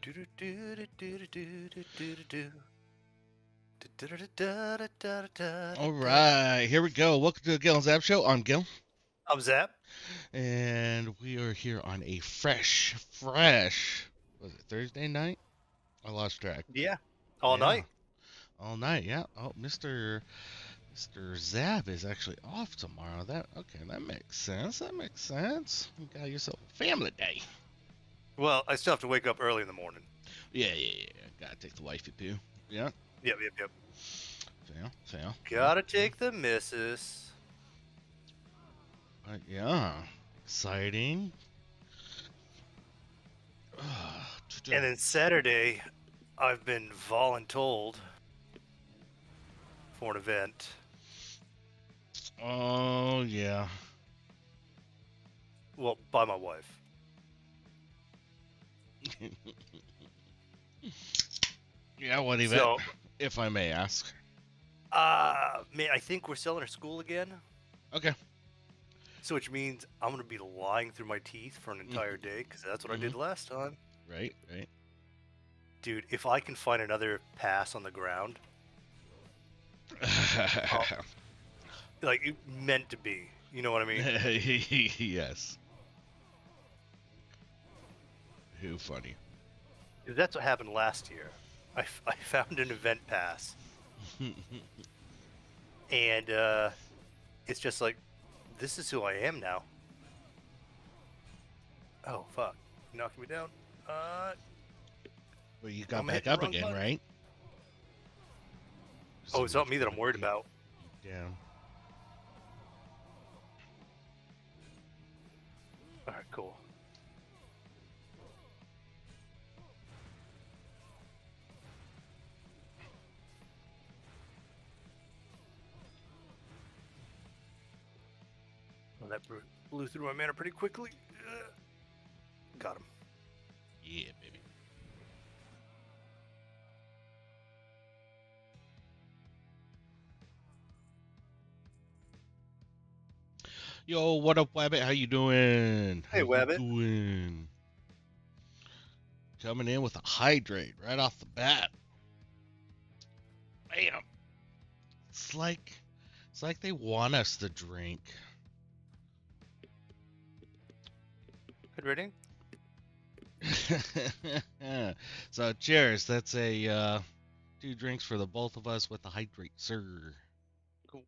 All right, here we go. Welcome to the Gill and Zab Show. I'm Gill, I'm Zap. and we are here on a fresh, was it Thursday night? I lost track. Yeah, all Yeah, night. all night. Yeah. Oh, Mr. Zab is actually off tomorrow. That makes sense. That makes sense. You got yourself a family day. Well, I still have to wake up early in the morning. Yeah. Gotta take the wifey poo. Yeah, Yep. fail. Gotta take the missus. Yeah, exciting. And then Saturday, I've been voluntold for an event. Oh yeah. Well, by my wife. Yeah, what event, So, if I may ask? man, I think we're selling her school again. Okay. So, which means I'm gonna be lying through my teeth for an entire day because that's what I did last time. Right. Dude, if I can find another pass on the ground, like it meant to be. You know what I mean? Yes. Who funny. That's what happened last year. I found an event pass, and it's just like, this is who I am now. Oh fuck! You knocked me down. Well, you got I'm back hitting the up wrong again, button. right? Oh, it's not me that I'm worried about. Down. All right, cool. Well, that blew through my mana pretty quickly. Got him. Yeah, baby. Yo, what up, Wabbit? How you doing? Hey, Wabbit. Coming in with a hydrate right off the bat. Bam. It's like they want us to drink. Good reading. So cheers. That's a 2 drinks for the both of us with the hydrate, sir. Cool.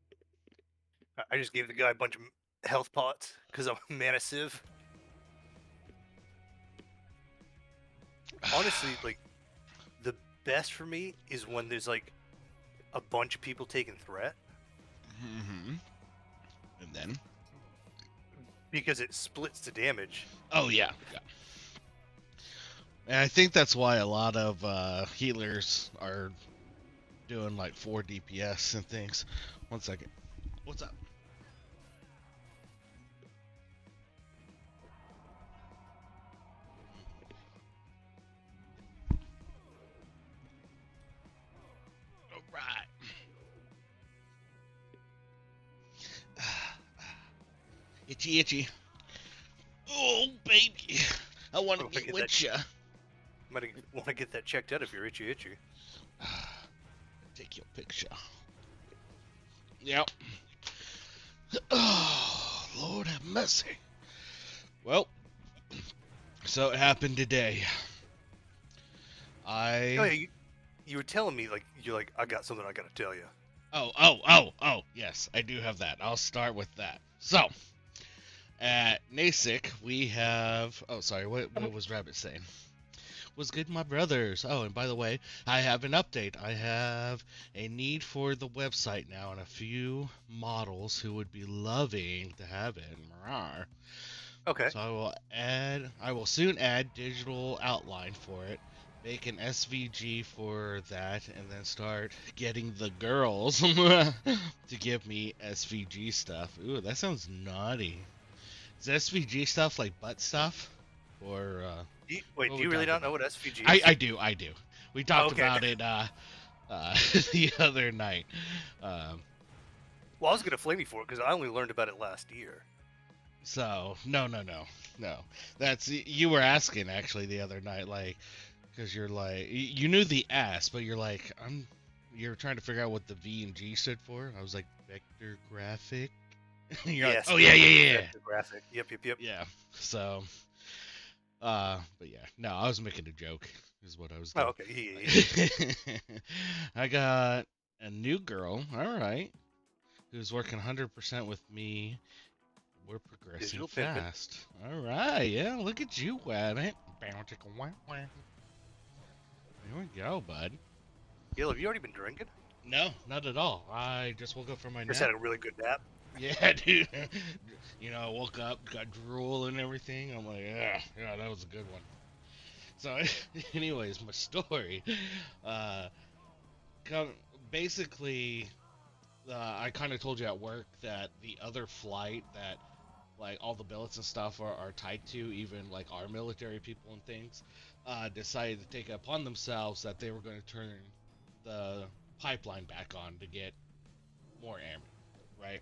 I just gave the guy a bunch of health pots because I'm a mana sieve. Honestly, like, the best for me is when there's like a bunch of people taking threat Mm-hmm. And then? because it splits the damage. Oh yeah. And I think that's why a lot of healers are doing like 4 DPS and things. 1 second. What's up? All right. Itchy. Oh, baby. I want to get with ya. Might want to get that checked out if you're itchy. Take your picture. Yep. Oh, Lord have mercy. Well, so it happened today. Oh, yeah, you were telling me, like, you're like, I got something I gotta tell you. Oh, yes, I do have that. I'll start with that. So, at NASIC, we have... Oh, sorry, what was Rabbit saying? Was good, my brothers. Oh, and by the way, I have an update. I have a need for the website now and a few models who would be loving to have it. Rawr. Okay. So I will soon add digital outline for it, make an SVG for that, and then start getting the girls to give me SVG stuff. Ooh, that sounds naughty. Is SVG stuff like butt stuff? Or, Wait, do you really not know what SVG is? I do. We talked Okay. about it the other night. Well, I was gonna flame you for it because I only learned about it last year. So no. That's, you were asking actually the other night, like, Because you're like, you knew the S, but you're like, you're trying to figure out what the V and G stood for. I was like, vector graphic. You're like, Yes. oh yeah, yeah, yeah, The graphic. Yep. yeah. So, but yeah, no, I was making a joke, is what I was Oh, doing. okay. Yeah. I got a new girl, all right, who's working 100% with me. We're progressing Digital pimping. fast. All right, yeah, look at you at it. There we go, bud. Gil, have you already been drinking? No, not at all. I just woke up from my Just nap. had a really good nap. Yeah, dude. You know, I woke up, got drool and everything. I'm like, yeah, that was a good one. So, anyways, my story. Uh, come, basically, I kind of told you at work that the other flight that, like, all the billets and stuff are tied to, even, like, our military people and things, decided to take it upon themselves that they were going to turn the pipeline back on to get more airmen, right?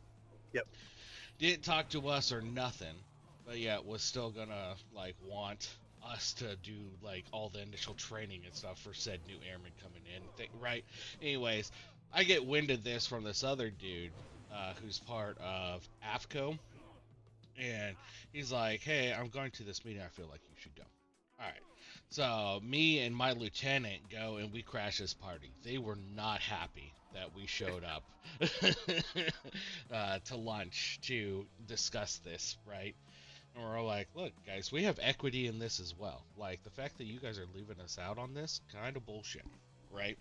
Yep. Didn't talk to us or nothing, but yeah, was still gonna like want us to do like all the initial training and stuff for said new airmen coming in, right? Anyways, I get wind of this from this other dude who's part of AFCO, and he's like, "Hey, I'm going to this meeting. I feel like you should go." All right. So me and my lieutenant go and we crash this party. They were not happy that we showed up to lunch to discuss this, right? And we're all like, look, guys, we have equity in this as well. Like, the fact that you guys are leaving us out on this, kind of bullshit, right?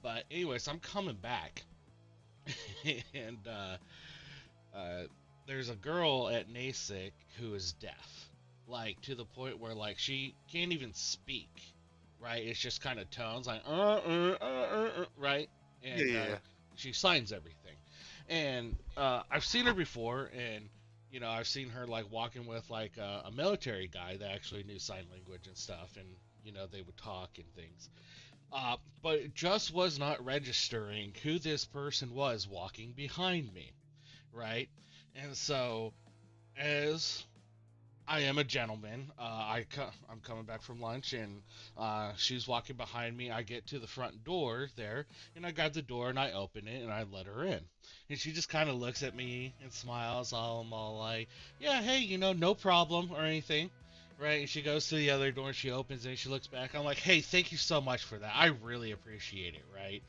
But anyways, I'm coming back. And there's a girl at NASIC who is deaf. Like, to the point where, like, she can't even speak, right? It's just kind of tones, like, right? And Yeah. she signs everything. And I've seen her before, and, you know, I've seen her, like, walking with, like, a military guy that actually knew sign language and stuff, and, you know, they would talk and things. But it just was not registering who this person was walking behind me, right? And so, as I am a gentleman. I'm coming back from lunch, and she's walking behind me. I get to the front door there, and I grab the door and I open it and I let her in. And she just kind of looks at me and smiles. I'm all like, "Yeah, hey, you know, no problem or anything." Right? And she goes to the other door and she opens it and she looks back. I'm like, "Hey, thank you so much for that. I really appreciate it." Right?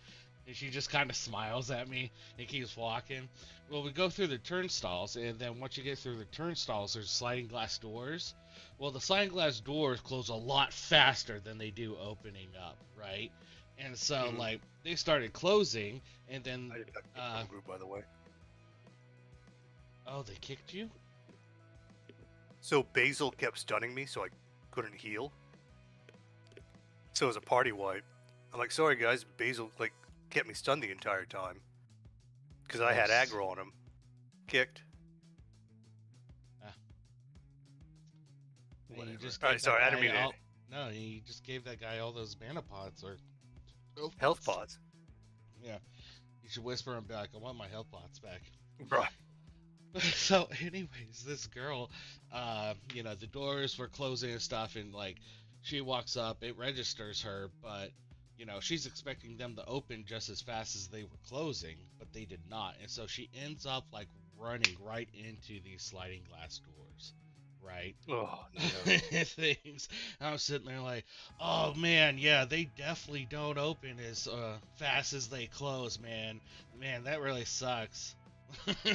And she just kind of smiles at me and keeps walking. Well, we go through the turnstiles, and then once you get through the turnstiles, there's sliding glass doors. Well, the sliding glass doors close a lot faster than they do opening up, right? And so, like, they started closing, and then, I did not get from the group, by the way. oh, they kicked you? So Basil kept stunning me, so I couldn't heal. So it was a party wipe. I'm like, sorry guys, Basil like kept me stunned the entire time because I had Yes. aggro on him. Kicked. And you just Alright, gave sorry, that I didn't guy mean to. all, no, you just gave that guy all those mana pots, or Health pods. Yeah, you should whisper and be like, "I want my health pots back." Right. So, anyways, this girl, you know, the doors were closing and stuff, and like, she walks up, it registers her, but you know, she's expecting them to open just as fast as they were closing, but they did not, and so she ends up like running right into these sliding glass doors, right? Oh no. Things. I'm sitting there like, oh man, yeah, they definitely don't open as fast as they close, man. Man, that really sucks.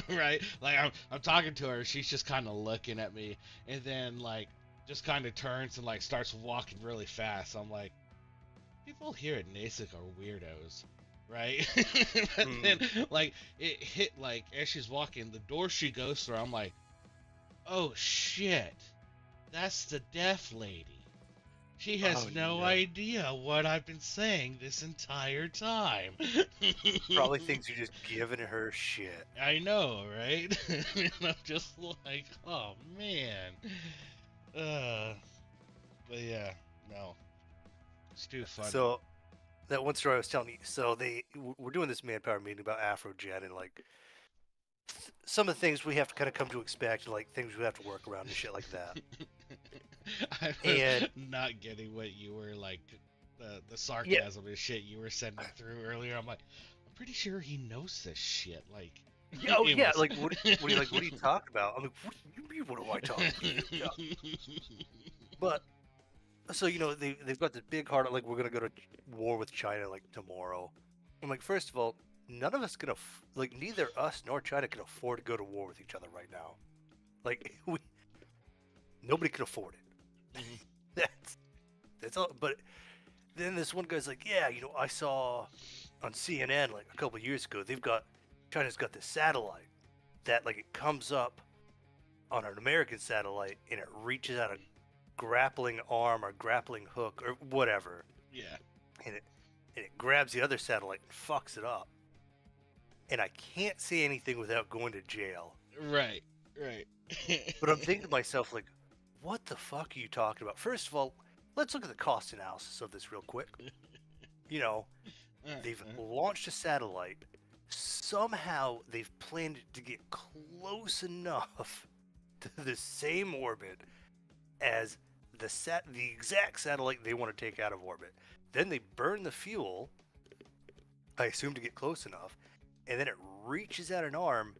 Right? Like I'm talking to her, she's just kind of looking at me, and then like just kind of turns and like starts walking really fast. I'm like, people here at NASIC are weirdos, right? But then like it hit like as she's walking, the door she goes through, I'm like, oh shit, that's the deaf lady. She has no idea what I've been saying this entire time. Probably thinks you're just giving her shit. I know, right? And I'm just like, oh man. But yeah, no, it's too funny. So that one story I was telling you. So we're doing this manpower meeting about Afrogen and like some of the things we have to kind of come to expect, like things we have to work around and shit like that. I'm And not getting what you were like the Yeah. sarcasm and shit you were sending through earlier. I'm like, I'm pretty sure he knows this shit. Like, Yeah, oh yeah, anyways. like what are you talking about? I'm like, what do you mean? What am I talking? What are you talking? But so they've got this big heart. Like we're gonna go to war with China like tomorrow. I'm like, first of all, none of us like neither us nor China can afford to go to war with each other right now. Like nobody can afford it. Mhm. That's all. But then this one guy's like, yeah, I saw on CNN like a couple years ago China's got this satellite that like it comes up on an American satellite and it reaches out a grappling arm or grappling hook or whatever, Yeah. and it grabs the other satellite and fucks it up. And I can't say anything without going to jail. Right. Right. But I'm thinking to myself, like, what the fuck are you talking about? First of all, let's look at the cost analysis of this real quick. They've launched a satellite. Somehow they've planned to get close enough to the same orbit as the exact satellite they want to take out of orbit. Then they burn the fuel, I assume to get close enough, and then it reaches out an arm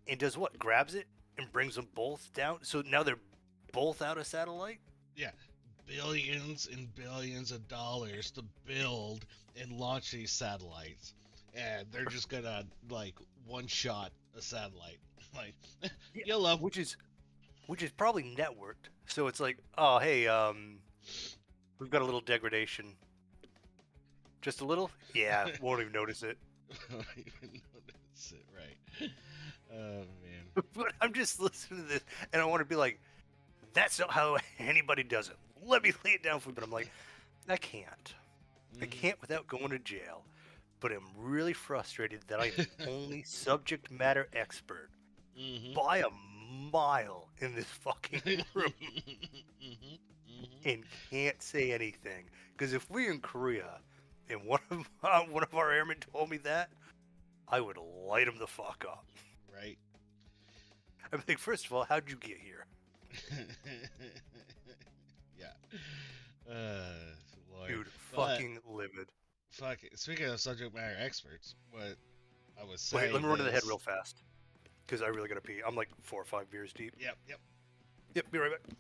and does what? Grabs it and brings them both down. So now they're both out of satellite? Yeah. Billions and billions of dollars to build and launch these satellites. And they're just gonna like one shot a satellite. Like Yeah, YOLO. which is probably networked. So it's like, oh hey, we've got a little degradation. Just a little? Yeah, won't even notice it. Won't even notice it, right? Oh man. But I'm just listening to this and I want to be like, that's not how anybody does it. Let me lay it down for you. But I'm like, I can't. I can't without going to jail. But I'm really frustrated that I'm the only subject matter expert by a mile in this fucking room and can't say anything. Because if we're in Korea and one of our airmen told me that, I would light him the fuck up. Right. I'm like, first of all, how'd you get here? Yeah. Lord. Dude, fucking livid. Fuck it. Speaking of subject matter experts, what I was saying. Wait, let me run to the head real fast. Because I really gotta pee. I'm like 4 or 5 beers deep. Yep. Yep, be right back.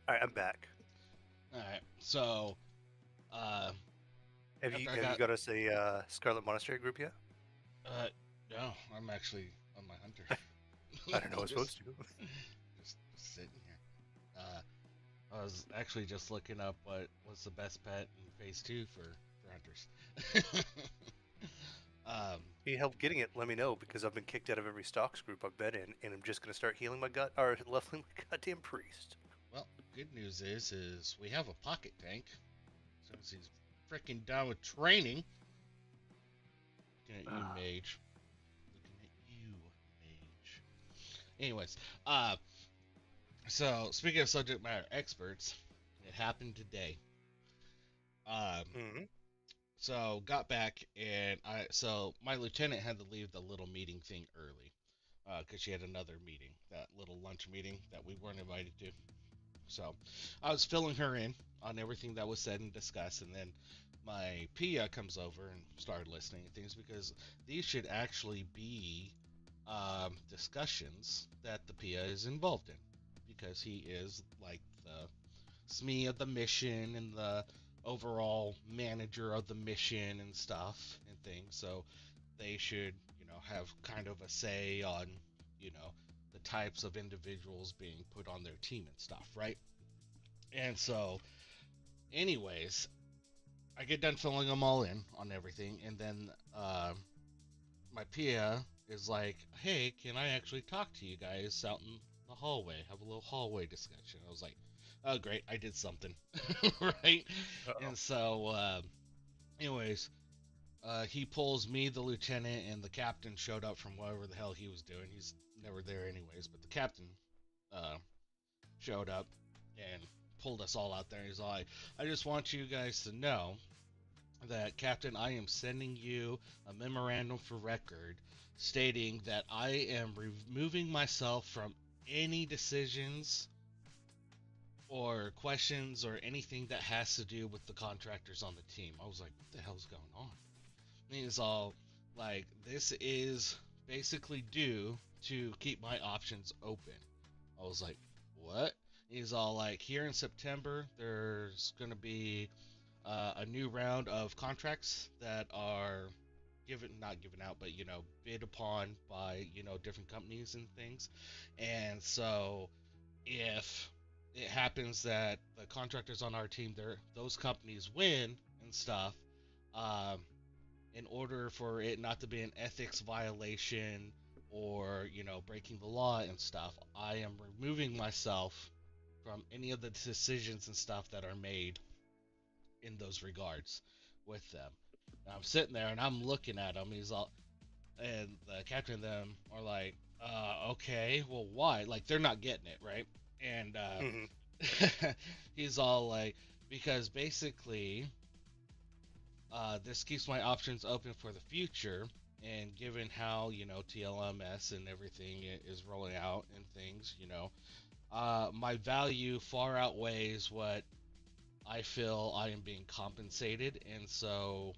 Alright, I'm back. Alright. So, Have after you I got us a Scarlet Monastery group yet? no, I'm actually on my hunter. I don't know. I was supposed to. Just sitting here. I was actually just looking up what's the best pet in phase 2 for hunters. If you help getting it, let me know because I've been kicked out of every stocks group I've been in, and I'm just gonna start healing my gut or leveling my goddamn priest. Well, good news is we have a pocket tank. Since he's freaking done with training. Get you, mage. Anyways, so speaking of subject matter experts, it happened today. Um, Mm-hmm. so got back and so my lieutenant had to leave the little meeting thing early, because she had another meeting, that little lunch meeting that we weren't invited to. So I was filling her in on everything that was said and discussed, and then my Pia comes over and started listening to things because these should actually be discussions that the Pia is involved in because he is like the SME of the mission and the overall manager of the mission and stuff and things. So they should, have kind of a say on, the types of individuals being put on their team and stuff, right? And so, anyways, I get done filling them all in on everything, and then my Pia is like, "Hey, can I actually talk to you guys out in the hallway? Have a little hallway discussion." I was like, "Oh, great, I did something," right? Uh-oh. And so, anyways, he pulls me, the lieutenant, and the captain showed up from whatever the hell he was doing. He's never there, anyways. But the captain uh, showed up and pulled us all out there. He's like, "I just want you guys to know that, Captain, I am sending you a memorandum for record stating that I am removing myself from any decisions or questions or anything that has to do with the contractors on the team." I was like, "What the hell's going on?" And he's all like, "This is basically due to keep my options open." I was like, "What?" He's all like, "Here in September, there's going to be a new round of contracts that are not given out, but bid upon by different companies and things. And so if it happens that the contractors on our team, those companies win and stuff, um, in order for it not to be an ethics violation or breaking the law and stuff, I am removing myself from any of the decisions and stuff that are made in those regards with them." And I'm sitting there and I'm looking at him. He's all, and the captain and them are like, "Okay, well, why?" Like they're not getting it, right? And Mm-hmm. he's all like, "Because basically, this keeps my options open for the future." And given how TLMS and everything is rolling out and things, my value far outweighs what I feel I am being compensated. And so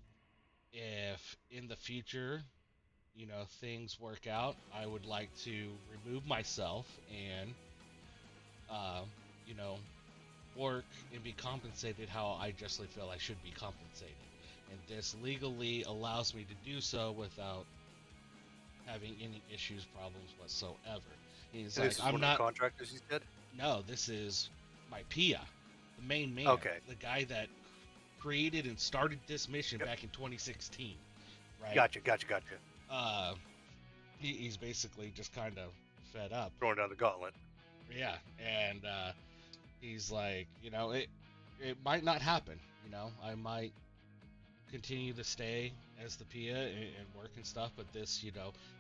if in the future, things work out, I would like to remove myself and, uh, you know, work and be compensated how I justly feel I should be compensated. And this legally allows me to do so without having any issues, problems whatsoever. He's And like, this is "I'm one of the not, contractors, you said? no, this is my Pia, the main man, Okay. the guy that created and started this mission Yep. back in 2016, right?" Gotcha. Uh, he's basically just kind of fed up. Throwing down the gauntlet. Yeah, and he's like, it might not happen. I might continue to stay as the PIA and work and stuff, but this,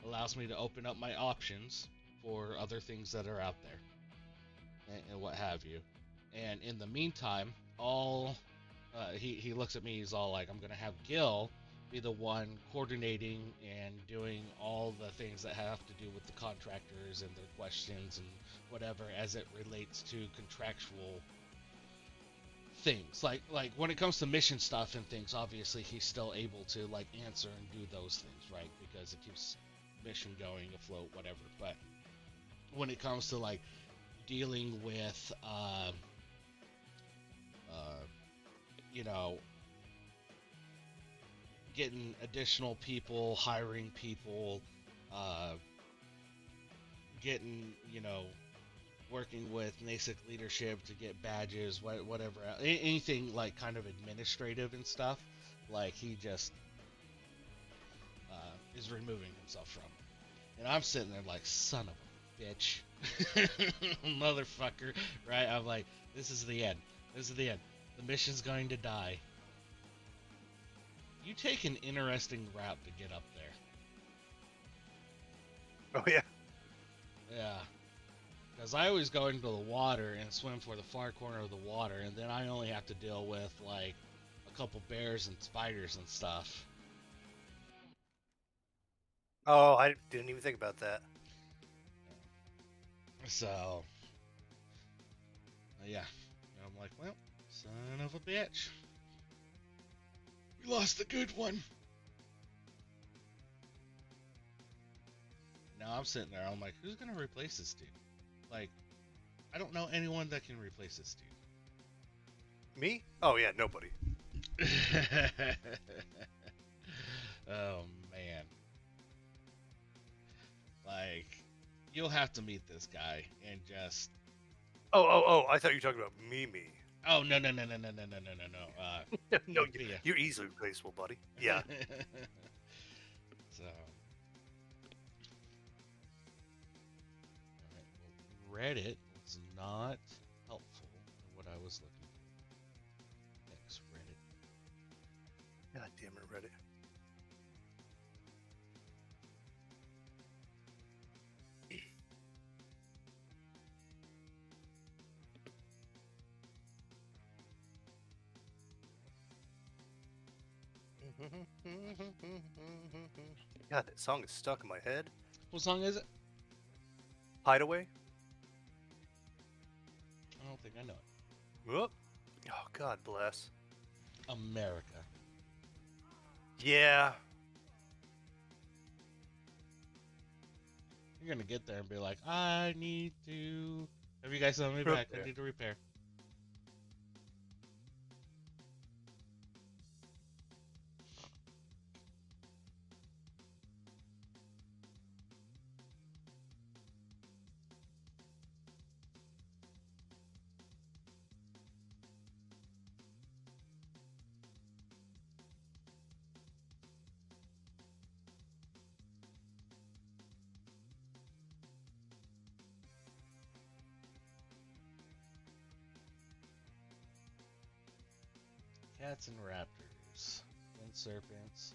allows me to open up my options for other things that are out there and what have you. And in the meantime, he looks at me. He's all like, "I'm gonna have Gill be the one coordinating and doing all the things that have to do with the contractors and their questions and whatever as it relates to contractual things. Like when it comes to mission stuff and things, obviously he's still able to like answer and do those things, right? Because it keeps mission going afloat, whatever. But when it comes to like dealing with uh, you know getting additional people, hiring people, uh, getting, working with NASIC leadership to get badges, whatever, anything like kind of administrative and stuff, like he just is removing himself from. And I'm sitting there like, son of a bitch, motherfucker, right? I'm like, this is the end. This is the end. The mission's going to die. You take an interesting route to get up there. Oh yeah. Yeah. Because I always go into the water and swim for the far corner of the water, and then I only have to deal with, like, a couple bears and spiders and stuff. Oh, I didn't even think about that. So, yeah. And I'm like, well, son of a bitch. We lost the good one. Now I'm sitting there, I'm like, who's going to replace this dude? Like, I don't know anyone that can replace this dude. Me? Oh yeah, nobody. Oh, man. Like, you'll have to meet this guy and just... Oh! I thought you were talking about Mimi. Oh, no. No, yeah. you're easily replaceable, buddy. Yeah. So... Reddit was not helpful in what I was looking for. Thanks, Reddit. God damn it, Reddit. God, that song is stuck in my head. What song is it? Hideaway? I don't think I know it. Whoop. Oh, God bless. America. Yeah. You're gonna get there and be like, I need to... Have you guys sent me back? I need to repair. Cats and raptors. And serpents.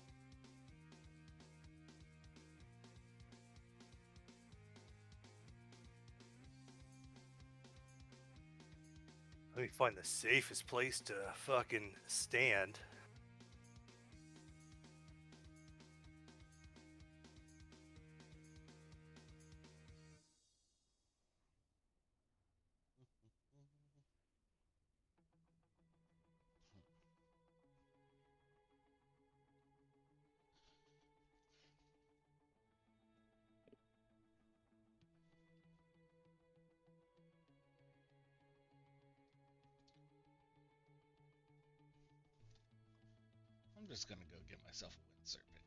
Let me find the safest place to fucking stand. I'm just gonna go get myself a wind serpent.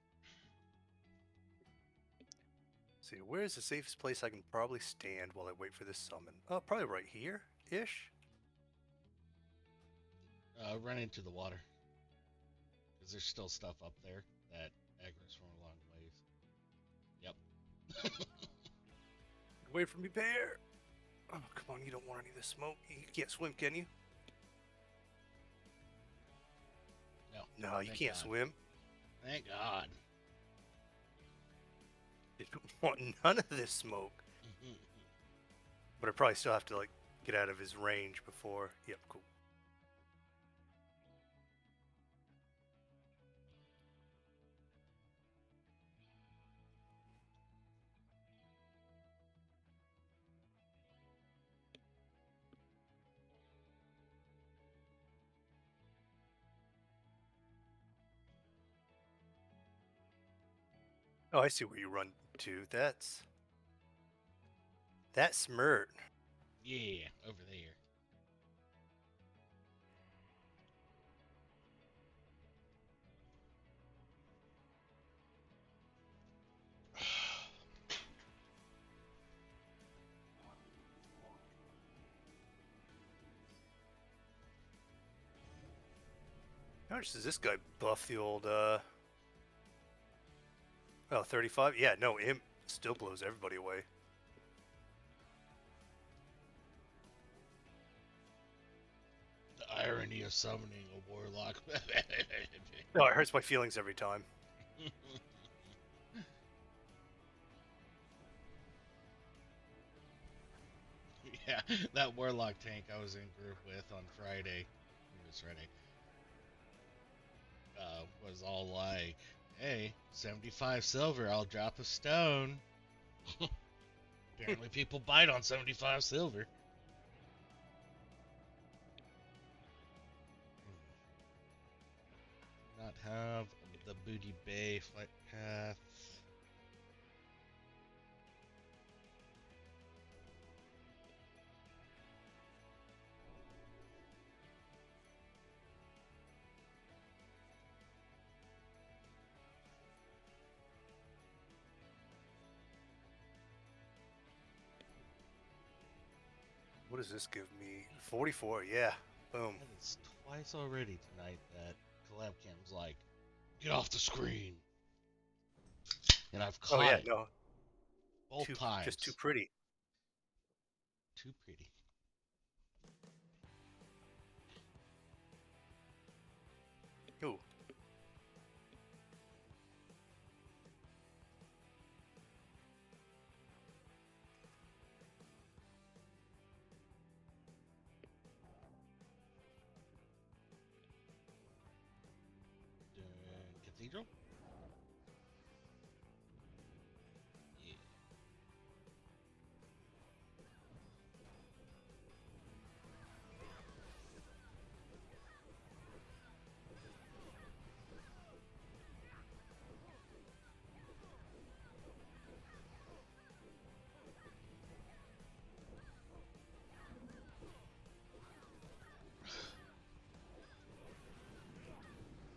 See, where's the safest place I can probably stand while I wait for this summon? Oh, probably right here-ish? Run into the water. Because there's still stuff up there that aggro's from a long ways. Yep. Wait for me, bear! Oh, come on, you don't want any of this smoke. You can't swim, can you? No. No, you can't swim. Thank God. You don't want none of this smoke. But I probably still have to, like, get out of his range before... Yep, cool. Oh, I see where you run to. That's Smirt. Yeah, over there. How much does this guy buff the old, Oh, 35? Yeah, no, Imp still blows everybody away. The irony of summoning a warlock. No, it hurts my feelings every time. Yeah, that warlock tank I was in group with on Friday, I think it was Friday, was all like, "Hey, 75 silver, I'll drop a stone." Apparently, people bite on 75 silver. Not have the Booty Bay flight path. What does this give me? 44, yeah. Boom. And it's twice already tonight that Collab Cam's like, "Get off the screen," and I've Oh caught yeah, it no. both times. Just too pretty. Too pretty. Ooh. Cathedral? Yeah.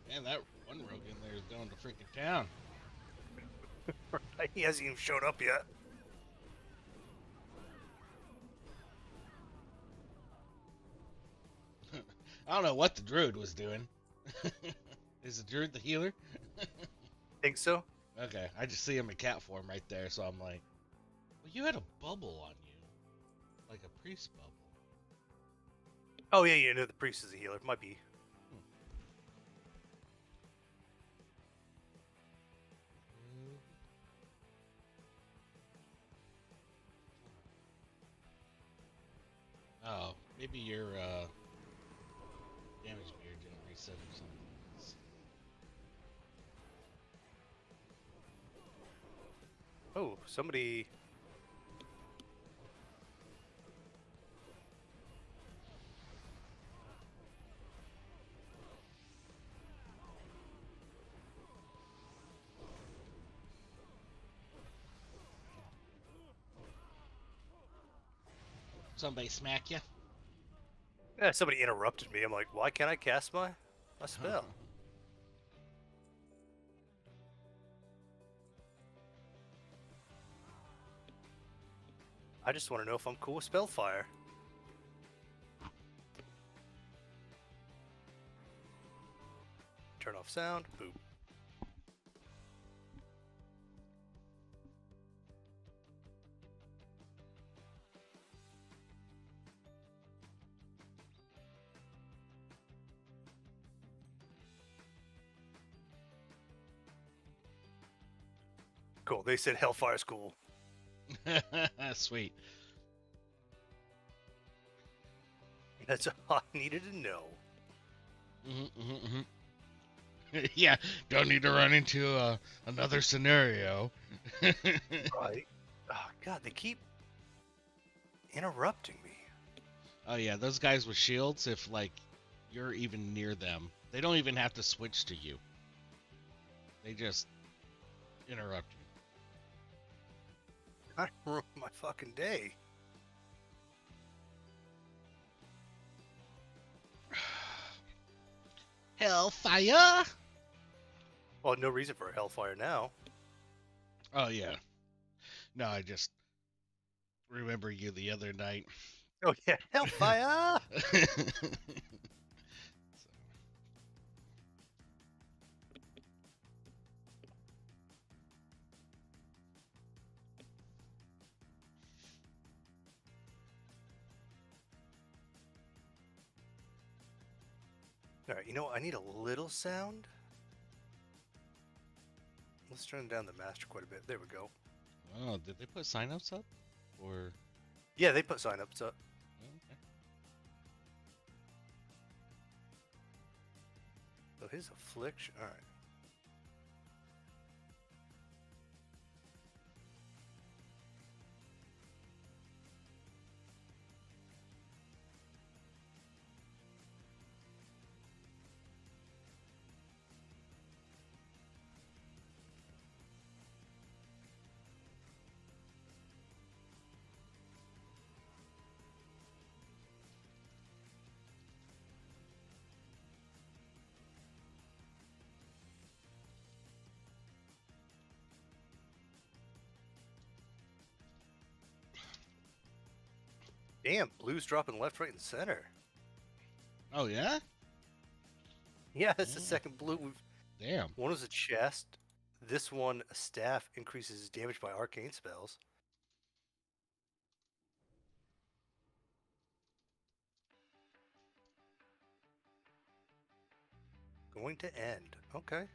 Man, that one rogue in there is going to freaking town. He hasn't even showed up yet. I don't know what the druid was doing. Is the druid the healer? Think so? Okay, I just see him in cat form right there, so I'm like, well, you had a bubble on you. Like a priest bubble. Oh yeah, you know the priest is a healer. Might be. Oh, maybe your damage meter didn't reset or something. Oh, somebody. Somebody smack you? Yeah, somebody interrupted me. I'm like, why can't I cast my spell? I just want to know if I'm cool with Spellfire. Turn off sound. Boop. Cool. They said Hellfire's cool. Sweet. That's all I needed to know. Yeah, don't need to run into another scenario. Right. Oh, God, they keep interrupting me. Oh yeah, those guys with shields, if like you're even near them, they don't even have to switch to you. They just interrupt you. I ruined my fucking day. Hellfire! Well, no reason for a Hellfire now. Oh yeah. No, I just remember you the other night. Oh, yeah. Hellfire! Alright, you know what? I need a little sound. Let's turn down the master quite a bit. There we go. Oh, did they put signups up? Or Yeah, they put sign-ups up. Okay. So his affliction. All right. Damn, blue's dropping left, right, and center. Oh yeah. Yeah, that's the Mm, second blue. damn. One was a chest. This one, a staff, increases damage by arcane spells. Going to end. Okay.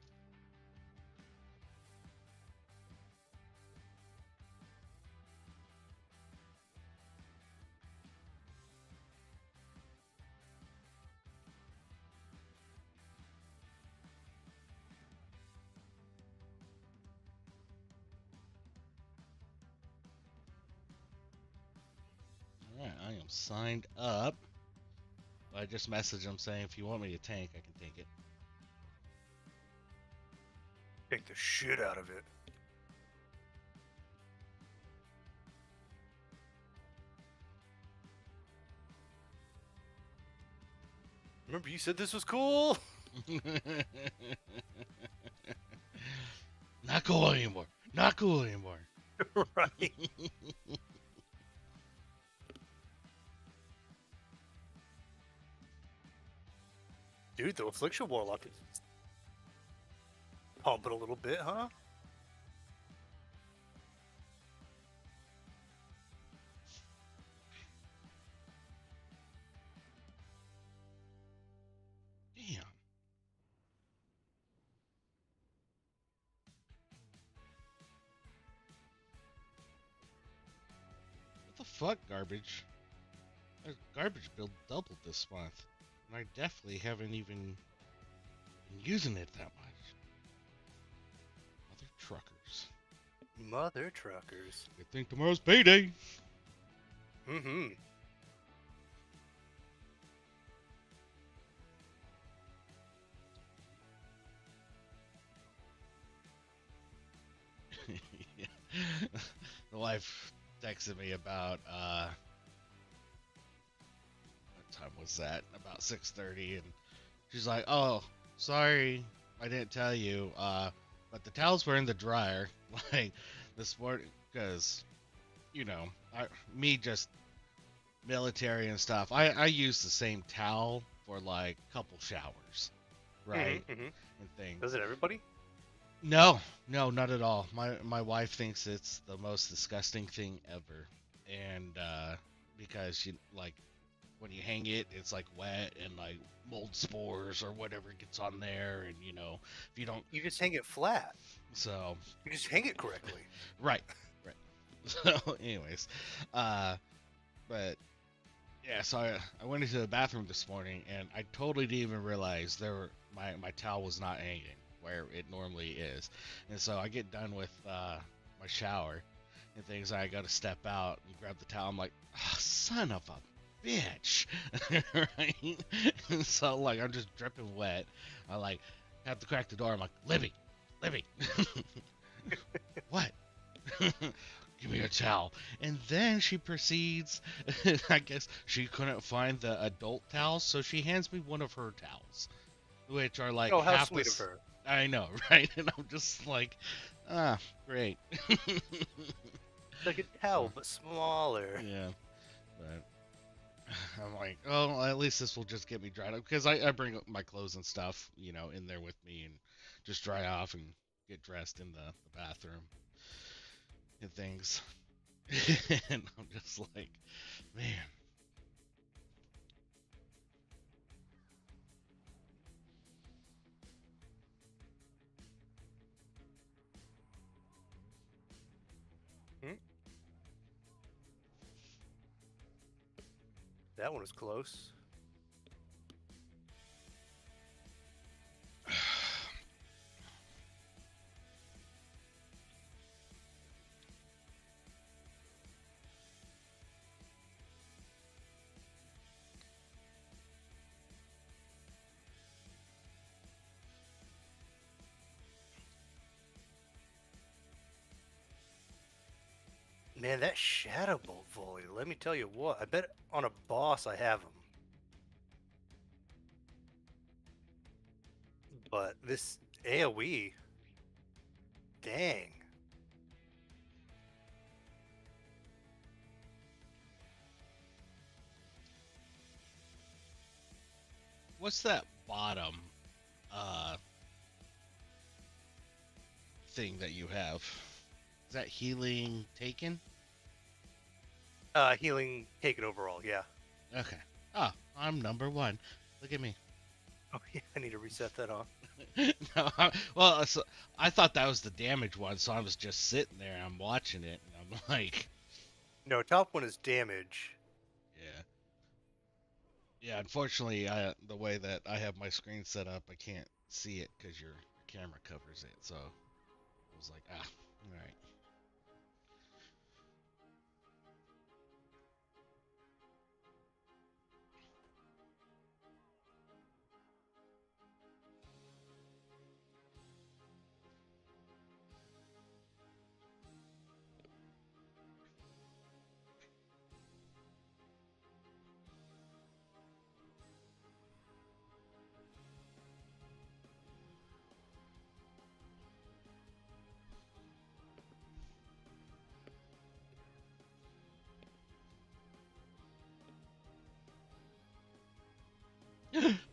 All right, I am signed up. I just messaged him saying if you want me to tank, I can take it. Take the shit out of it. Remember you said this was cool? Not cool anymore. Not cool anymore. Right. Dude, the Affliction Warlock is pumping a little bit, huh? Damn. What the fuck, garbage? Our garbage bill doubled this month, and I definitely haven't even been using it that much. Mother truckers. Mother truckers. Good thing tomorrow's payday. Mm-hmm. Yeah. The wife texted me about what time was that? About 6:30, and she's like, "Oh, sorry, I didn't tell you. But the towels were in the dryer, like this morning, because me just military and stuff. I use the same towel for like a couple showers, right, Mm-hmm, mm-hmm. and things. Does it everybody? No, no, not at all. My wife thinks it's the most disgusting thing ever, and because she like when you hang it, it's like wet and like mold spores or whatever gets on there, and if you don't, You just hang it flat. so You just hang it correctly. right, right. So, anyways, but yeah, so I went into the bathroom this morning and I totally didn't even realize my towel was not hanging where it normally is, and so I get done with my shower and things. I got to step out and grab the towel. I'm like, oh, son of a bitch, right? And so like I'm just dripping wet. I like have to crack the door. I'm like, Libby, what? Give me a towel. And then she proceeds, I guess she couldn't find the adult towels, so she hands me one of her towels, which are like Oh, how half sweet the. of her. I know, right? And I'm just like, ah, great. Like a towel, but smaller. Yeah, but I'm like, oh, at least this will just get me dried up because I bring my clothes and stuff, in there with me and just dry off and get dressed in the bathroom and things. And I'm just like, man. Hmm? that one was close. Man, that Shadow Bolt volley, let me tell you what, I bet on a boss I have him. But this AoE, dang. What's that bottom thing that you have? Is that healing taken? Healing taken overall, yeah. Okay. Oh, I'm number 1. Look at me. Oh, yeah, I need to reset that off. No, well, so I thought that was the damage one, so I was just sitting there and I'm watching it, and I'm like, No, top one is damage. yeah. Yeah, unfortunately, the way that I have my screen set up, I can't see it because your camera covers it, so I was like, all right.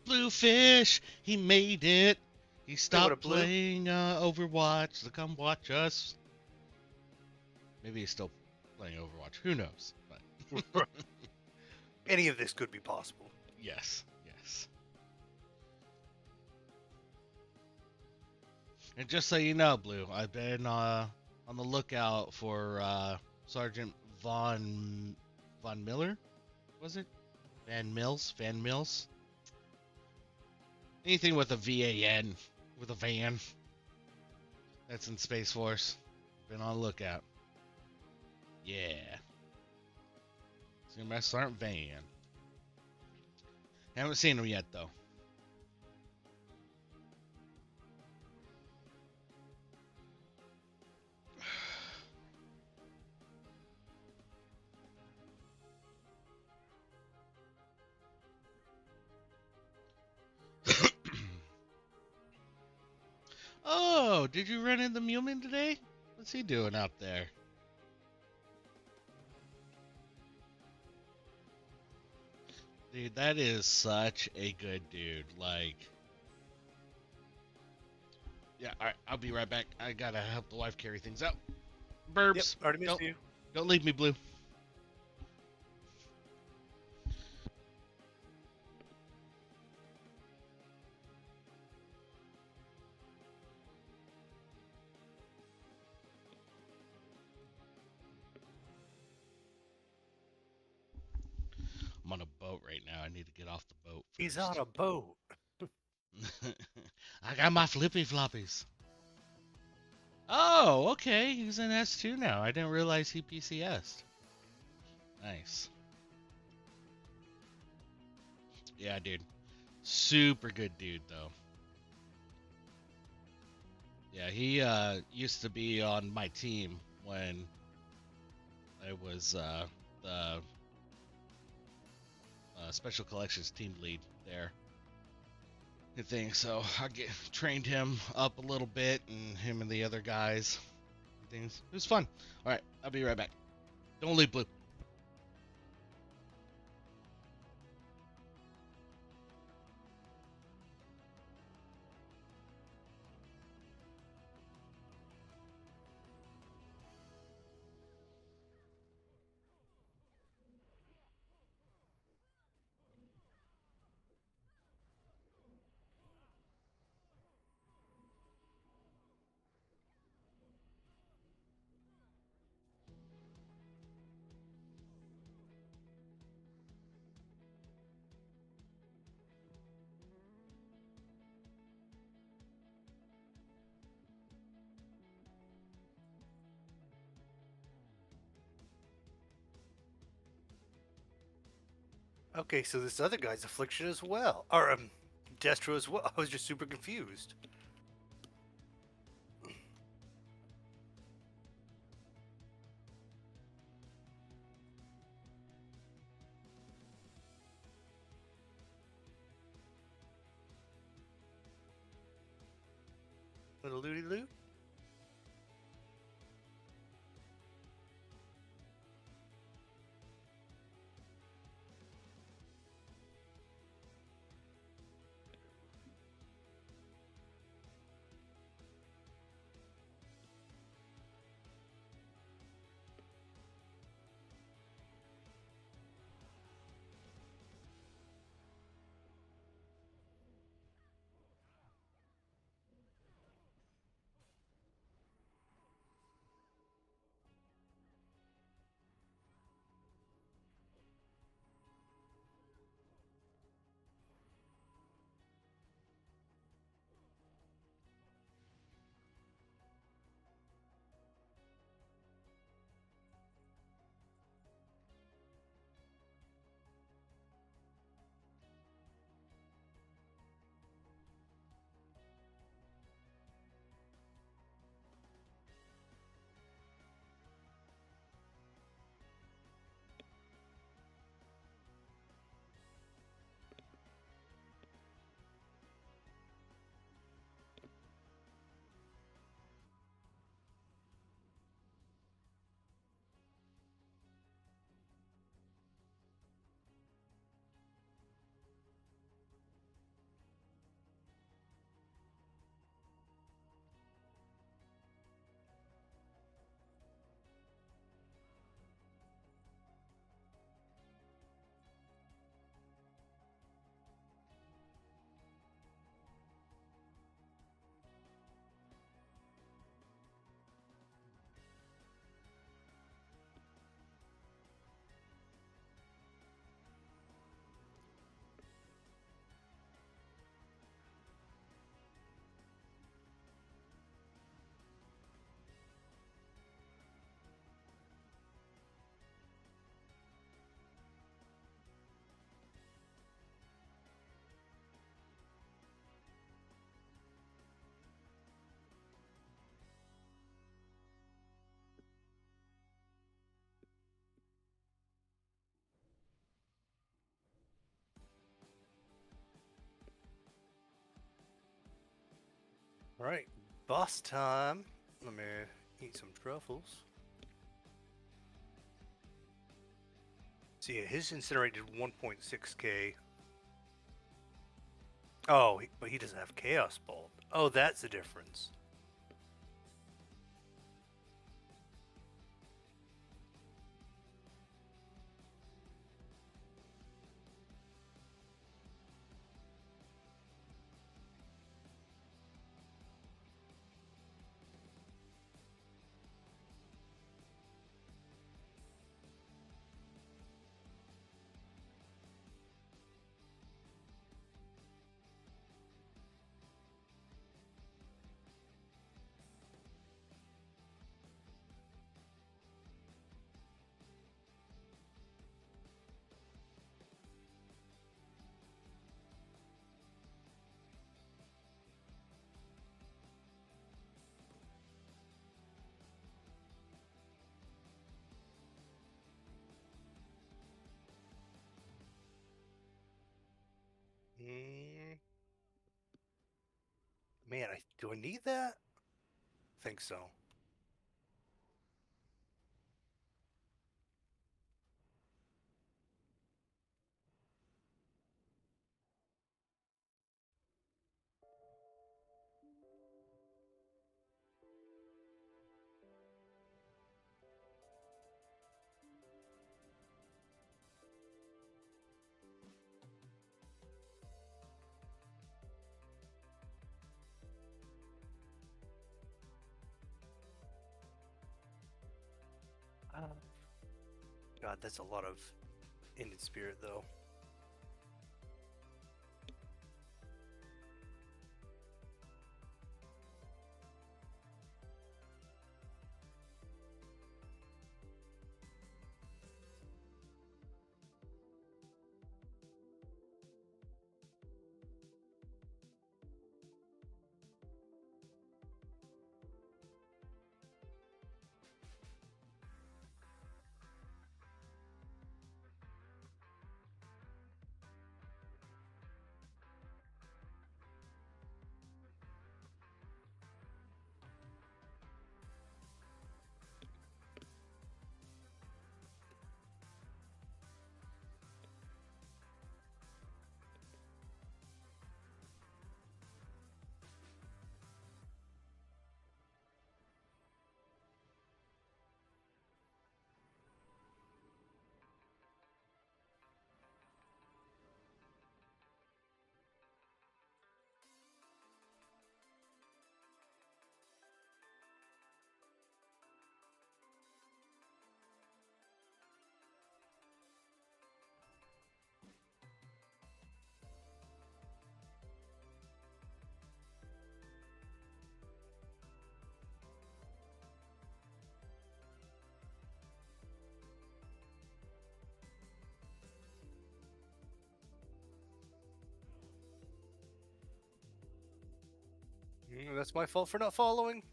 Bluefish, he made it. He Wait, what, a stopped blue? playing Overwatch to come watch us. Maybe he's still playing Overwatch. Who knows? But Any of this could be possible. yes. And just so you know, Blue, I've been on the lookout for Sergeant Von Miller. Was it Van Mills? Anything with a VAN, with a van. That's in Space Force. Been on the lookout. Yeah. Senior Master Sergeant Van. Haven't seen him yet, though. Oh, did you run into Mewman today? What's he doing out there? Dude, that is such a good dude. Like, yeah, alright, I'll be right back. I gotta help the wife carry things out. Yep, Burbs. already missed you. Don't leave me, Blue. I'm on a boat right now. I need to get off the boat first. He's on a boat. I got my flippy floppies. Oh, okay. He's in S2 now. I didn't realize he PCS'd. Nice. Yeah, dude. Super good dude, though. Yeah, he used to be on my team when I was the Special Collections team lead there. I think so. Trained him up a little bit, and him and the other guys. And things. It was fun. All right, I'll be right back. Don't leave, Blue. Okay, so this other guy's Affliction as well. Or, Destro as well. I was just super confused. Little looty loot. Alright, boss time. Let me eat some truffles. See, his incinerated 1.6k. Oh, but he doesn't have Chaos Bolt. Oh, that's the difference. Mm, man, do I need that? I think so. God, that's a lot of Ended Spirit, though. That's my fault for not following.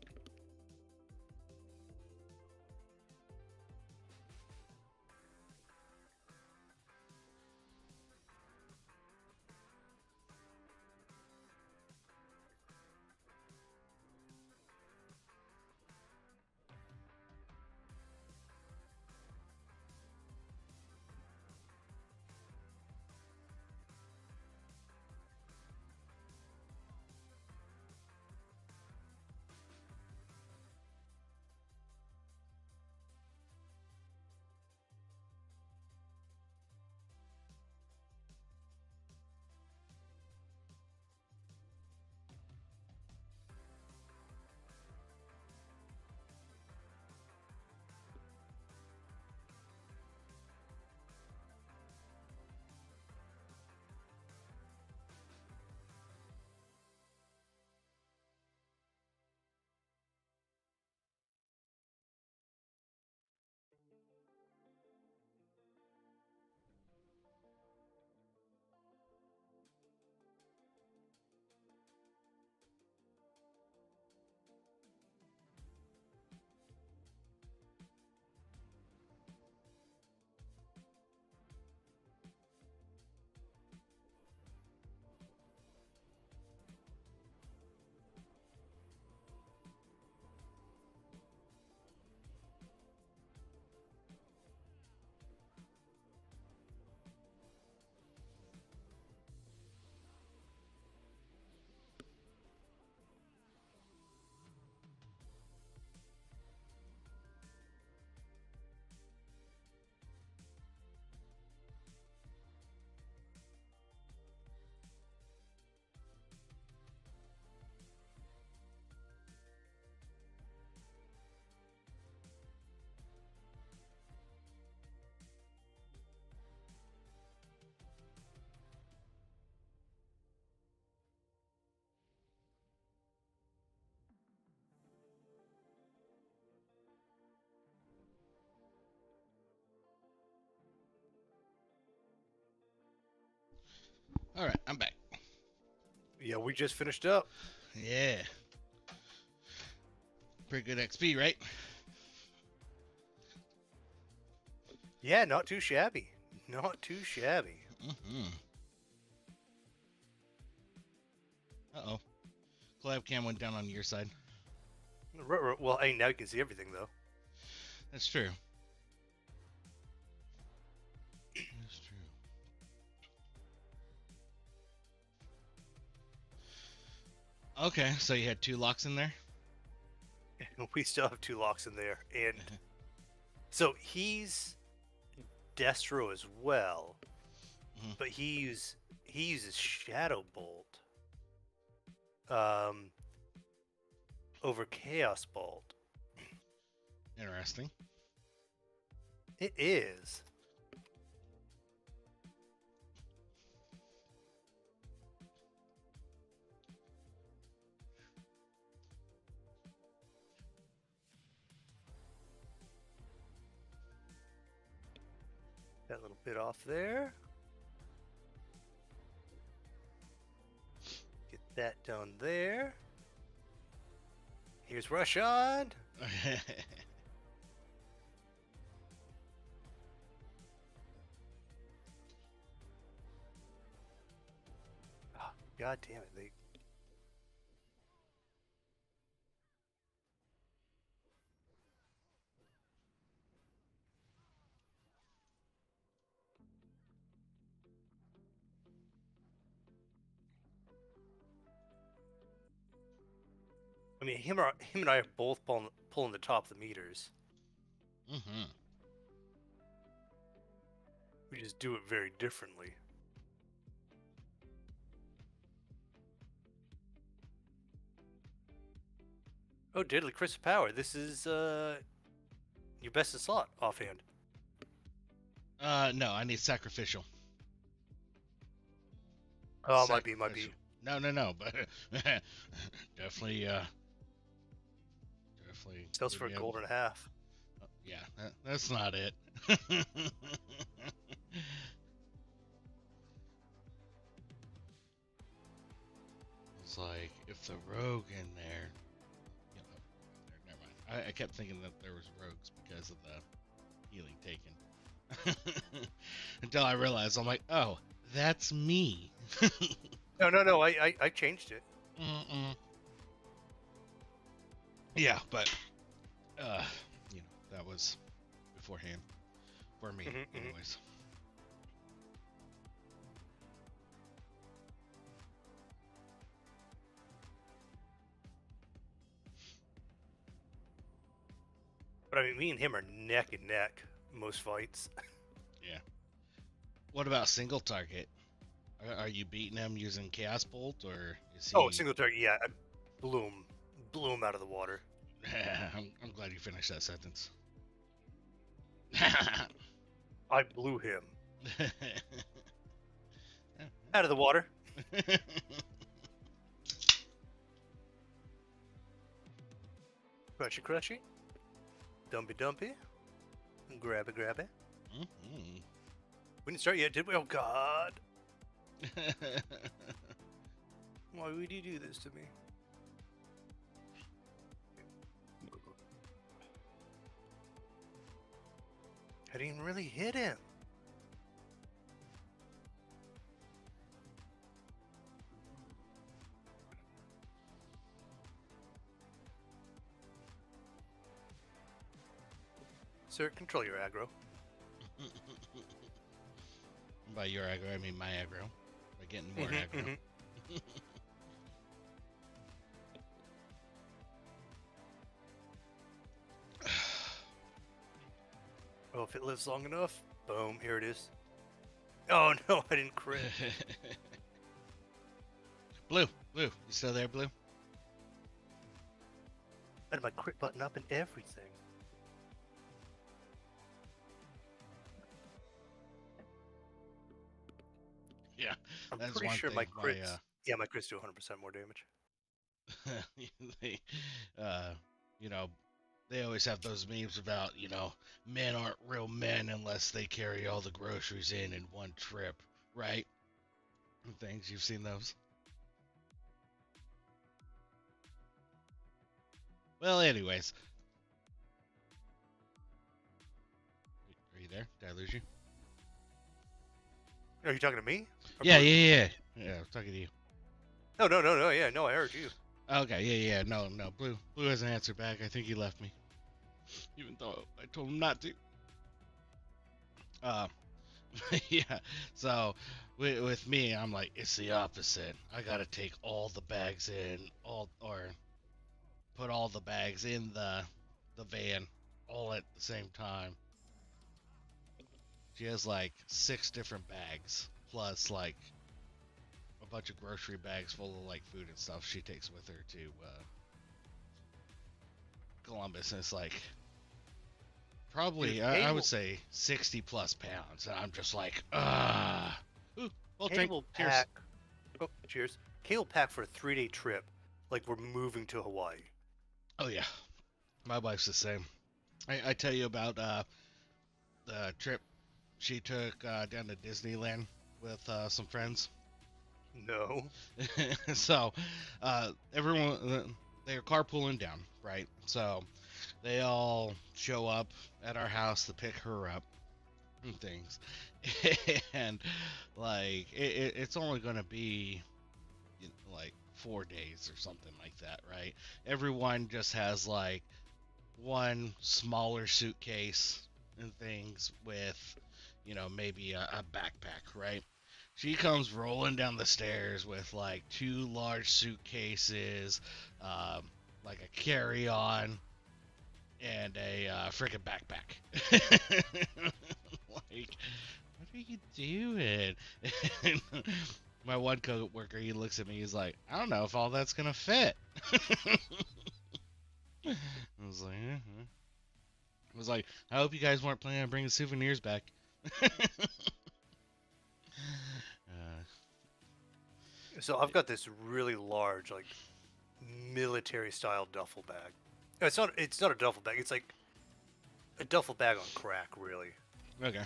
All right, I'm back. Yeah, we just finished up. Yeah. Pretty good XP, right? Yeah, not too shabby. Not too shabby. Mm-hmm. Uh-oh. Collab cam went down on your side. Well, hey, now you can see everything, though. That's true. That's true. Okay, so you had 2 locks in there? We still have 2 locks in there. And so he's Destro as well. Mhm. But he uses Shadow Bolt over Chaos Bolt. Interesting. It is. That little bit off there. Get that down there. Here's Roshan. Oh, God damn it. I mean, him and I are both pulling the top of the meters. Mm-hmm. We just do it very differently. Oh, Deadly Crystal Power. This is your best of slot offhand. No, I need sacrificial. Oh, might be. No, but definitely, Sells for a gold and a half. Yeah, that's not it. It's like if the rogue in there, you know, never mind. I kept thinking that there was rogues because of the healing taken. Until I realized, I'm like, oh, that's me. No. I changed it. Mm-mm. Yeah, but you know, that was beforehand for me, anyways. But I mean, me and him are neck and neck most fights. Yeah. What about single target? Are you beating him using Chaos Bolt, or is he? Oh, single target. Yeah, I blew him out of the water. I'm glad you finished that sentence. I blew him out of the water. Crushy, crushy. Dumpy, dumpy. Grab it, grab it. Mm-hmm. We didn't start yet, did we? Oh, God. Why would you do this to me? I didn't even really hit him. Sir, control your aggro. By your aggro, I mean my aggro. By getting more aggro. Oh, if it lives long enough, boom, here it is. Oh no, I didn't crit. Blue, you still there, Blue? I had my crit button up and everything. Yeah, I'm that's pretty one sure thing my crits. Yeah, my crits do 100% more damage. they, you know, they always have those memes about, you know, men aren't real men unless they carry all the groceries in one trip, right? And things, you've seen those? Well, anyways. Are you there? Did I lose you? Are you talking to me? Yeah. Yeah, I was talking to you. No. Yeah, no, I heard you. Okay, yeah. No. Blue hasn't answered back. I think he left me. Even though I told him not to. Yeah. So with me, I'm like, it's the opposite. I gotta take all the bags in, or put all the bags in the van, all at the same time. She has like 6 different bags, plus like a bunch of grocery bags full of like food and stuff she takes with her to Columbus, and it's like probably Dude, I would say 60 plus pounds, and I'm just like, Ooh, well, drink. pack. Oh, cheers. Cable pack for a 3-day trip, like we're moving to Hawaii. Oh yeah, my wife's the same. I tell you about the trip she took down to Disneyland with some friends. No. So everyone, they're carpooling down, right? So they all show up at our house to pick her up and things. And like it's only gonna be like 4 days or something like that, right? Everyone just has like one smaller suitcase and things with, you know, maybe a backpack, right? She comes rolling down the stairs with like 2 large suitcases, like a carry-on, and a freaking backpack. Like, what are you doing? And my one coworker, he looks at me, he's like, I don't know if all that's gonna fit. I was like, I was like, I hope you guys weren't planning on bringing souvenirs back. So I've got this really large, like, military-style duffel bag. It's not a duffel bag. It's like a duffel bag on crack, really. Okay.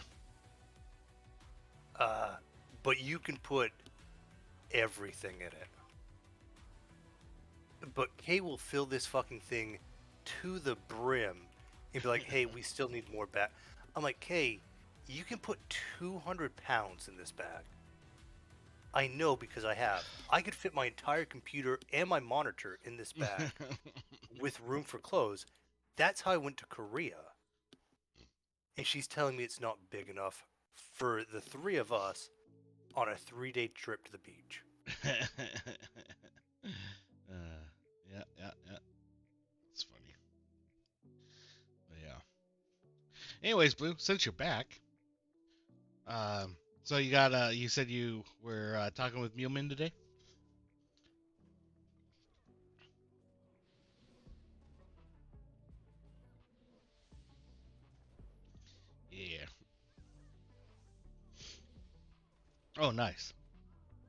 But you can put everything in it. But Kay will fill this fucking thing to the brim and be like, "Hey, we still need more bag." I'm like, "Kay, you can put 200 pounds in this bag." I know because I have. I could fit my entire computer and my monitor in this bag with room for clothes. That's how I went to Korea. And she's telling me it's not big enough for the three of us on a 3-day trip to the beach. Yeah. It's funny. But yeah. Anyways, Blue, since you're back, so you said you were talking with Muleman today? Yeah. Oh, nice.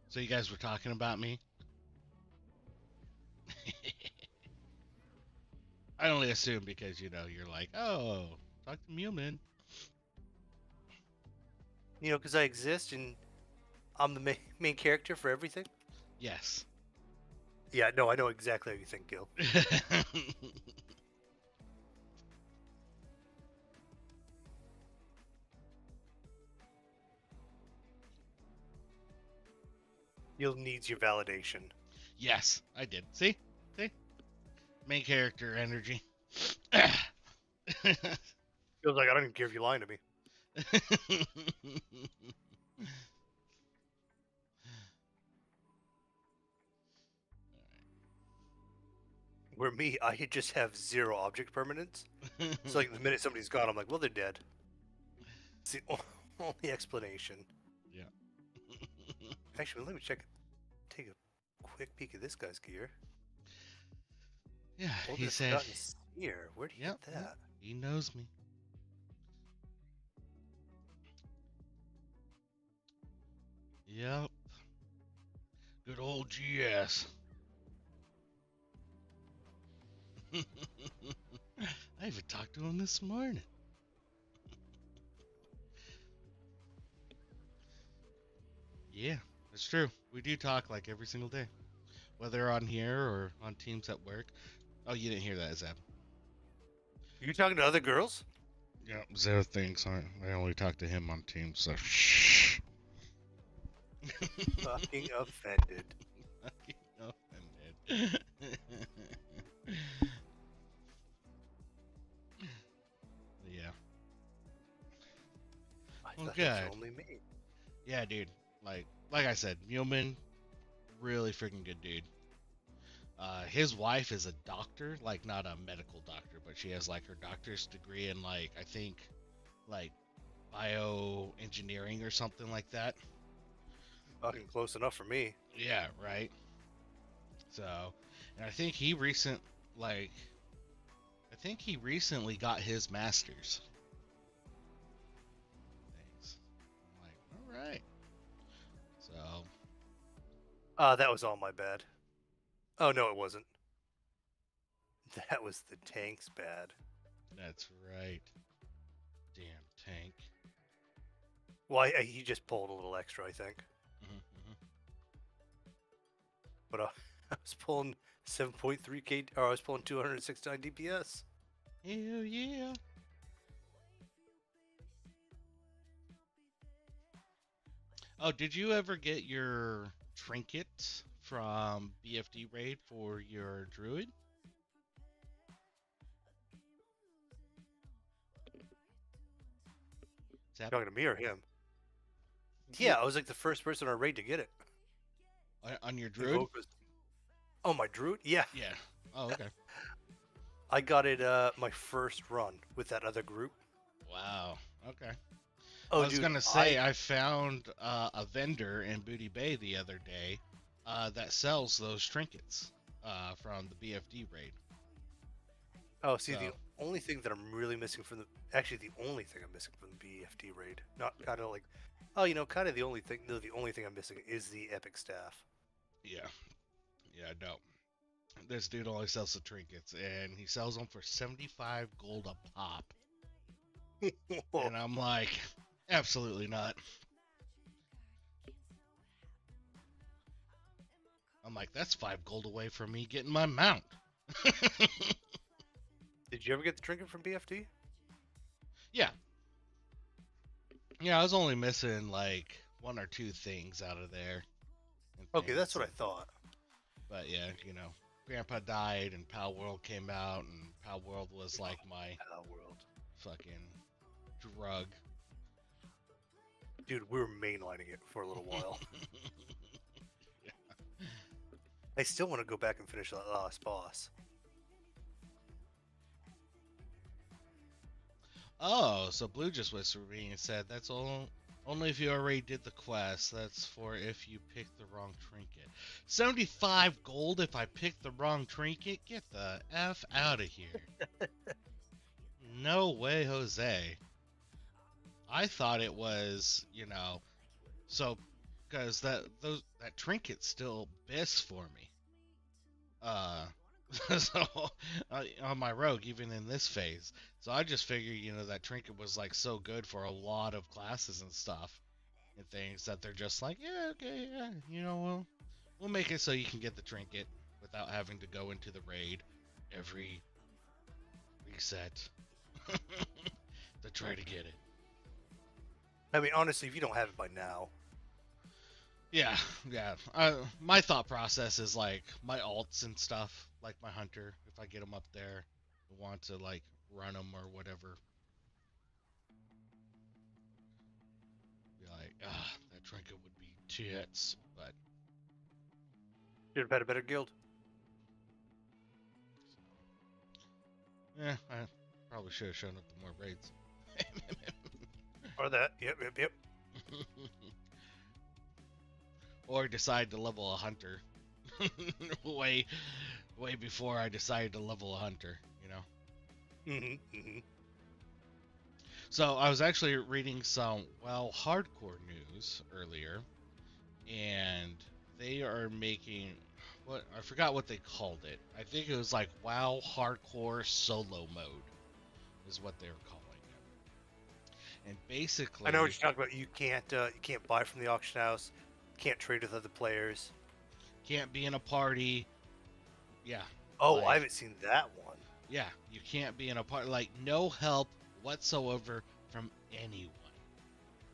So you guys were talking about me? I only assume because, you're like, oh, talk to Muleman. You know, because I exist and I'm the main character for everything. Yes. Yeah, no, I know exactly how you think, Gil. You'll need your validation. Yes, I did. See? Main character energy. Feels like I don't even care if you're lying to me. Where me, I just have 0 object permanence. So like the minute somebody's gone, I'm like, well, they're dead. It's the only explanation. Yeah. Actually, let me take a quick peek at this guy's gear. Yeah, Older he said, Forgotten Sphere. Where'd he yep, get that? he knows me. Yep. Good old GS. I even talked to him this morning. Yeah, that's true. We do talk like every single day, whether on here or on Teams at work. Oh, you didn't hear that, Zab? You talking to other girls? Yeah, Zab thinks I only talk to him on Teams, so shh. Fucking offended. Offended. Yeah. I Well, thought it was good. only me. Yeah, dude. Like I said, Muleman, really freaking good dude. His wife is a doctor, like not a medical doctor, but she has like her doctor's degree in like I think like bioengineering or something like that. Fucking close enough for me. Yeah, right. So, and like I think he recently got his master's. Thanks. I'm like, all right. So, That was all my bad. Oh, no, it wasn't. That was the tank's bad. that's right. Damn tank. Well, he just pulled a little extra, I think. Mm-hmm. But I was pulling 7.3k, or I was pulling 269 DPS. Hell yeah. Oh, did you ever get your trinket from BFD raid for your druid? Zap? Talking to me or him? Yeah. Yeah, I was like the first person on raid to get it. On your The druid? vote was... Oh, my druid? Yeah. Yeah. Oh, okay. I got it my first run with that other group. Wow. Okay. Oh, I was dude, gonna say I found a vendor in Booty Bay the other day that sells those trinkets from the BFD raid. Oh, see, So, the only thing that I'm really missing from the... Actually, the only thing I'm missing from the BFD raid. Not kind of like... Oh, you know, kind of the only thing... No, the only thing I'm missing is the epic staff. yeah. Yeah, no. This dude only sells the trinkets, and he sells them for 75 gold a pop. And I'm like, absolutely not. I'm like, that's 5 gold away from me getting my mount. Did you ever get the trinket from BFD? Yeah. Yeah, I was only missing like 1 or 2 things out of there. Okay, that's what I thought. But yeah, Grandpa died and Pal World came out, and Pal World was like my Pal World. fucking drug. Dude, we were mainlining it for a little while. Yeah. I still want to go back and finish that last boss. Oh, so Blue just whispered me and said that's only if you already did the quest. That's for if you picked the wrong trinket. 75 gold if I picked the wrong trinket? Get the F out of here. No way, Jose. I thought it was, so because that trinket's still best for me. So on my rogue, even in this phase, so I just figured, that trinket was like so good for a lot of classes and stuff and things that they're just like, yeah, okay, yeah, we'll make it so you can get the trinket without having to go into the raid every reset to try to get it. I mean, honestly, if you don't have it by now. Yeah. My thought process is like my alts and stuff, like my hunter, if I get them up there, I want to like run them or whatever. Be like, that trinket would be tits, but You'd have had a better guild. yeah, I probably should have shown up to more raids. Or that. Yep. Or decide to level a hunter way before I decided to level a hunter, So I was actually reading some hardcore news earlier, and they are making I forgot what they called it. I think it was like WoW hardcore solo mode is what they were calling it. And basically, I know what you're talking about. You can't buy from the auction house. Can't trade with other players. Can't be in a party. Yeah. Oh, I haven't seen that one. Yeah, you can't be in a party. Like, no help whatsoever from anyone.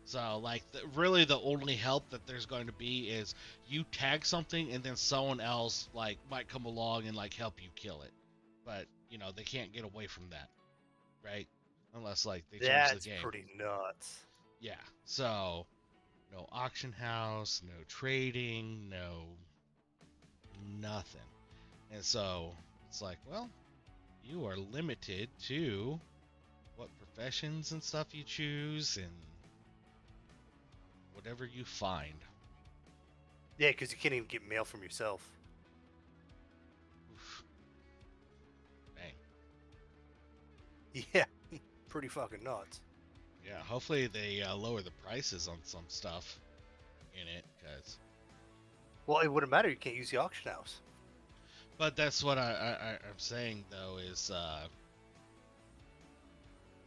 So, like, really the only help that there's going to be is you tag something and then someone else, like, might come along and, like, help you kill it. But, they can't get away from that. Right? Unless, like, they change the game. That's pretty nuts. Yeah. So, no auction house, no trading, no nothing. And so, it's like, well, you are limited to what professions and stuff you choose and whatever you find. Yeah, because you can't even get mail from yourself. Oof. Bang. Yeah, pretty fucking nuts. Yeah, hopefully they lower the prices on some stuff in it, because... Well, it wouldn't matter. You can't use the auction house. But that's what I'm saying, though, is,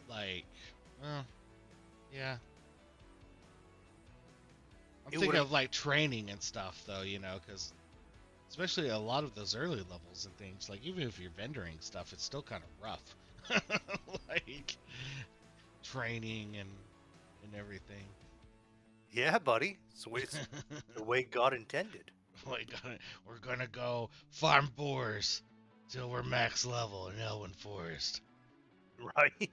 like, well, yeah. I'm thinking of, like, training and stuff, though, because especially a lot of those early levels and things, like, even if you're vendoring stuff, it's still kind of rough. Like, training and everything. Yeah, buddy. So it's the way God intended. We're gonna go farm boars till we're max level in Elwyn Forest. Right?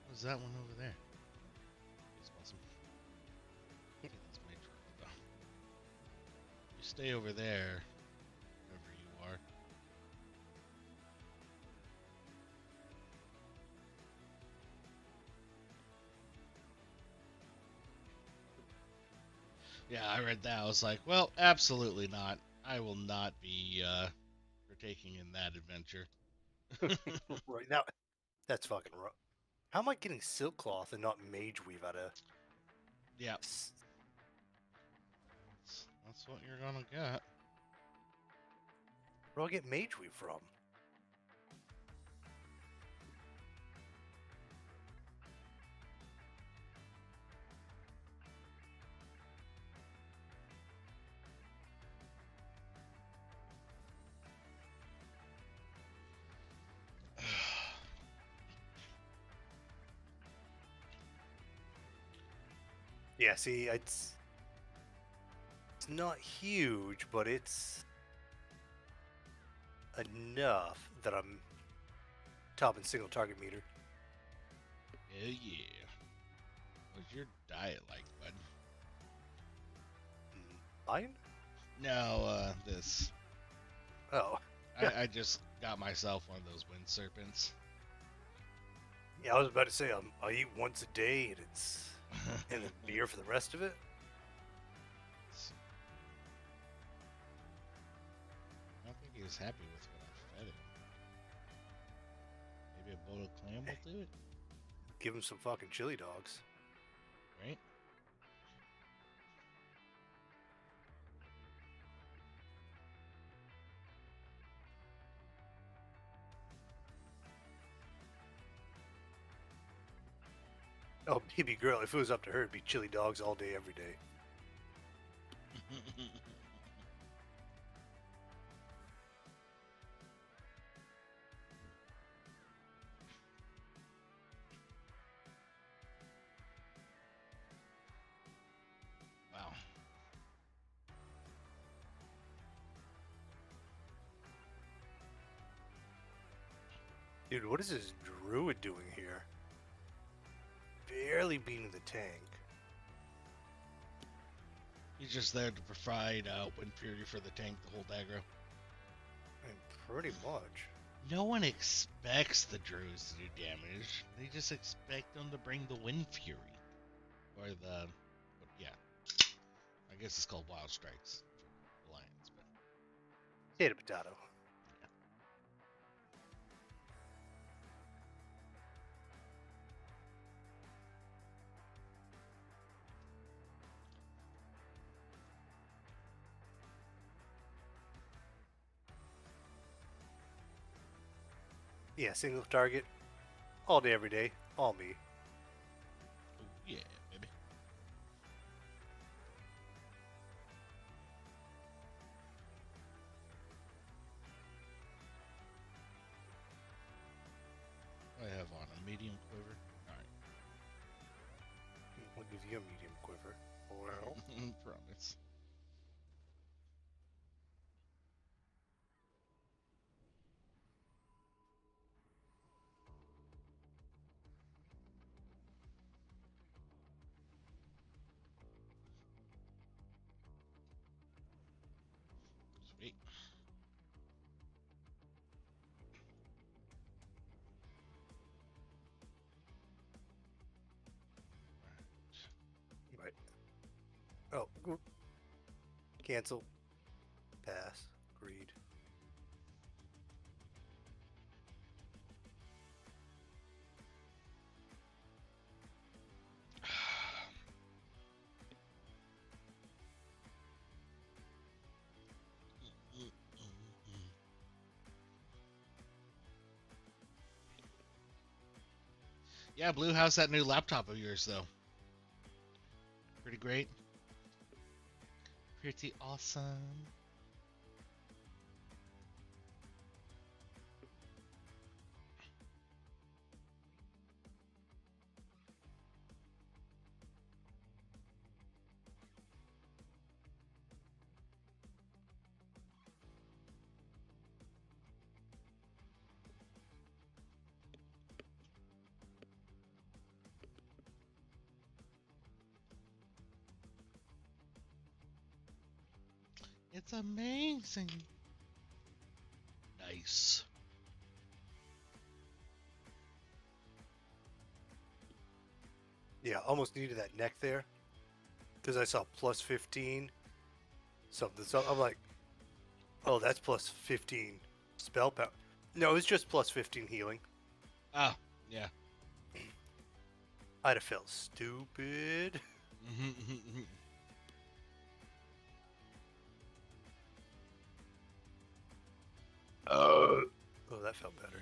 What's that one over there? That's awesome. I think that's my truck, though. You stay over there, wherever you are. Yeah, I read that. I was like, well, absolutely not. I will not be partaking in that adventure. Right now, that's fucking rough. How am I getting silk cloth and not mage weave out of? Yeah. That's what you're gonna get. Where do I get mage weave from? Yeah, see, it's not huge, but it's enough that I'm topping single target meter. Hell yeah. What's your diet like, bud? Mine? No, this. Oh, I just got myself one of those wind serpents. yeah. I was about to say I eat once a day, and it's and then beer for the rest of it. I don't think he was happy with what I fed him. Maybe a boiled clam will do it, Give him some fucking chili dogs. right? Oh, baby girl, if it was up to her, it'd be chili dogs all day, every day. Wow. Dude, what is this druid doing here? Barely beating the tank. He's just there to provide wind purity for the tank to hold aggro. And pretty much. No one expects the druids to do damage. They just expect them to bring the wind fury. Or the... yeah. I guess it's called wild strikes for Alliance, but... Potato, potato. Yeah, single target. All day, every day. All me. Oh, yeah, baby. What do I have on? A medium quiver? Alright. I'll give you a medium quiver. Well. Promise. Sweet. Right. Oh, cancel. Pass. Agreed. Yeah, Blue, how's that new laptop of yours, though? Pretty great? Pretty awesome. It's amazing. Nice. Yeah, almost needed that neck there. Because I saw plus 15 something. So I'm like, oh, that's plus 15 spell power. No, it's just plus 15 healing. Ah, yeah. I'd have felt stupid. Oh, that felt better.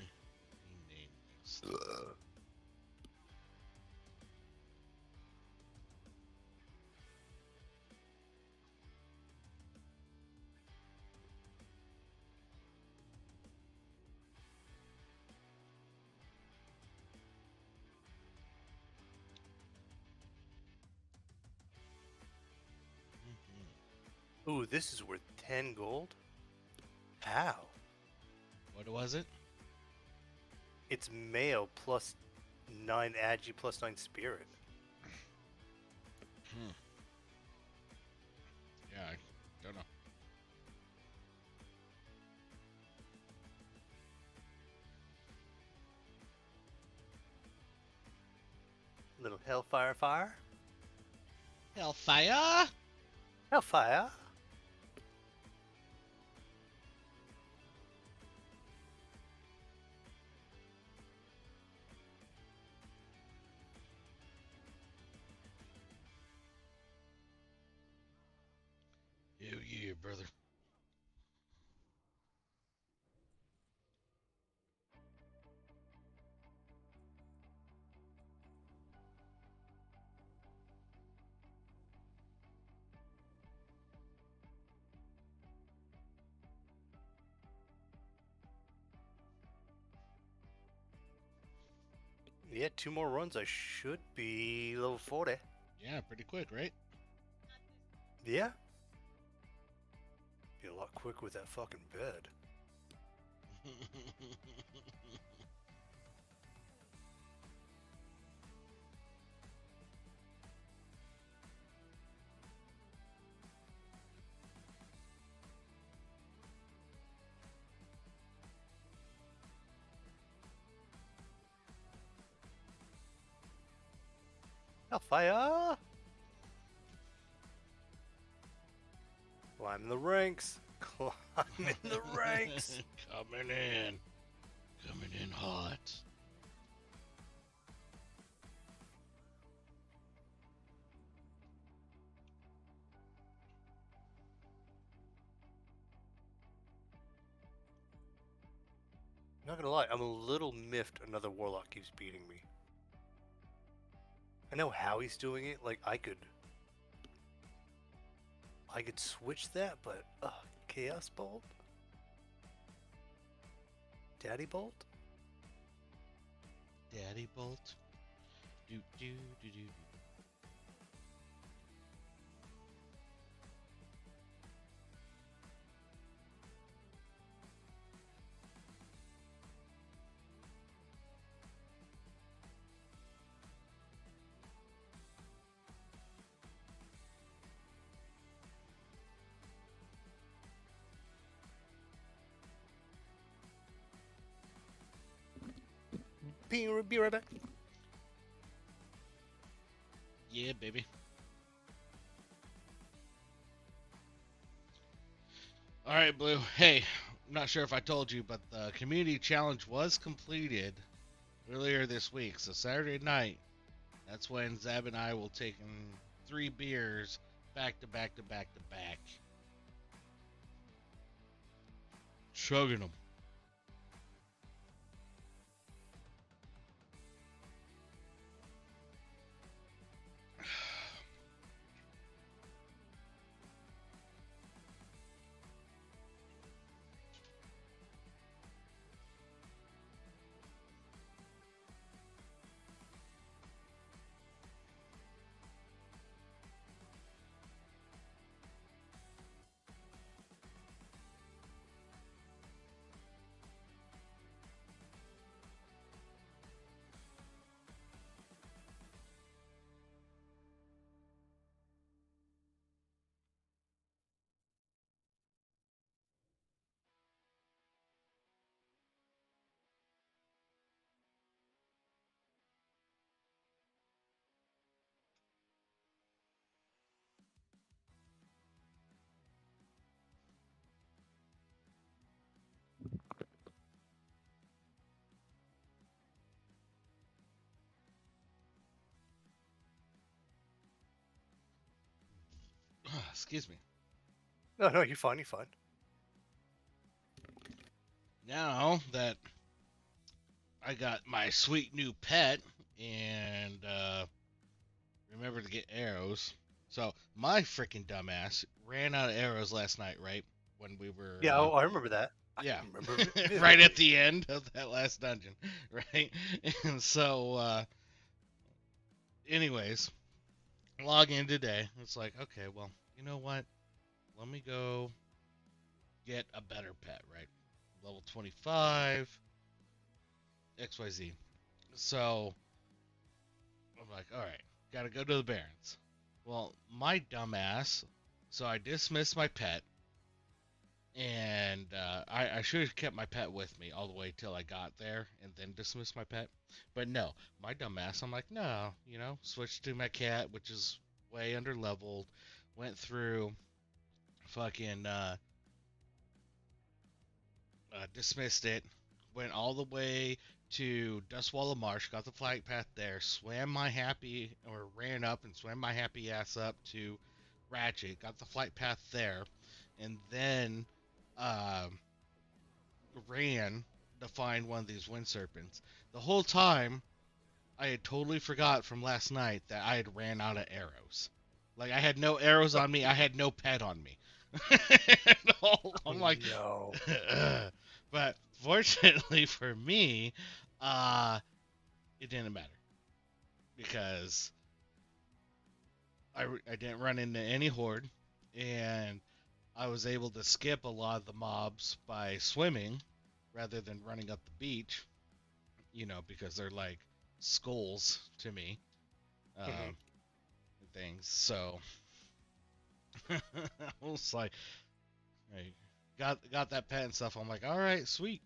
Ooh, this is worth 10 gold? How? What was it? It's Mayo plus 9 Agi plus 9 Spirit. Hmm. Yeah, I don't know. Little Hellfire Fire? Hellfire! Hellfire? Hell yeah, brother. Yeah, 2 more runs. I should be level 40. Yeah, pretty quick, right? Yeah? Be a lot quicker with that fucking bed. Hellfire! Climbing the ranks. Climbing the ranks. Coming in. Coming in hot. Not gonna lie, I'm a little miffed another warlock keeps beating me. I know how he's doing it, like I could switch that, but Chaos Bolt? Daddy Bolt? Daddy Bolt. Do do do do. Be right back. Yeah, baby. All right, Blue. Hey, I'm not sure if I told you, but the community challenge was completed earlier this week. So Saturday night, that's when Zab and I will take 3 beers back to back to back to back. Chugging them. Excuse me. No, you're fine, you're fine. Now that I got my sweet new pet and remember to get arrows. So my freaking dumbass ran out of arrows last night, right? When we were Yeah, I remember that. yeah, I remember vividly. right at the end of that last dungeon, right? And so, anyways, log in today. It's like, okay, well, you know what? let me go get a better pet, right? Level 25, XYZ. So I'm like, all right, gotta go to the Barrens. Well, my dumbass, so I dismissed my pet, and I should have kept my pet with me all the way till I got there and then dismissed my pet. But no, my dumbass, I'm like, no, switched to my cat, which is way under leveled, went through, fucking dismissed it, went all the way to Dustwallow Marsh, got the flight path there, ran up and swam my happy ass up to Ratchet, got the flight path there, and then uh, ran to find one of these wind serpents. The whole time, I had totally forgot from last night that I had ran out of arrows. Like, I had no arrows on me, I had no pet on me. I'm like, no. But fortunately for me, it didn't matter because I didn't run into any horde, and I was able to skip a lot of the mobs by swimming rather than running up the beach, because they're like skulls to me, things. So I was like, I got that pet and stuff. I'm like, all right, sweet,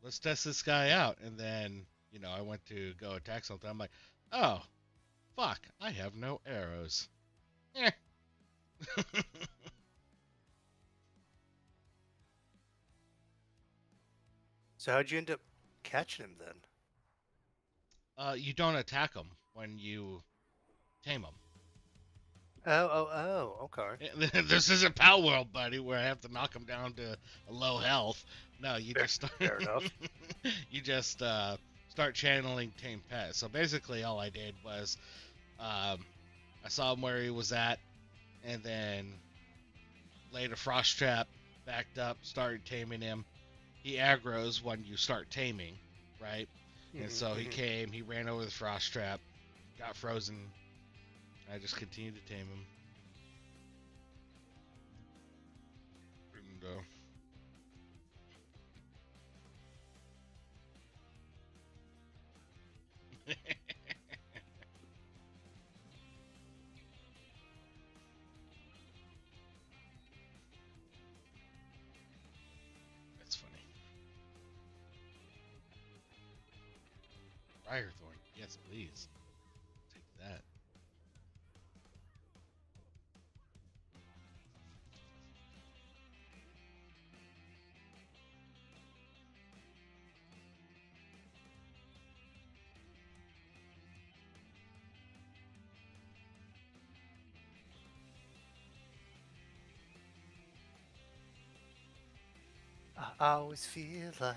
let's test this guy out. And then, I went to go attack something. I'm like, oh, fuck, I have no arrows. Eh. So how'd you end up catching him then? You don't attack them when you tame them. Oh, okay. This isn't Pow World, buddy, where I have to knock them down to a low health. No, you just start. Fair enough. You just start channeling tame pets. So basically, all I did was I saw him where he was at, and then laid a frost trap, backed up, started taming him. He aggroes when you start taming, right? And so he came, he ran over the frost trap, got frozen. I just continued to tame him. And, That's funny. Briarthorn, yes, please. Take that. I always feel like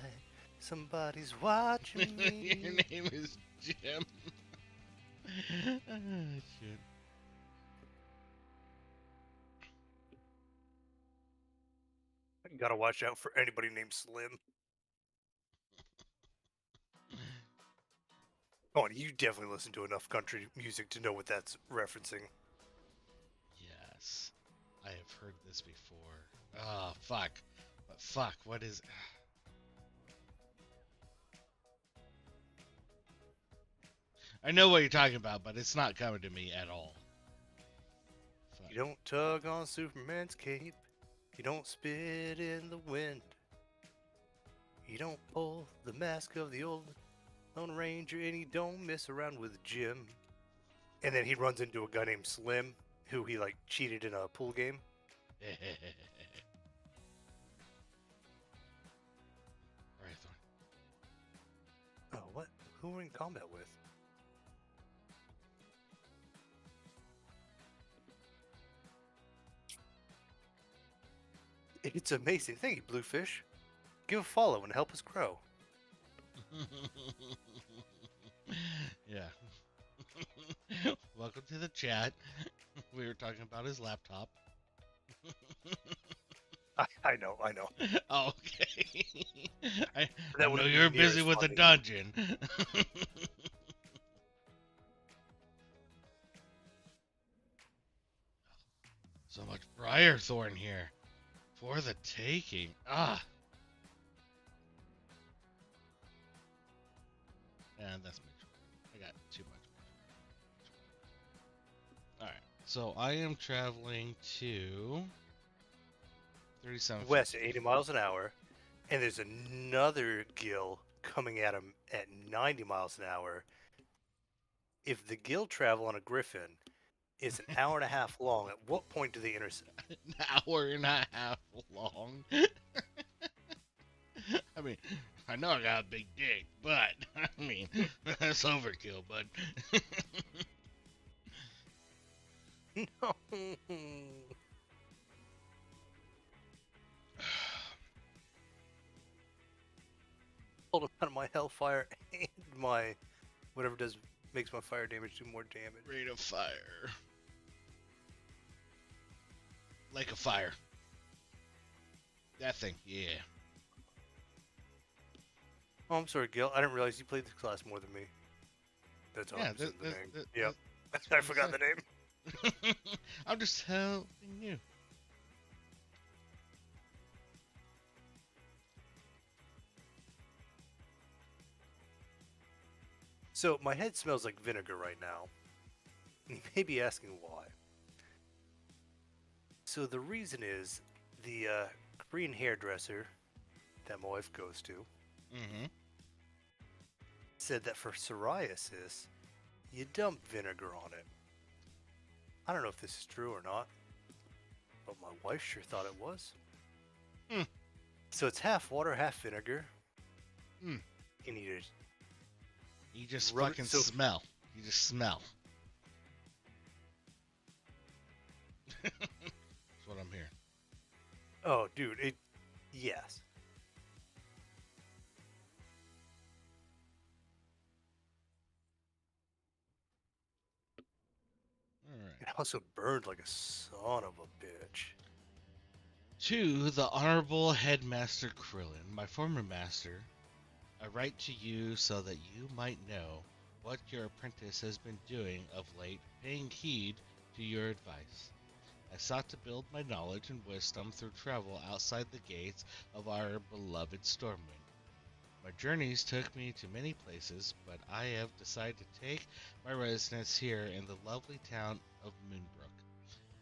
somebody's watching me. Your name is Jim. Shit. You gotta watch out for anybody named Slim. Oh, and you definitely listen to enough country music to know what that's referencing. Yes. I have heard this before. Oh, fuck. But fuck, what is... I know what you're talking about, but it's not coming to me at all. Fuck. You don't tug on Superman's cape. You don't spit in the wind. You don't pull the mask of the old Lone Ranger, and you don't mess around with Jim. And then he runs into a guy named Slim, who he like cheated in a pool game. Oh, what? Who are we in combat with? It's amazing. Thank you, Bluefish. Give a follow and help us grow. Yeah. Welcome to the chat. We were talking about his laptop. I know. Oh, okay. I That know wouldn't you're be near busy as with the funny. dungeon. So much briar thorn here. For the taking. Ah. And that's my choice. I got too much. Alright. So I am traveling to 37. West at 80 miles an hour, and there's another gill coming at him at 90 miles an hour. If the gill travel on a griffin is an hour and a half long, at what point do they intersect? An hour and a half long. I mean, I know I got a big dick, but I mean, that's overkill, bud. No. Hold on, my hellfire and my whatever makes my fire damage do more damage. Rate of fire. Like a fire. That thing, yeah. Oh, I'm sorry, Gil. I didn't realize you played this class more than me. That's all. Yeah, The name. yep. I forgot the name. I'm just helping you. So my head smells like vinegar right now. And you may be asking why. So the reason is the Korean hairdresser that my wife goes to said that for psoriasis, you dump vinegar on it. I don't know if this is true or not, but my wife sure thought it was. So it's half water, half vinegar. And You just Rub it- fucking so- smell. You just smell. That's what I'm hearing. Oh, dude, yes. Alright. It also burned like a son of a bitch. To the Honorable Headmaster Krillin, my former master, I write to you so that you might know what your apprentice has been doing of late, paying heed to your advice. I sought to build my knowledge and wisdom through travel outside the gates of our beloved Stormwind. My journeys took me to many places, but I have decided to take my residence here in the lovely town of Moonbrook.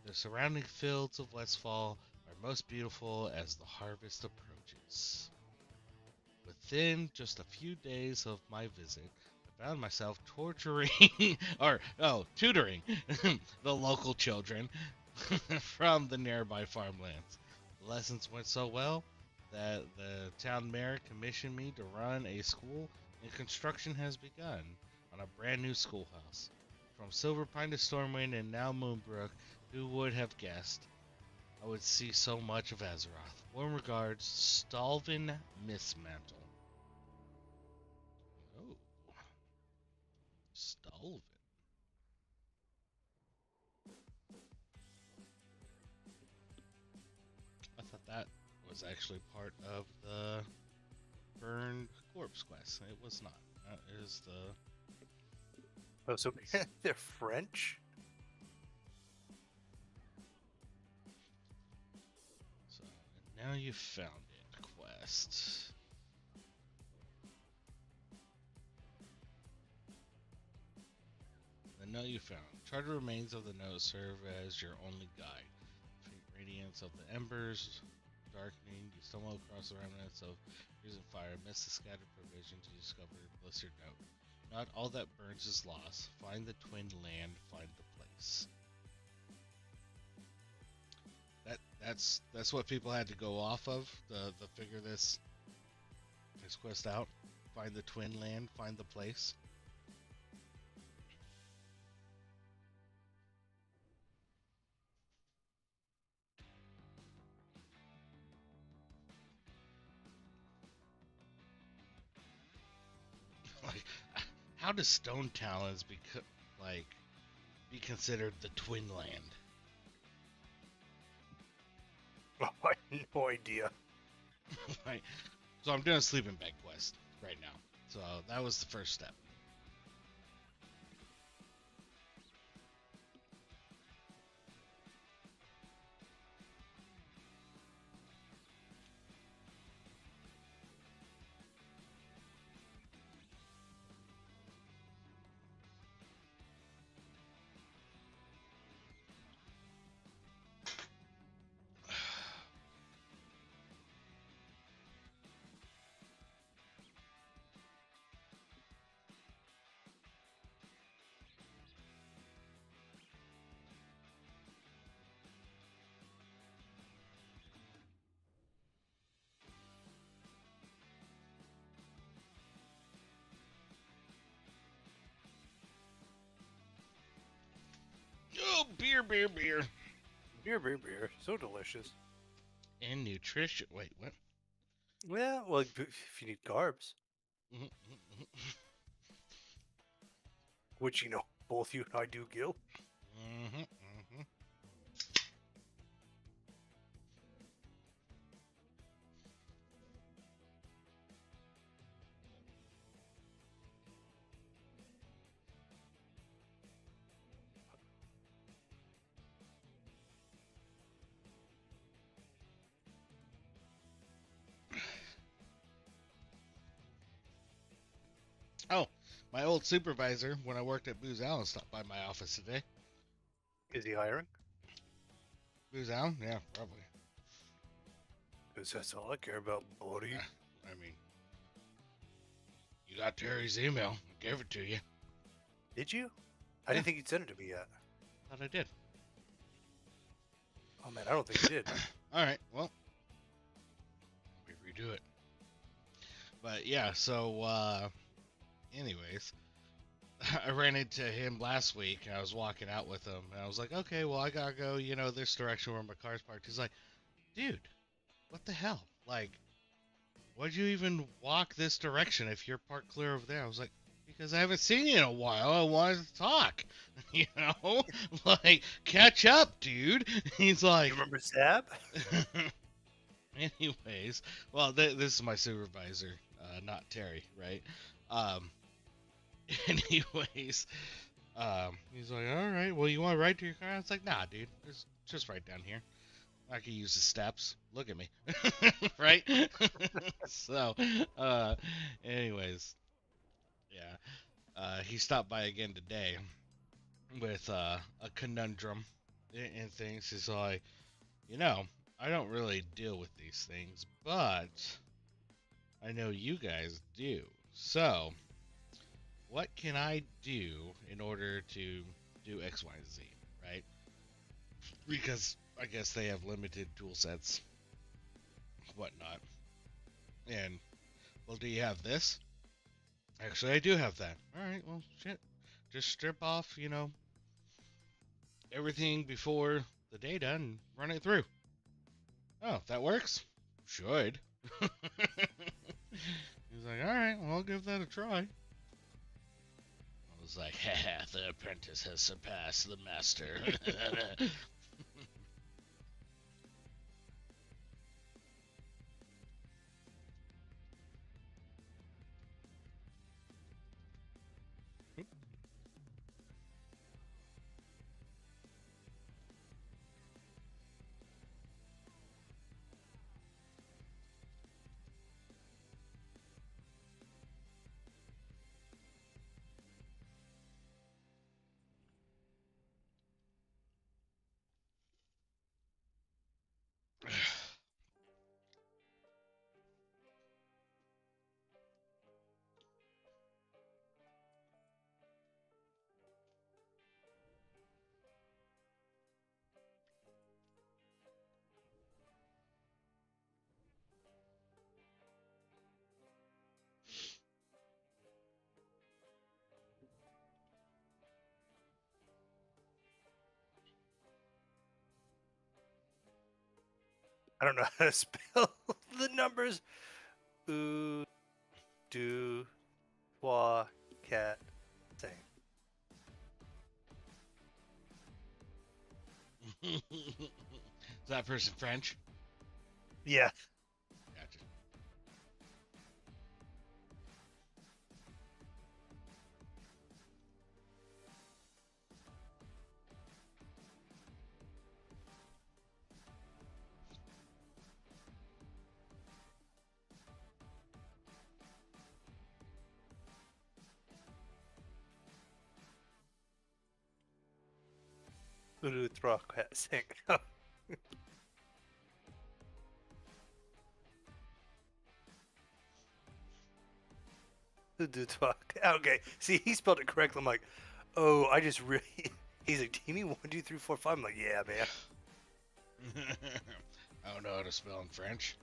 The surrounding fields of Westfall are most beautiful as the harvest approaches. Within just a few days of my visit, I found myself tutoring the local children from the nearby farmlands. The lessons went so well that the town mayor commissioned me to run a school, and construction has begun on a brand new schoolhouse. From Silverpine to Stormwind and now Moonbrook, who would have guessed I would see so much of Azeroth? Warm regards, Stalvin Mistmantle. Oh. Stalvin. I thought that was actually part of the Burned Corpse quest. It was not. That is the... Oh, so they're French? So, and now you found it quest. The note you found. Charred remains of the note serve as your only guide. Faint radiance of the embers darkening, you stumble across the remnants of recent fire, amidst the scattered provisions you discover a blistered note. Not all that burns is lost. Find the twin land, find the place. That's what people had to go off of to figure this quest out. Find the twin land, find the place. Like, how does Stone Talons be considered the twin land? Oh, I have no idea. Like, so I'm doing a sleeping bag quest right now. So that was the first step. Beer, beer, beer. Beer, beer, beer. So delicious. And nutrition. Wait, what? Yeah, well, if you need carbs, which, both you and I do, Gil. Oh, my old supervisor when I worked at Booz Allen stopped by my office today. Is he hiring? Booz Allen? Yeah, probably. Because that's all I care about, buddy. I mean, you got Terry's email. I gave it to you. Did you? I didn't think you'd sent it to me yet. Thought I did. Oh, man, I don't think you did. All right, well, let me redo it. But yeah, so anyways, I ran into him last week, and I was walking out with him, and I was like, okay, well, I gotta go, this direction where my car's parked. He's like, dude, what the hell? Like, why'd you even walk this direction if you're parked clear over there? I was like, because I haven't seen you in a while. I wanted to talk, like, catch up, dude. He's like, You remember Zab? anyways, well, this is my supervisor, not Terry, right? Anyways, he's like, all right, well, you want to ride to your car? I was like, nah, dude, it's just right down here. I can use the steps. Look at me, right? So, anyways, yeah, he stopped by again today with a conundrum and things. He's like, I don't really deal with these things, but I know you guys do. So, what can I do in order to do X, Y, and Z, right? Because I guess they have limited tool sets, whatnot. And, well, do you have this? Actually, I do have that. Alright, well, shit. Just strip off, everything before the data and run it through. Oh, that works? Should. He's like, alright, well, I'll give that a try. I was like, haha, the apprentice has surpassed the master. I don't know how to spell the numbers. Ooh, do, wa, cat, sing. Is that person French? Yeah. Gotcha. Ooh, throw, cat, sing. Okay, see, he spelled it correctly. I'm like, oh, I just really. He's like, do you mean 1, 2, 3, 4, 5? I'm like, yeah, man. I don't know how to spell in French.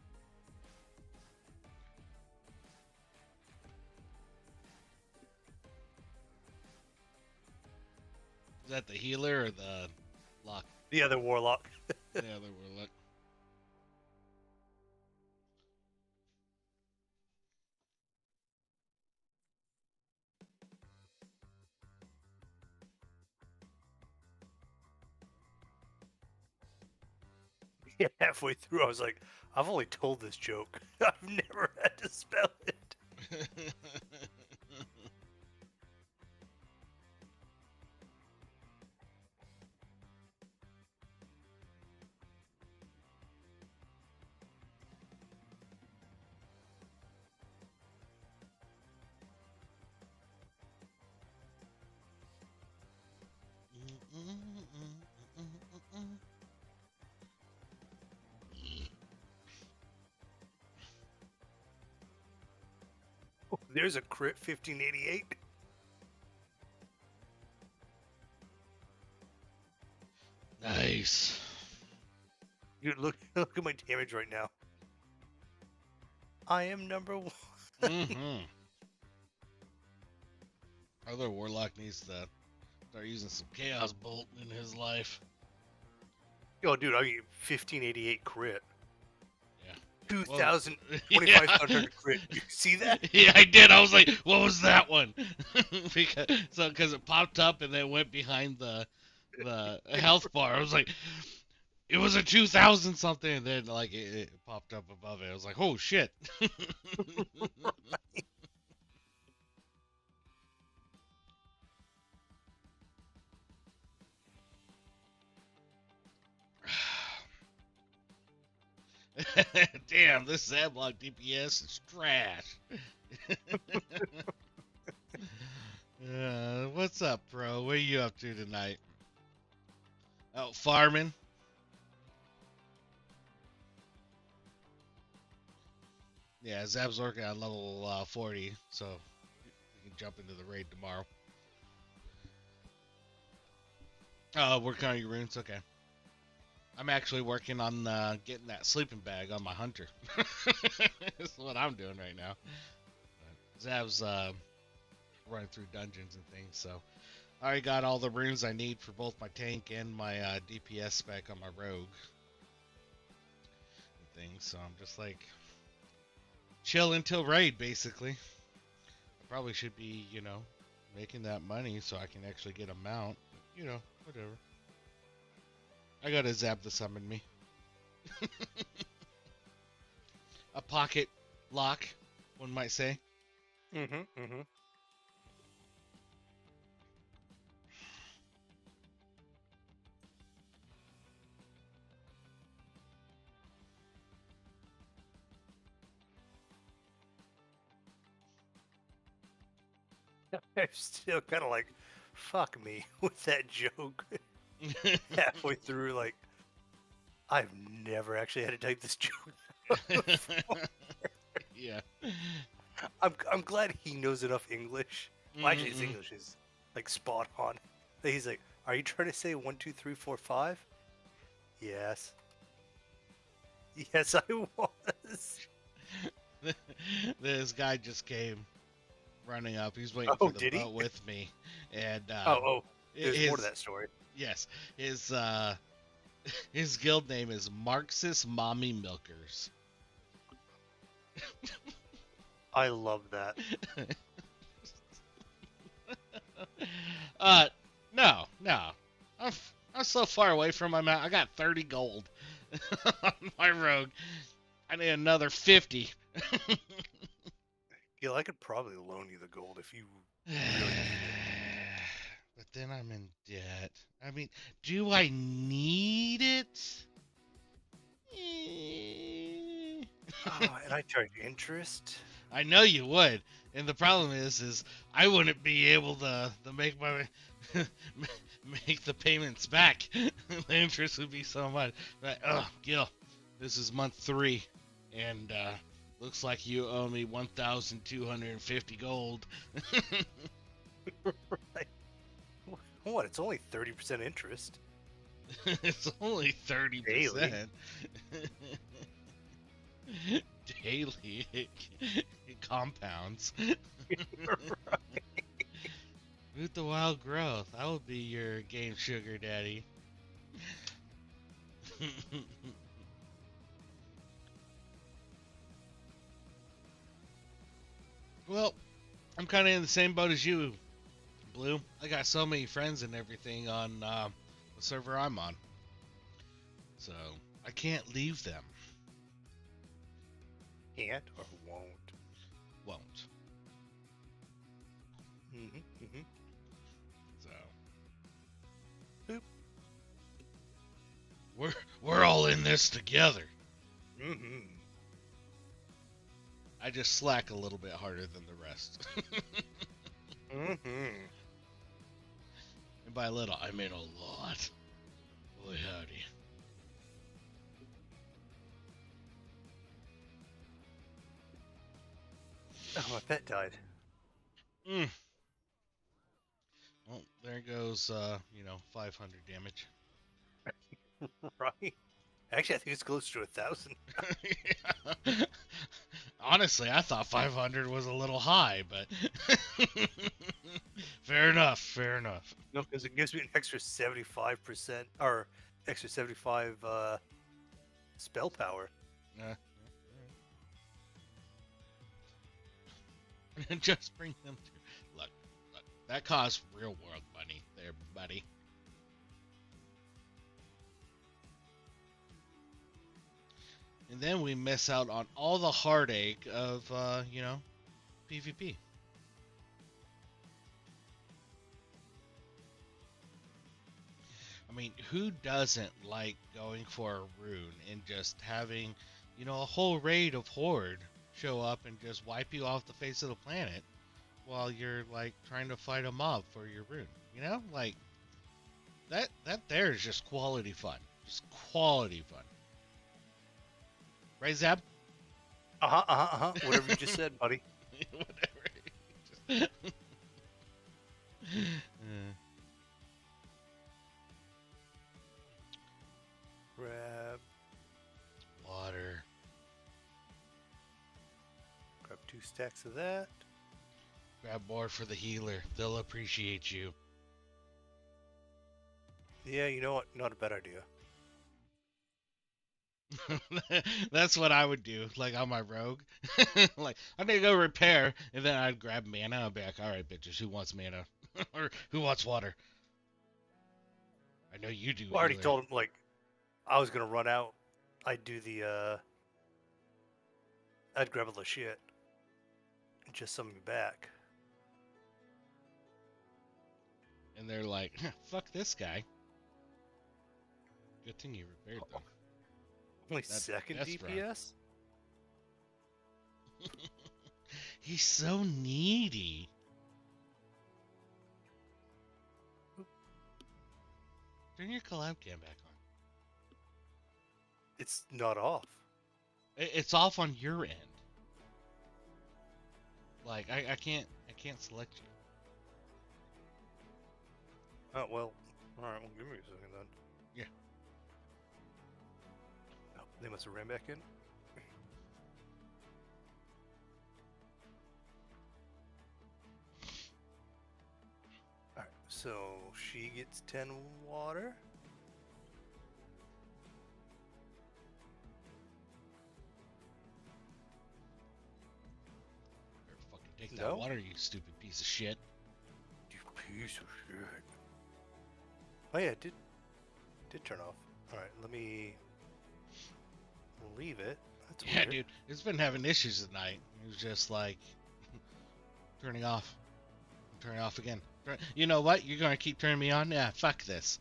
Is that the healer or the Lock. The other warlock. The other warlock. Yeah, halfway through, I was like, I've only told this joke. I've never had to spell it. Oh, there's a crit 1588. Nice. Dude, look at my damage right now. I am number 1. Mm-hmm. Other warlock needs to start using some chaos bolt in his life. Yo, dude, I mean 1588 crit. Yeah. 2,000, Well, 2,500 crit. You see that? Yeah, I did. I was like, what was that one? because it popped up and then went behind the health bar. I was like, it was a 2,000 something, and then like it popped up above it. I was like, oh shit. Damn, this Zablock DPS is trash. What's up, bro? What are you up to tonight? Out farming? Yeah, Zab's working on level 40, so we can jump into the raid tomorrow. Working on your runes? Okay. I'm actually working on getting that sleeping bag on my hunter. That's what I'm doing right now. Zab's running through dungeons and things, so I already got all the runes I need for both my tank and my DPS spec on my rogue and things. So I'm just like chill until raid, basically. I probably should be, making that money so I can actually get a mount. But, whatever. I got a Zab to summon me. A pocket lock, one might say. Mm-hmm. I'm still kind of like, fuck me with that joke. Halfway through, like, I've never actually had to type this joke. Yeah. I'm glad he knows enough English. Well, actually, his English is like spot on. That he's like, "Are you trying to say 1, 2, 3, 4, 5?" Yes. Yes, I was. This guy just came running up. He's waiting for the boat with me, and there's more to that story. Yes, his guild name is Marxist Mommy Milkers. I love that. No. I'm so far away from my mount. I got 30 gold on my rogue. I need another 50. Gil, I could probably loan you the gold if you really need it. But then I'm in debt. I mean, do I need it? And I charge interest. I know you would, and the problem is I wouldn't be able to make my make the payments back. The interest would be so much. Like, oh, Gil, this is month 3, and looks like you owe me 1,250 gold. Right. What? It's only 30% interest. It's only 30%. Daily. Daily. It compounds. Right. Root the wild growth. I will be your game sugar daddy. Well, I'm kind of in the same boat as you, Blue. I got so many friends and everything on the server I'm on, so I can't leave them. Can't or won't. Won't. Mm-hmm. So Boop. we're all in this together. Mm-hmm. I just slack a little bit harder than the rest. Mm-hmm. And by a little, I mean a lot. Boy, howdy. Oh, my pet died. Mm. Well, there goes, 500 damage. Right. Actually, I think it's closer to 1,000. Yeah. Honestly, I thought 500 was a little high, but fair enough, fair enough. No, because it gives me an extra 75% or extra 75 spell power. Yeah. Just bring them to. Look, that costs real world money there, buddy. And then we miss out on all the heartache of, PvP. I mean, who doesn't like going for a rune and just having, a whole raid of Horde show up and just wipe you off the face of the planet while you're, like, trying to fight a mob for your rune? Like, that there is just quality fun. Just quality fun. Right, Zab? Whatever you just said, buddy. Whatever. Grab Water. 2 stacks of that. Grab more for the healer. They'll appreciate you. Yeah, you know what? Not a bad idea. That's what I would do, like on my rogue. Like, I'm gonna go repair, and then I'd grab mana. I'd be like, alright, bitches, who wants mana? Or who wants water? I know you do. Well, I already healer. told him, like, I was going to run out. I'd do the, I'd grab all the shit. And just summon me back. And they're like, fuck this guy. Good thing you repaired them. Only second that's DPS? He's so needy. Turn your collab cam back on. It's not off. It's off on your end. Like, I can't select you. Oh, well. Alright, well, give me a second then. Yeah. Oh, they must have ran back in. Alright, so she gets 10 water. Better fucking take that water, you stupid piece of shit. You piece of shit. Oh yeah, it did turn off. Alright, let me leave it. That's Yeah, weird. dude, it's been having issues tonight. It was just like turning off, turning off again. You know what? You're gonna keep turning me on? Yeah, fuck this.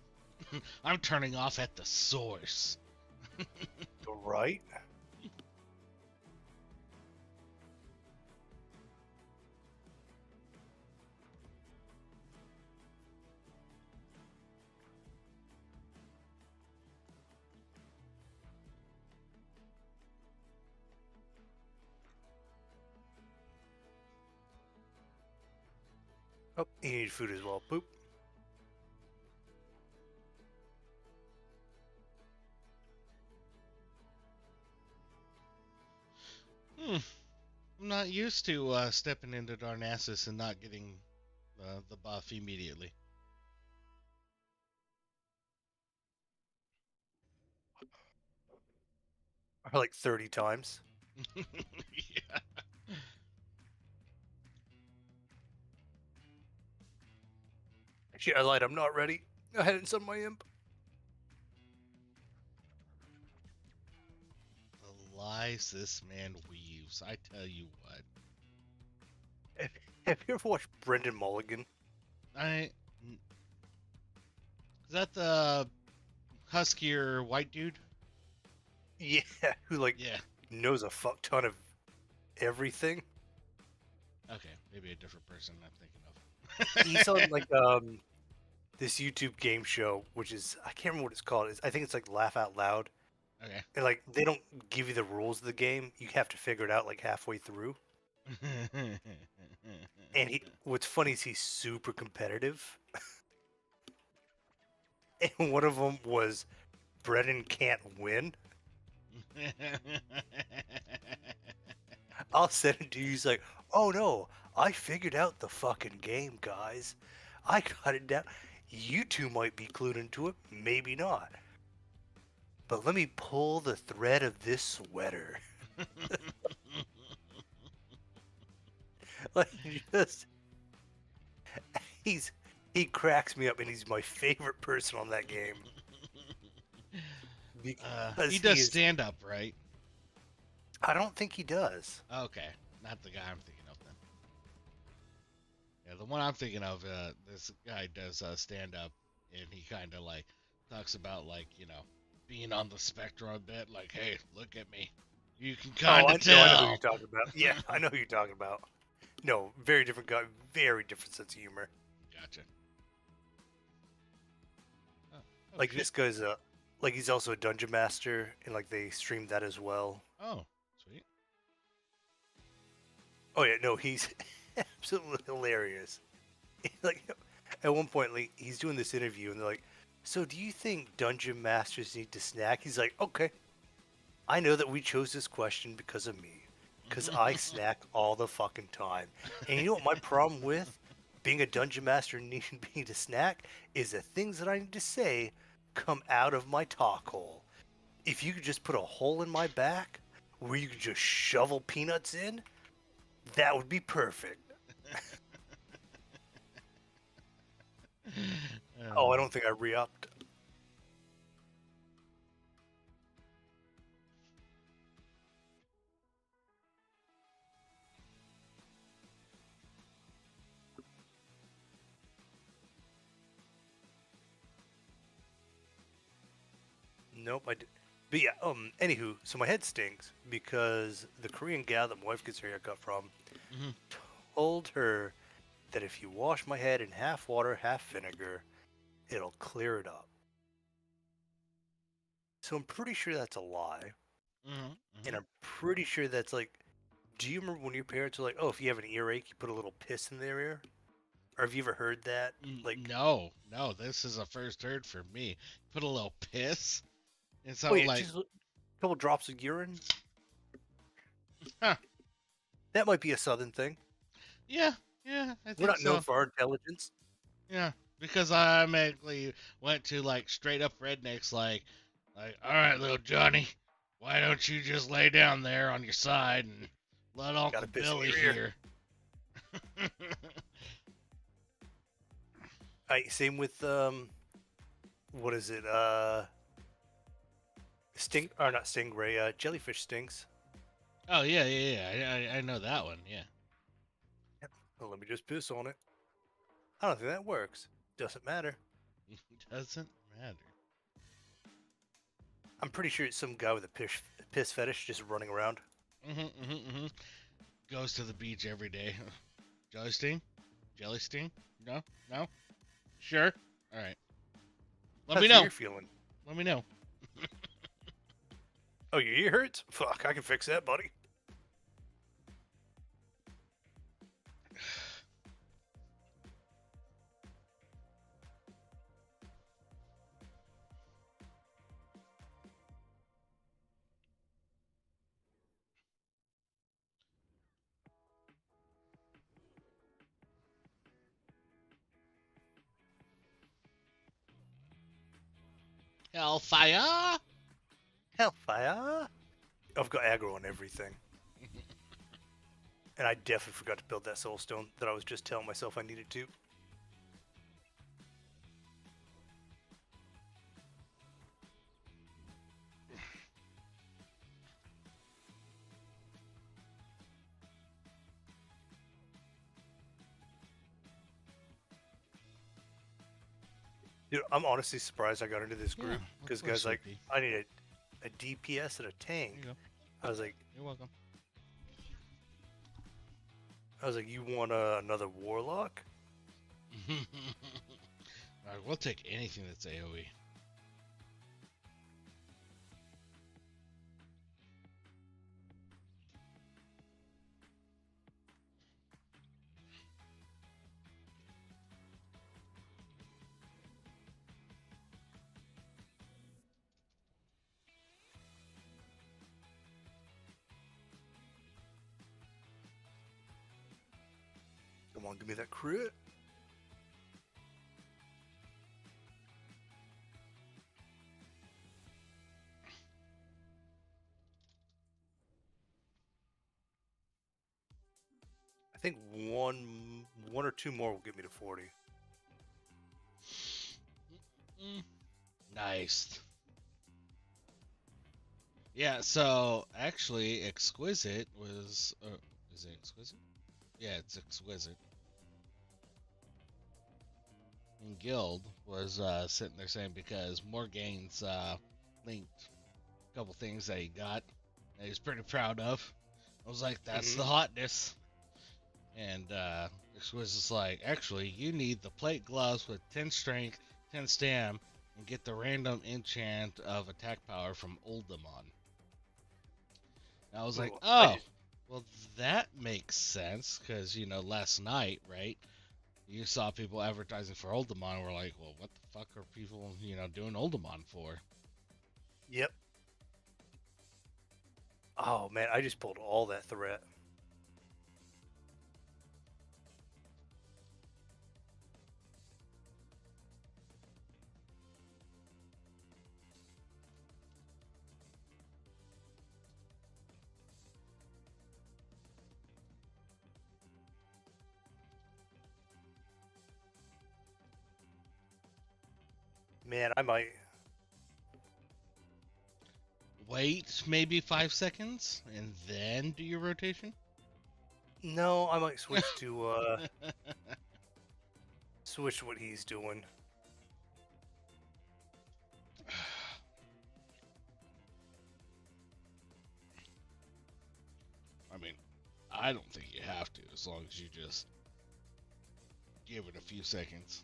I'm turning off at the source. Right? Oh, you need food as well. Boop. I'm not used to stepping into Darnassus and not getting the buff immediately. Or like 30 times. Yeah. Shit, I lied. I'm not ready. I hadn't summoned my imp. The lies this man weaves. I tell you what. Have you ever watched Brendan Mulligan? Is that the huskier white dude? Yeah, who like Yeah. knows a fuck ton of everything. Okay, maybe a different person I'm thinking of. He's on like this YouTube game show, which is I can't remember what it's called. I think it's like Laugh Out Loud. Okay. And like they don't give you the rules of the game. You have to figure it out like halfway through. And what's funny is he's super competitive. And one of them was Brennan can't win. I'll send it to you. He's like, oh no, I figured out the fucking game, guys. I got it down. You two might be clued into it, maybe not. But let me pull the thread of this sweater. Like, just. He cracks me up, and he's my favorite person on that game. He does stand up, right? I don't think he does. Okay, not the guy I'm thinking of then. Yeah, the one I'm thinking of, this guy does stand up, and he kind of like talks about like being on the spectrum a bit. Like, hey, look at me, you can kind of tell. I know who you're talking about. Yeah, I know who you're talking about. No, very different guy, very different sense of humor. Gotcha. Oh, like shit. this guy's like he's also a dungeon master, and like they streamed that as well. Oh, sweet. Oh yeah, no, he's absolutely hilarious. Like at one point, like he's doing this interview, and they're like, "So do you think dungeon masters need to snack?" He's like, "Okay, I know that we chose this question because of me, because I snack all the fucking time. And you know what my problem with being a dungeon master and needing to snack is the things that I need to say come out of my talk hole. If you could just put a hole in my back where you could just shovel peanuts in, that would be perfect." Oh, I don't think I re-upped. Nope, I did. But yeah, anywho, so my head stinks because the Korean gal that my wife gets her haircut from told her that if you wash my head in half water, half vinegar, it'll clear it up. So I'm pretty sure that's a lie. And I'm pretty sure that's like, do you remember when your parents were like, oh, if you have an earache, you put a little piss in their ear? Or have you ever heard that? Like, no, this is a first heard for me. Put a little piss. It's oh yeah, like just a couple drops of urine. Huh. That might be a southern thing. Yeah, I think We're not so. known for our intelligence. Yeah, because I automatically went to like straight up rednecks, like, all right, little Johnny, why don't you just lay down there on your side and let Uncle Billy hear? Same with what is it? Not stingray. Jellyfish stinks. Oh yeah. I know that one. Yeah. Well, let me just piss on it. I don't think that works. Doesn't matter. Doesn't matter. I'm pretty sure it's some guy with a piss fetish just running around. Goes to the beach every day. Jelly sting? Jelly sting? No? Sure. All right. Let me know. You're feeling. Let me know. Oh, your ear hurts? Fuck, I can fix that, buddy. Hellfire! Hellfire! I've got aggro on everything. And I definitely forgot to build that soul stone that I was just telling myself I needed to. Dude, I'm honestly surprised I got into this group because guys like, I need a DPS and a tank. There you go. I was like, You're welcome. you want another warlock? Alright, we'll take anything that's AoE. Come on, give me that crit. I think one or two more will get me to 40. Nice. Yeah, so actually, Exquisite was. Is it Exquisite? Yeah, it's Exquisite. And Guild was sitting there saying because Morgane's linked a couple things that he got that he's pretty proud of. I was like, that's the hotness. And Exquisite's like, actually, you need the plate gloves with 10 strength, 10 stam, and get the random enchant of attack power from Oldemon. And I was like, oh, well, that makes sense, because, you know, last night, right, you saw people advertising for Oldemon, and we're like, well, what the fuck are people, you know, doing Oldemon for? Yep. Oh, man, I just pulled all that threat. Man, I might... Wait maybe 5 seconds, and then do your rotation? No, I might switch to, switch to what he's doing. I mean, I don't think you have to, as long as you just give it a few seconds.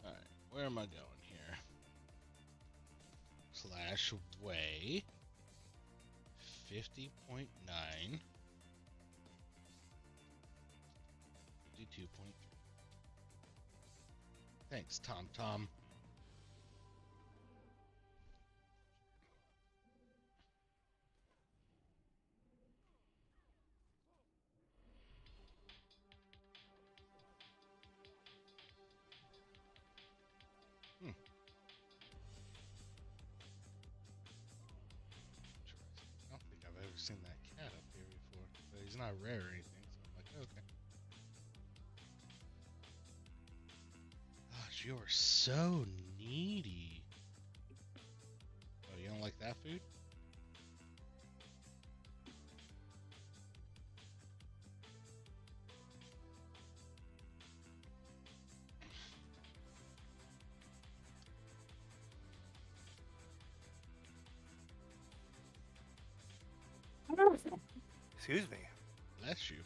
Alright, where am I going here? Slash way 50.9 52.3. Thanks, Tom Tom. I don't think I've ever seen that cat up here before, but he's not rare or anything, so I'm like, okay. Gosh, you are so needy. Oh, you don't like that food? Excuse me. Bless you.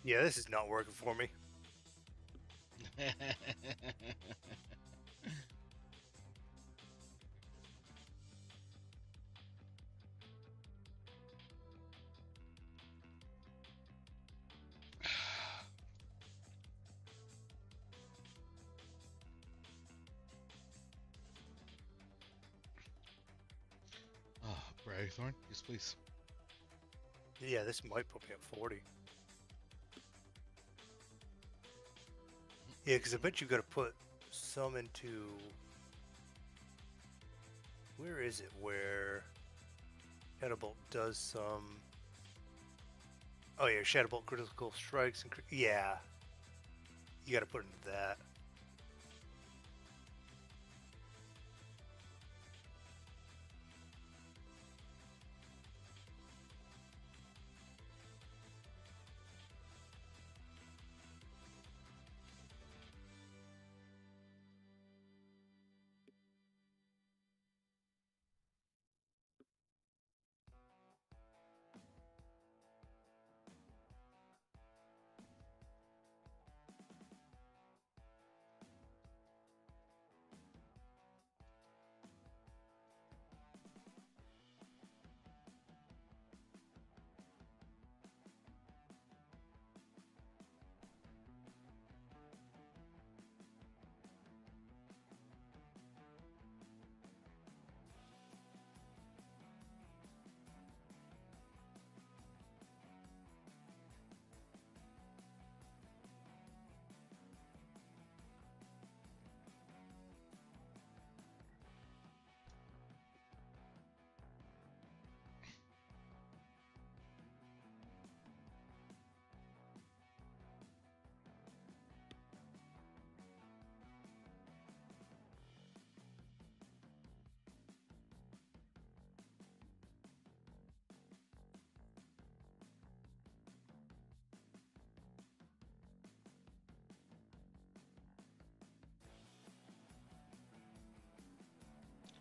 Yeah, this is not working for me. Oh, Braithorn, yes, please. Yeah, this might put me at 40. Yeah, because I bet you got to put some into... Where is it where Shadowbolt does some... Oh yeah, Shadowbolt critical strikes and... Yeah. You got to put into that.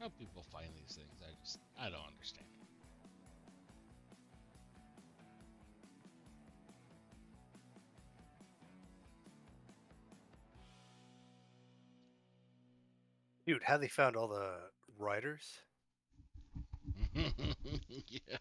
How people find these things, I don't understand. Dude, how they found all the writers? Yeah.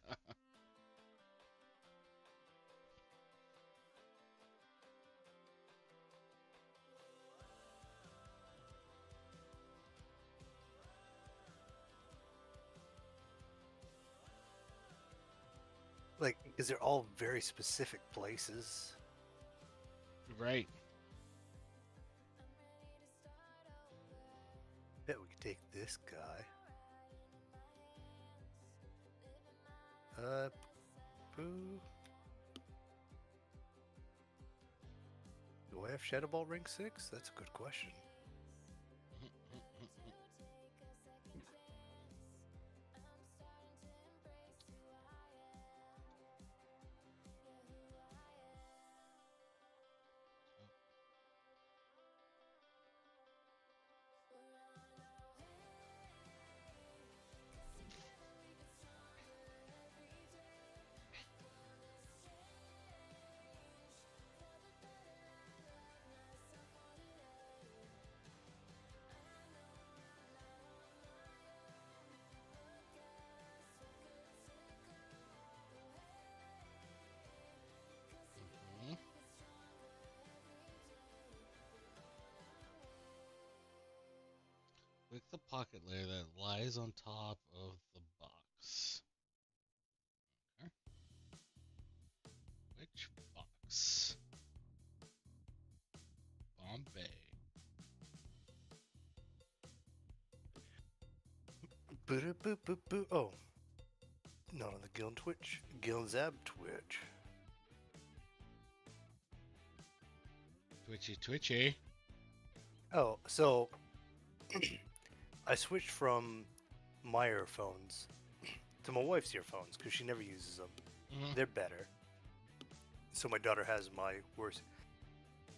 Like, because they're all very specific places. Right. Bet we could take this guy. Boo. Do I have Shadowball Ring 6? That's a good question. Mhm. Click the pocket layer that lies on top of the box. Okay. Which box? Bombay. Boo. Oh. No, the Gill and Twitch. Gill and Zab Twitch. Twitchy, twitchy. Oh, so I switched from my earphones to my wife's earphones because she never uses them. Mhm. They're better. So my daughter has my worst.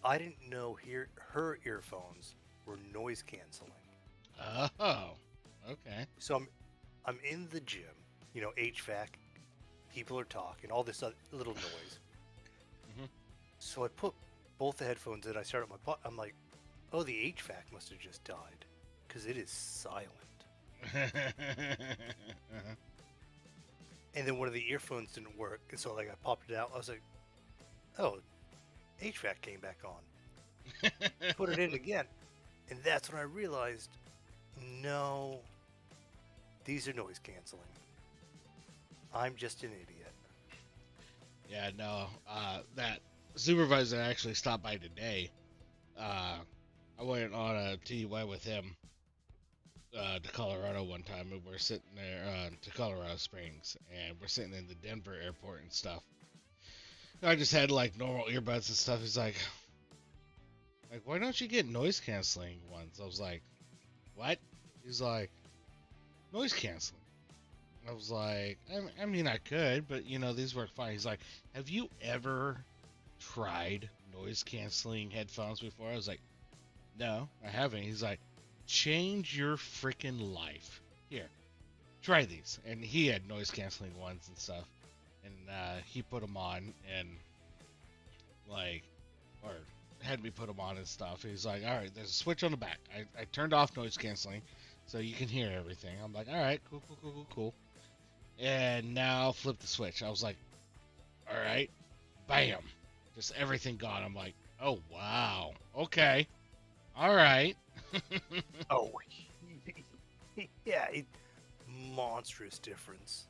I didn't know her earphones were noise canceling. Oh. Okay. So I'm in the gym, you know, HVAC, people are talking, all this other little noise. Mhm. So I put both the headphones in. I started my pot. I'm like, oh, the HVAC must have just died because it is silent. And then one of the earphones didn't work, and so like I popped it out. I was like, oh, HVAC came back on. Put it in again, and that's when I realized, no, these are noise canceling. I'm just an idiot. Yeah, no. That supervisor actually stopped by today. I went on a TUI with him to Colorado one time, and we're sitting there to Colorado Springs, and we're sitting in the Denver airport and stuff. And I just had like normal earbuds and stuff. He's like, why don't you get noise canceling ones? I was like, what? He's like, noise canceling. I was like, I mean, I could, but you know, these work fine. He's like, have you ever tried noise canceling headphones before? I was like, no, I haven't. He's like, change your freaking life. Here, try these. And he had noise canceling ones and stuff, and he put them on and like, or had me put them on and stuff. He's like, all right, there's a switch on the back. I turned off noise canceling, so you can hear everything. I'm like, all right, cool. And now flip the switch. I was like, all right, bam, just everything gone. I'm like, oh wow, okay, all right. Oh, yeah, monstrous difference.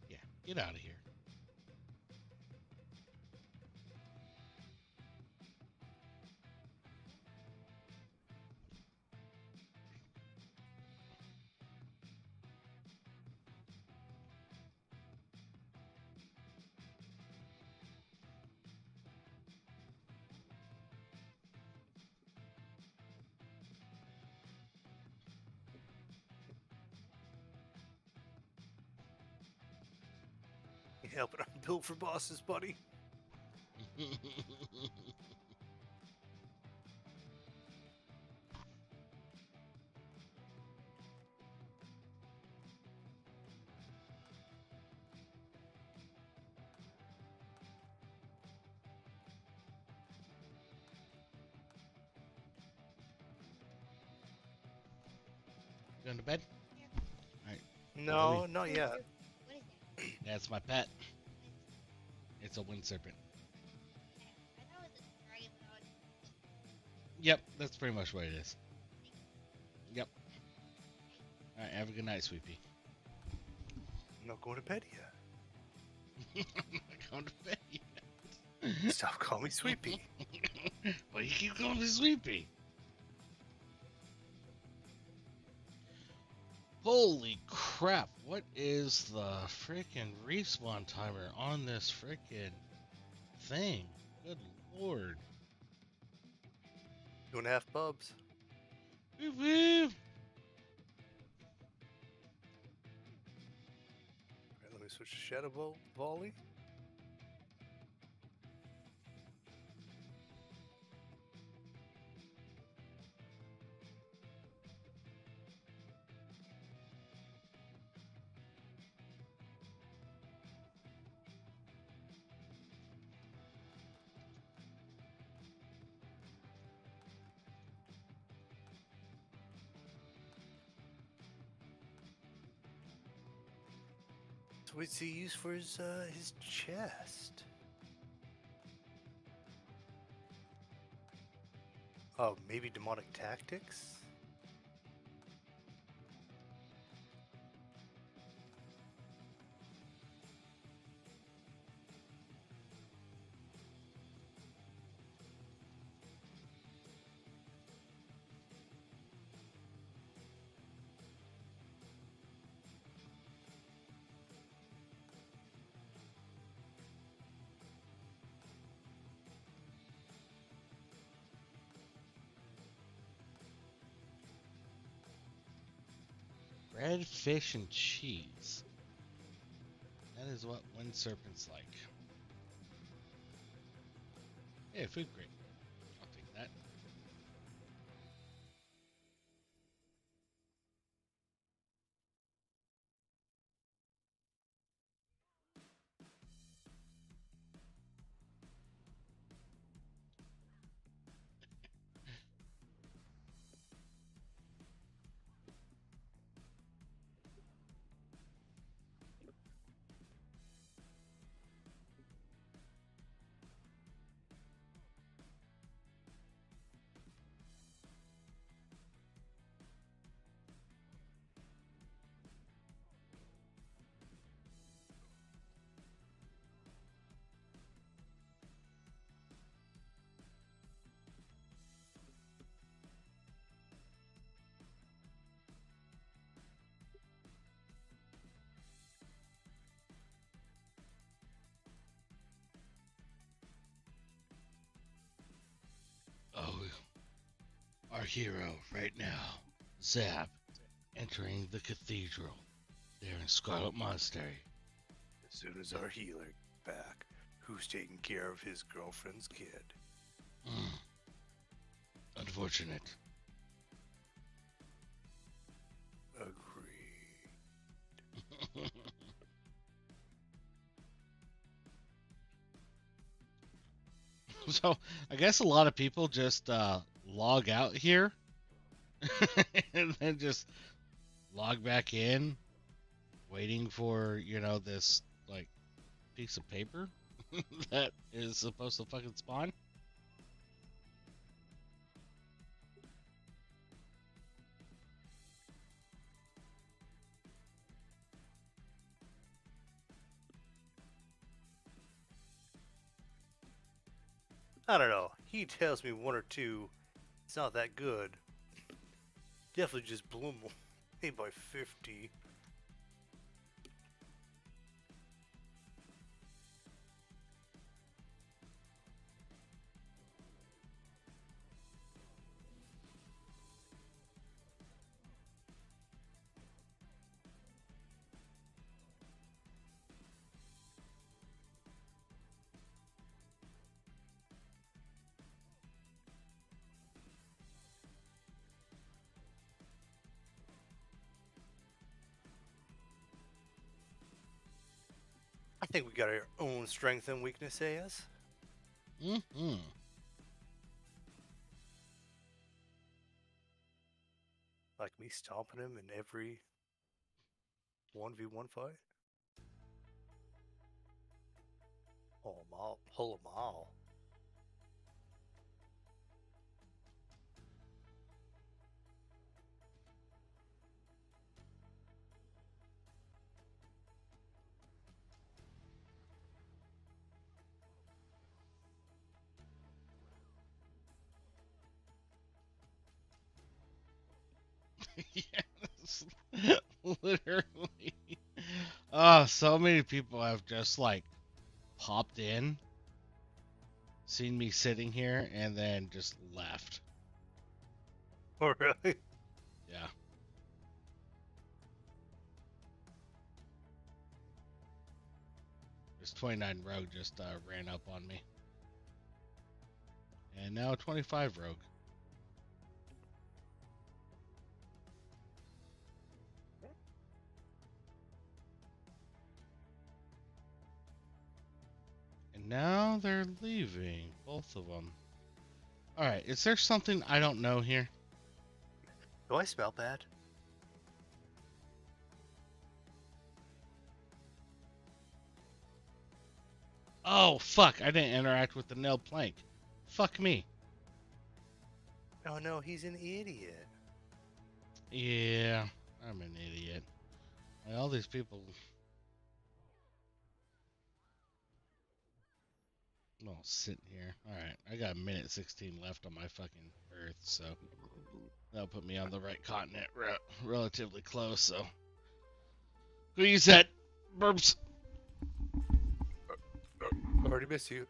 Yeah, get out of here. Yeah, but I'm built for bosses, buddy. Going to bed? All right. No, not yet. That's my pet. It's a wind serpent. Yep, that's pretty much what it is. Yep. All right, have a good night, Sweet Pea. I'm not going to bed yet. I'm not going to bed yet. Stop calling me Sweet Pea. Well, you keep calling me Sweet Pea. Holy crap, what is the freaking respawn timer on this freaking thing? Good lord. 2.5 bubs. Woo woo. Alright, let me switch to Shadow Volley. So what's he use for his chest? Oh, maybe demonic tactics? Bread, fish, and cheese. That is what wind serpents like. Yeah, food grade. I'll take that. Oh, our hero right now, Zab, entering the cathedral there in Scarlet Monastery. As soon as our healer gets back, who's taking care of his girlfriend's kid? Unfortunate. Agreed. So, I guess a lot of people just log out here and then just log back in, waiting for, this, like, piece of paper that is supposed to fucking spawn. I don't know. He tells me one or two. It's not that good. Definitely just blew him away by 50. I think we got our own strength and weakness, AS. Mm-hmm. Like me stomping him in every 1v1 fight. Oh, pull a mile. Yes. Literally. Oh, so many people have just, like, popped in, seen me sitting here, and then just left. Oh, really? Yeah. This 29 rogue just ran up on me. And now 25 rogue. And now they're leaving, both of them. Alright, is there something I don't know here? Do I smell bad? Oh, fuck, I didn't interact with the nailed plank. Fuck me. Oh no, he's an idiot. Yeah, I'm an idiot. Like, all these people... Oh, sitting here. Alright, I got a minute 16 left on my fucking Earth, so... That'll put me on the right continent relatively close, so... Who you said? Burps. Already miss you.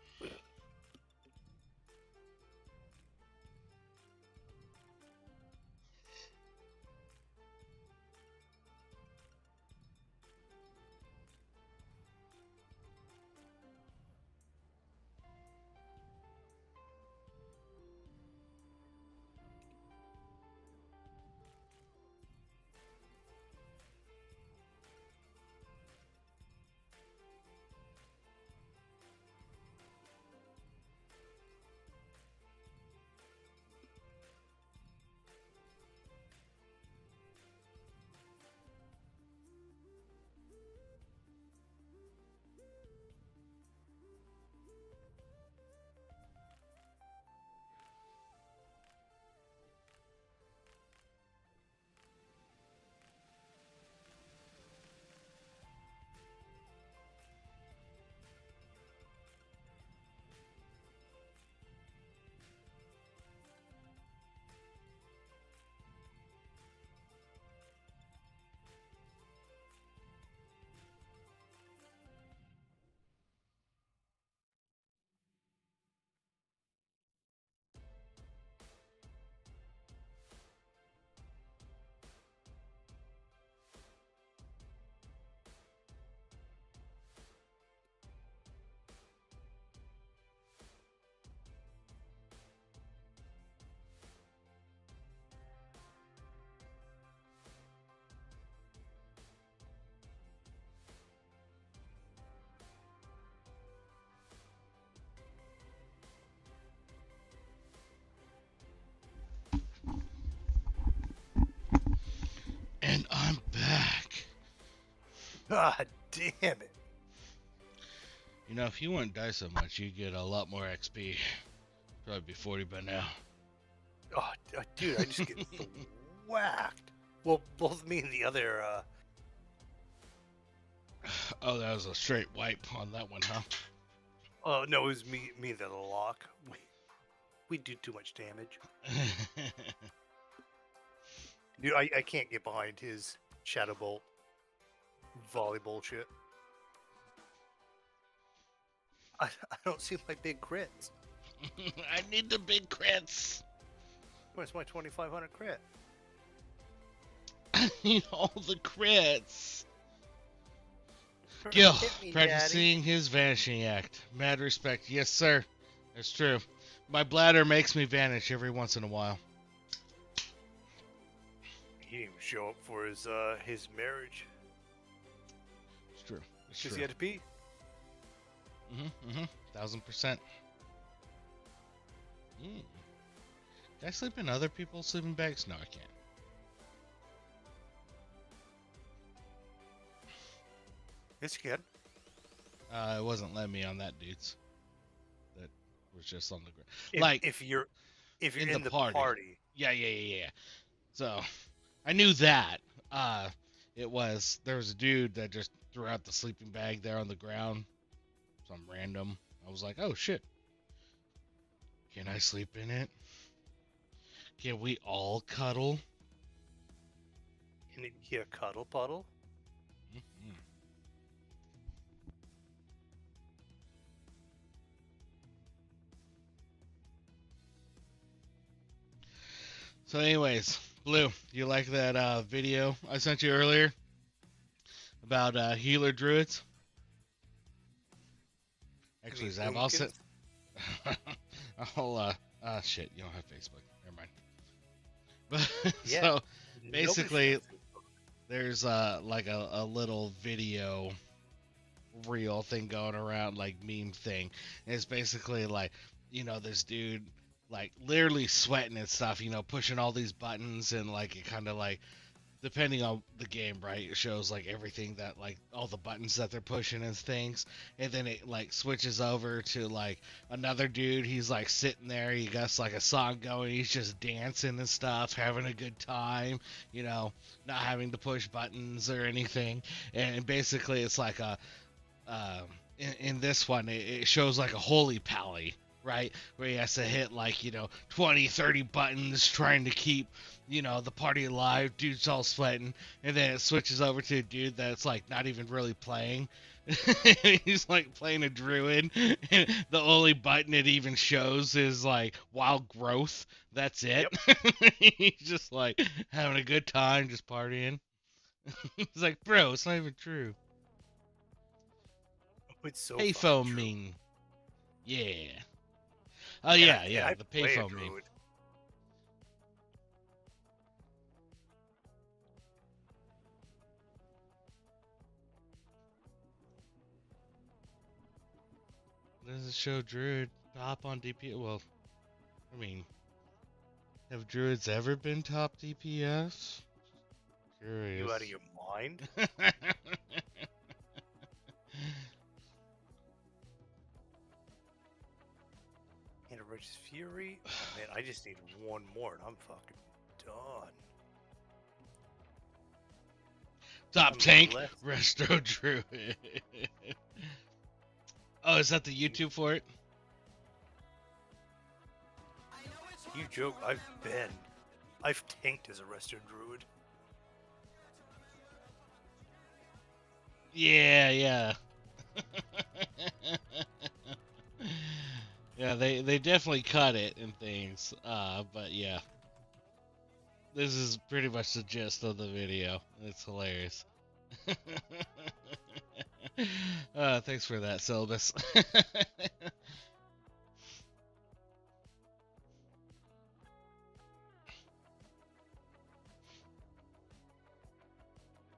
God damn it. You know, if you wouldn't die so much, you'd get a lot more XP. Probably be 40 by now. Oh, dude, I just get whacked. Well, both me and the other, Oh, that was a straight wipe on that one, huh? Oh, no, it was me that lock. We do too much damage. Dude, I can't get behind his Shadow Bolt volley bullshit. I don't see my big crits. I need the big crits. Where's my 2,500 crit? I need all the crits. Gill, Me, practicing Daddy. his vanishing act. Mad respect. Yes, sir. That's true. My bladder makes me vanish every once in a while. He didn't even show up for his marriage. It's true. It's Because true. he had to pee. 1000%. Can I sleep in other people's sleeping bags? No, I can't. Yes, you can. It wasn't letting me on that dude's. That was just on the ground. If you're in the party. Yeah. So, I knew that. There was a dude that just threw out the sleeping bag there on the ground. Some random. I was like, oh shit. Can I sleep in it? Can we all cuddle? And he a cuddle puddle. Mm-hmm. So anyways, Blue, you like that video I sent you earlier about healer druids? Actually, Zab, I'll send. Shit, you don't have Facebook. Never mind. But Yeah, so basically, there's like a little video reel thing going around, like meme thing. And it's basically like, this dude like literally sweating and stuff, pushing all these buttons, and like it kind of like, depending on the game, right, it shows like everything that, like, all the buttons that they're pushing and things, and then it like switches over to like another dude. He's like sitting there, he got like a song going, he's just dancing and stuff, having a good time, not having to push buttons or anything. And basically it's like a in this one it shows like a holy pally, right, where he has to hit like 20, 30 buttons trying to keep the party alive. Dude's all sweating, and then it switches over to a dude that's like not even really playing. He's like playing a druid, and the only button it even shows is like wild growth. That's it. Yep. He's just like having a good time, just partying. It's like, bro, it's not even true. It's so payphone true. meme. Yeah. Oh yeah, the payphone meme. Does it show druid top on DPS? Well, I mean, have druids ever been top DPS? Curious. You out of your mind? Righteous Fury? Oh man, I just need one more and I'm fucking done. Top tank, Resto Druid. Oh, is that the YouTube for it? You joke, I've tanked as a Resto Druid. Yeah. Yeah, they definitely cut it and things, but yeah. This is pretty much the gist of the video. It's hilarious. Thanks for that, Syllabus.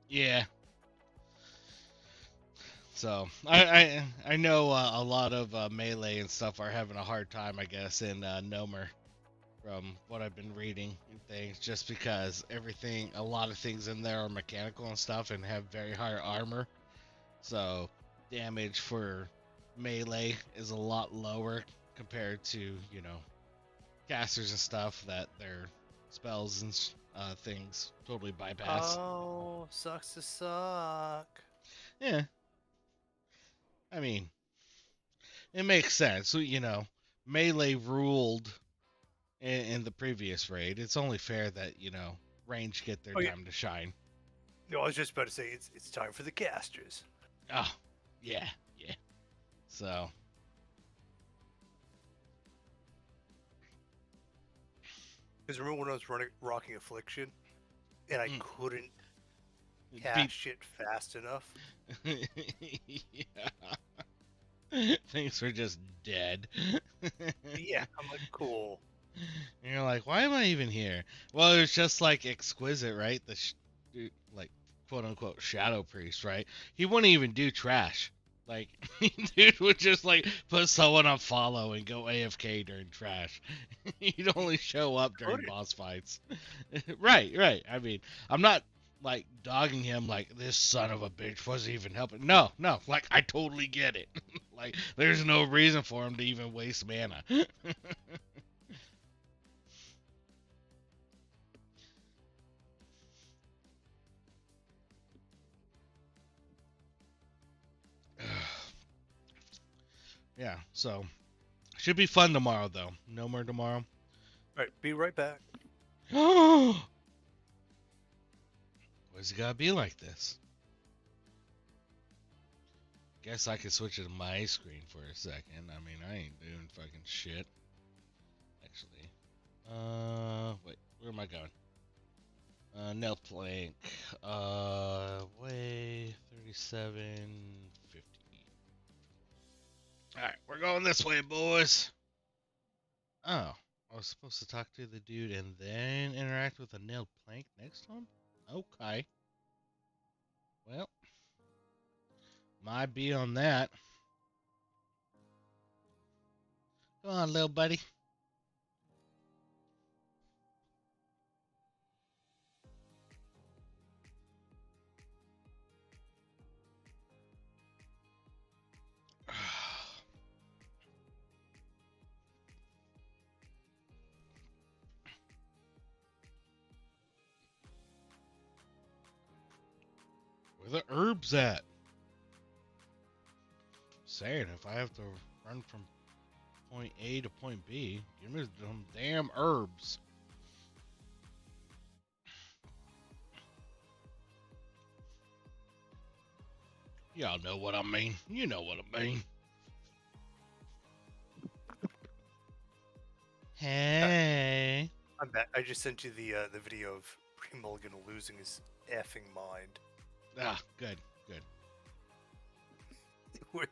Yeah. So I know a lot of melee and stuff are having a hard time, I guess, in Nomer, from what I've been reading and things, just because a lot of things in there are mechanical and stuff and have very high armor, So damage for melee is a lot lower compared to, casters and stuff that their spells and things totally bypass. Oh, sucks to suck. Yeah, I mean, it makes sense. Melee ruled in the previous raid. It's only fair that, range get their Oh yeah. time to shine. No, I was just about to say it's time for the casters. Oh, yeah, yeah. So, Because remember when I was rocking Affliction, and I Mm. couldn't cast shit fast enough? Yeah. Things were just dead. Yeah, I'm like, cool. And you're like, why am I even here? Well, it's just like Exquisite, right? Like, quote unquote, Shadow Priest, right? He wouldn't even do trash. Like, dude would just like put someone on follow and go AFK during trash. He'd only show up during Couldn't. boss fights. Right. I mean, I'm not like dogging him like this son of a bitch wasn't even helping. No, like I totally get it. Like, there's no reason for him to even waste mana. Yeah, so should be fun tomorrow though. No more tomorrow. All right, be right back. Why's it gotta be like this? Guess I could switch it to my screen for a second. I mean, I ain't doing fucking shit. Actually. Wait, where am I going? Nail plank. Way 3750. Alright, we're going this way, boys. Oh, I was supposed to talk to the dude and then interact with a nailed plank next time? Okay. Well, might be on that. Come on, little buddy. Where the herbs at? Saying if I have to run from point A to point B, give me them damn herbs. Y'all know what I mean. You know what I mean. Hey. I'm back. I just sent you the video of Mulligan losing his effing mind. Ah, good. Where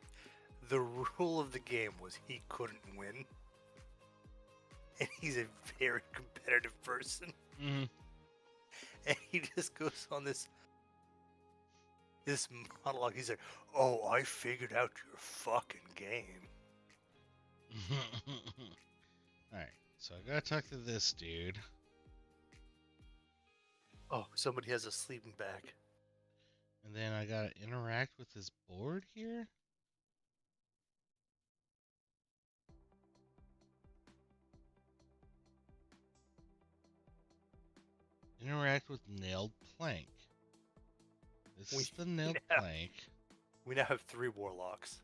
the rule of the game was he couldn't win, and he's a very competitive person, Mm-hmm. and he just goes on this monologue. He's like, "Oh, I figured out your fucking game." Alright, so I gotta talk to this dude. Oh, somebody has a sleeping bag. And then I gotta interact with his board here? Interact with nailed plank. This is the nailed plank. We now have 3 warlocks.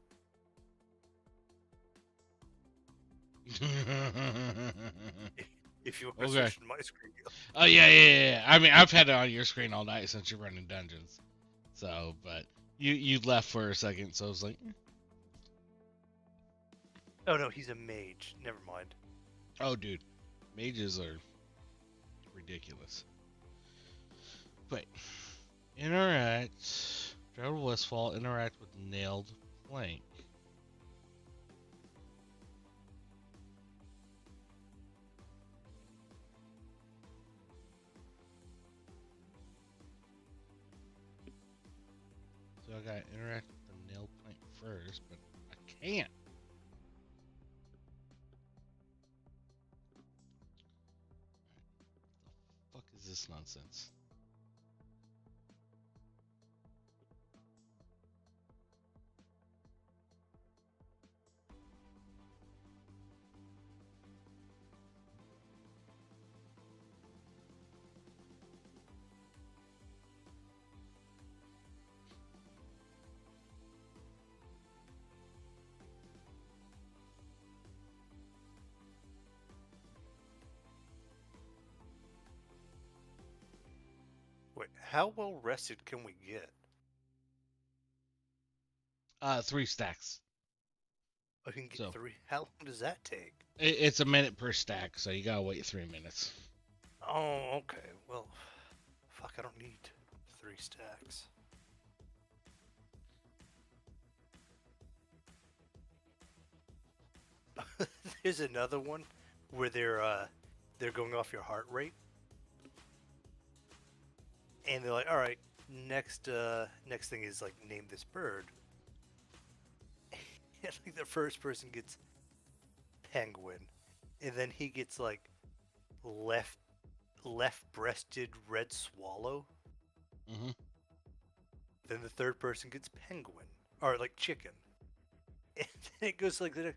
If you want to Okay. switch to my screen, Oh yeah. I mean, I've had it on your screen all night since you're running dungeons. So, but you left for a second, so I was like, oh no, he's a mage. Never mind. oh dude, mages are ridiculous. Wait, interact. Travel Westfall. Interact with nailed plank. So I gotta interact with the nail plank first, but I can't. The fuck is this nonsense? Wait, how well rested can we get? 3 stacks. I can get So 3. How long does that take? it's a minute per stack, so you gotta wait 3 minutes. Oh, okay. Well, fuck, I don't need 3 stacks. There's another one where they're going off your heart rate, and they're like, all right, next thing is like name this bird. I think the first person gets penguin, and then he gets like left-breasted red swallow. Hmm. Then the third person gets penguin or like chicken, and then it goes like that.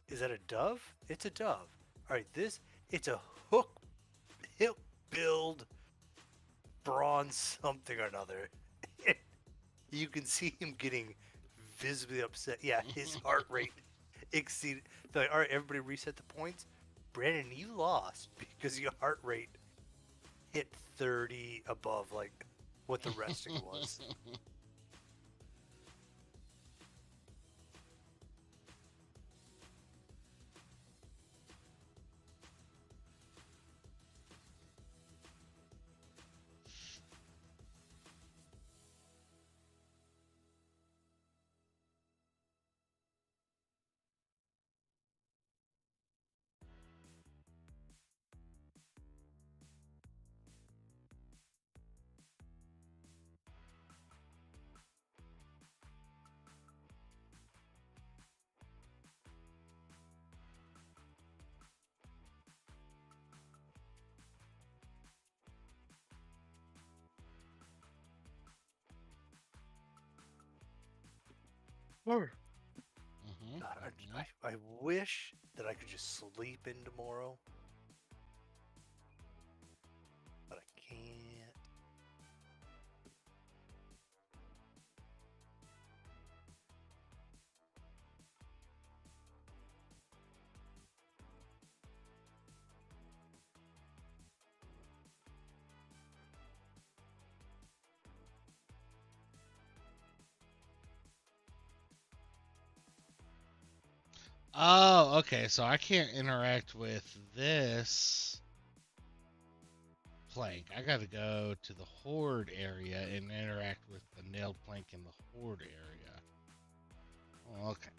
Is that a dove? It's a dove. All right, it's a hip build bronze something or another. You can see him getting visibly upset. Yeah, his heart rate exceeded. They're like, all right, everybody reset the points. Brandon, you lost because your heart rate hit 30 above like what the resting was. God, I wish that I could just sleep in tomorrow, but I can't. Oh, okay. So I can't interact with this plank. I gotta go to the horde area and interact with the nailed plank in the horde area. Oh, okay.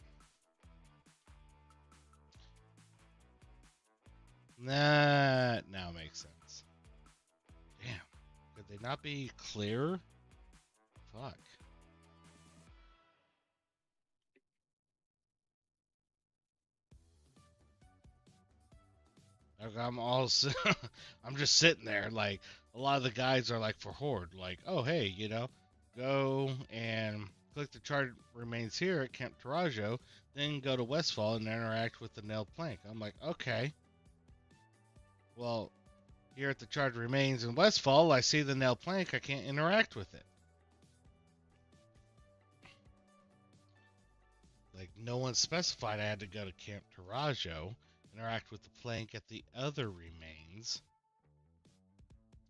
That now makes sense. Damn. Could they not be clearer? Fuck. Like I'm also I'm just sitting there like a lot of the guides are like for horde like oh hey go and click the chart remains here at Camp Tarajo, then go to Westfall and interact with the nailed plank. I'm like okay, well here at the chart remains in Westfall I see the nailed plank, I can't interact with it. Like no one specified I had to go to Camp Tarajo, interact with the plank at the other remains.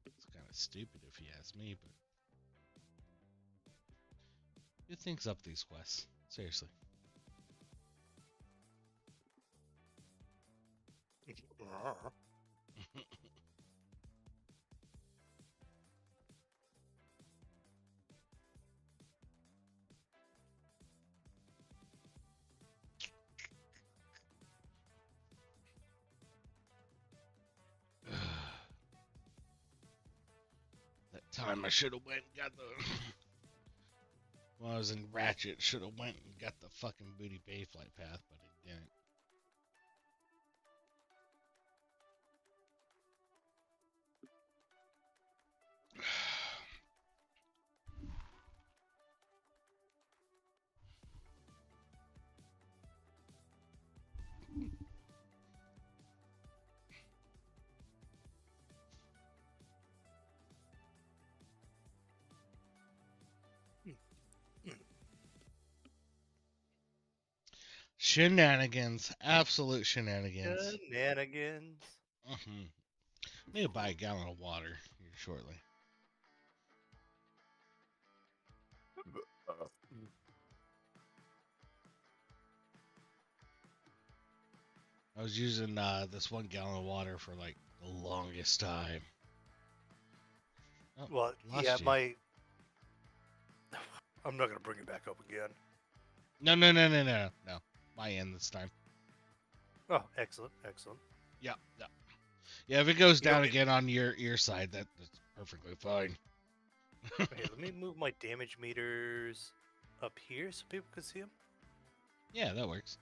It's kind of stupid if you ask me, but who thinks up these quests? Seriously. That time I should have went and got the. When I was in Ratchet, should have went and got the fucking Booty Bay flight path, but it didn't. Shenanigans, absolute shenanigans. Shenanigans. Mm-hmm. Maybe buy a gallon of water here shortly. I was using this 1 gallon of water for like the longest time. Oh, Well, yeah, lost you. I'm not gonna bring it back up again. No. My end this time. Oh, excellent, excellent. Yeah. Yeah, if it goes You know, down again on your side, that's perfectly fine. okay, let me move my damage meters up here so people can see them. Yeah, that works.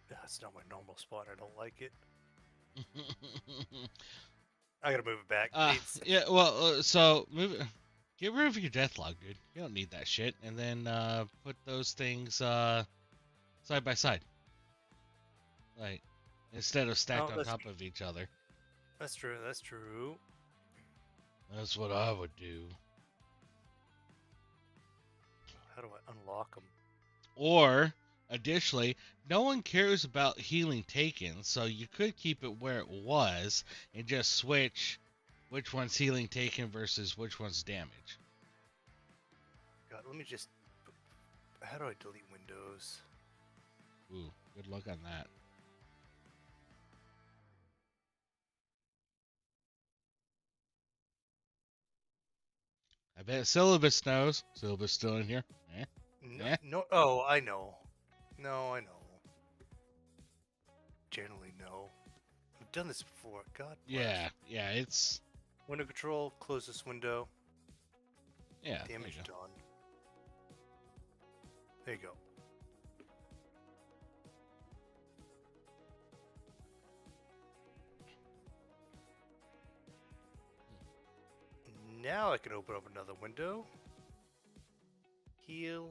That's not my normal spot. I don't like it. I gotta move it back. Yeah, well, so get rid of your deathlog, dude. You don't need that shit. And then put those things side by side, like instead of stacked on top of each other. That's true. That's true. That's what I would do. How do I unlock them? Or additionally, no one cares about healing taken, so you could keep it where it was and just switch which one's healing taken versus which one's damage. God, let me just. How do I delete windows? Ooh, good luck on that. I bet Syllabus knows. Syllabus still in here. No. Oh, I know. No, I know. Generally, no. I've done this before. God bless. Yeah, it's... Window control, close this window. Yeah, Damage done. There you go. Now I can open up another window. Heal.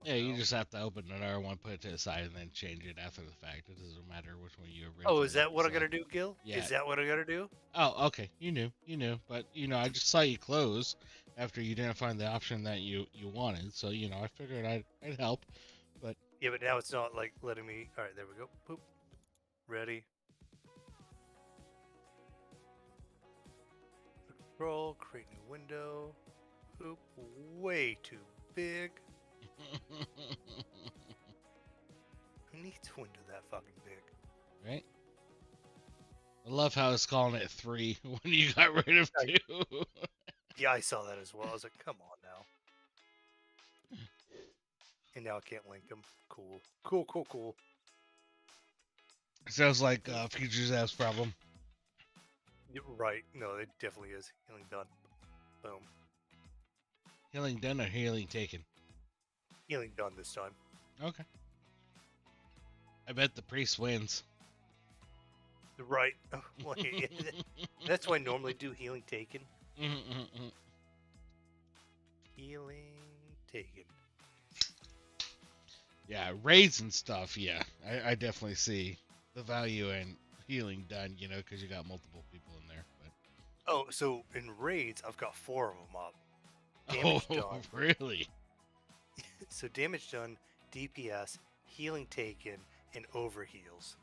Yeah, you just have to open another one, put it to the side, and then change it after the fact. It doesn't matter which one you originally. Oh, is that what I gotta do, Gil? Yeah. Is that what I gotta do? Oh, okay. You knew. But, I just saw you close after you didn't find the option that you wanted. So, I figured I'd help. But yeah, but now it's not like letting me. All right, there we go. Boop. Ready. Control. Create new window. Boop. Way too big. Who needs a window that fucking big? Right? I love how it's calling it 3 when you got rid of 2. Yeah, I saw that as well. I was like, come on now. And now I can't link them. Cool. Sounds like Future Zap's problem. You're right. No, it definitely is. Healing done. Boom. Healing done or healing taken? Healing done this time. Okay. I bet the priest wins. Right. Well, yeah, that's why I normally do healing taken. Healing taken. Yeah, raids and stuff, yeah. I definitely see the value in healing done, because you got multiple people in there. But... Oh, so in raids, I've got 4 of them up. Damage done. Really? So damage done, DPS, healing taken, and overheals.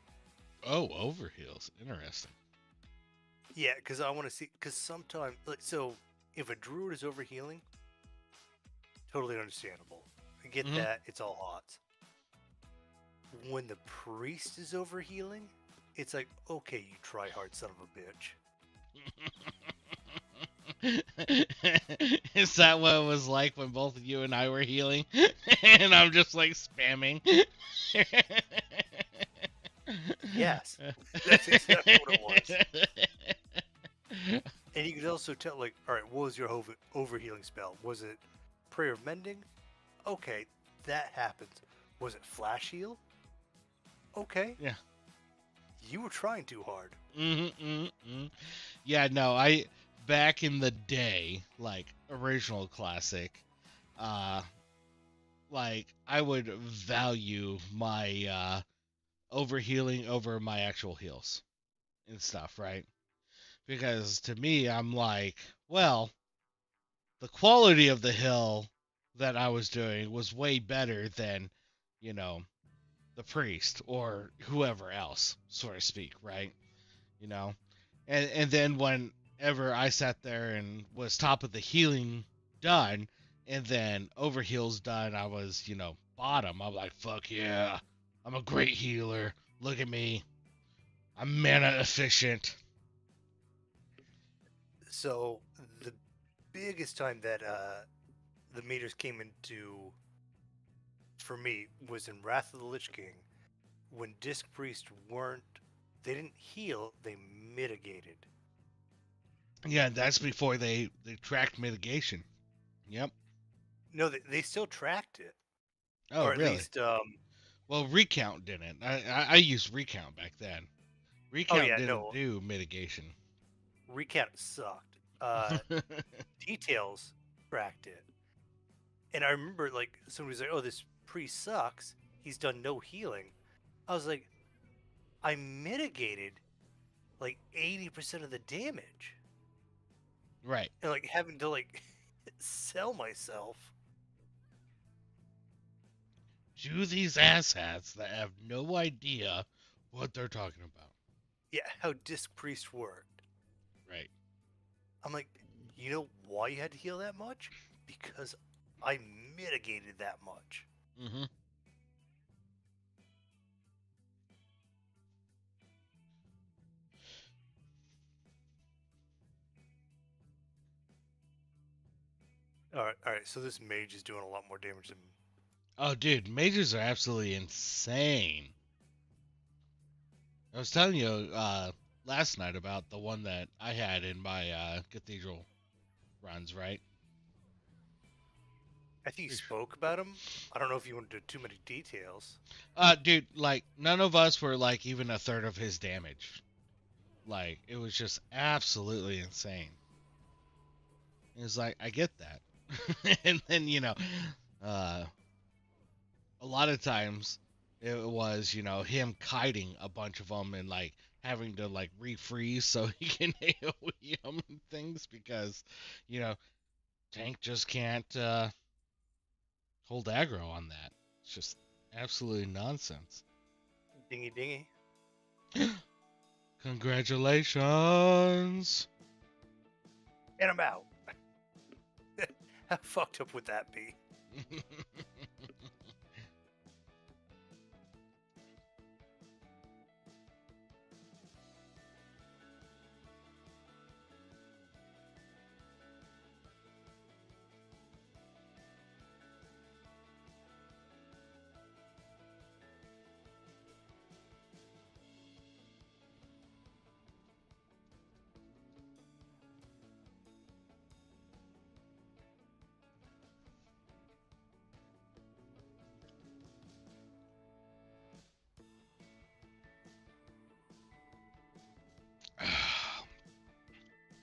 Oh, overheals. Interesting. Yeah, because I want to see. Because sometimes, so if a druid is overhealing, totally understandable. I get that. It's all odds. When the priest is overhealing, it's like, okay, you try hard son of a bitch. Is that what it was like when both of you and I were healing? And I'm just like spamming. Yes, that's exactly what it was. And you could also tell, like, all right, what was your overhealing spell? Was it Prayer of Mending? Okay, that happens. Was it Flash Heal? Okay. Yeah. You were trying too hard. Yeah, no, back in the day, like original classic, like I would value my overhealing over my actual heals and stuff, right? Because to me, I'm like, well, the quality of the heal that I was doing was way better than you know, the priest or whoever else, so to speak, right? You know, and then whenever I sat there and was top of the healing done, and then overheals done, I was, bottom. I'm like, fuck yeah, I'm a great healer. Look at me, I'm mana efficient. So the biggest time that the meters came into for me was in Wrath of the Lich King, when Disc Priest weren't. They didn't heal. They mitigated. Yeah, that's before they tracked mitigation. Yep. No, they still tracked it, Oh, or at really? least. Well, recount didn't. I used recount back then. Oh Recount yeah, didn't no. do mitigation. Recount sucked. Details tracked it, and I remember like somebody was like, "Oh, this priest sucks. He's done no healing." I was like, "I mitigated like 80% of the damage," Right. and like having to like sell myself. To these asshats that have no idea what they're talking about. Yeah, how Disc Priest worked. Right. I'm like, you know why you had to heal that much? Because I mitigated that much. Mm-hmm. All right. So this mage is doing a lot more damage than. Oh, dude, mages are absolutely insane. I was telling you last night about the one that I had in my cathedral runs, right? I think you spoke about him. I don't know if you want to do too many details. Dude, like none of us were like even a third of his damage. Like it was just absolutely insane. It's like I get that, and then uh, a lot of times it was him kiting a bunch of them and like having to like refreeze so he can AoE them and things because you know tank just can't hold aggro on that. It's just absolutely nonsense. Dingy dingy. Congratulations. And I'm out. How fucked up would that be?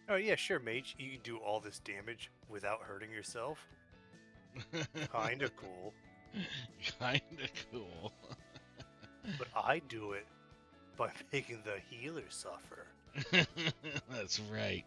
Oh yeah, sure, mage. You can do all this damage without hurting yourself. Kinda cool. Kinda cool. But I do it by making the healer suffer. That's right.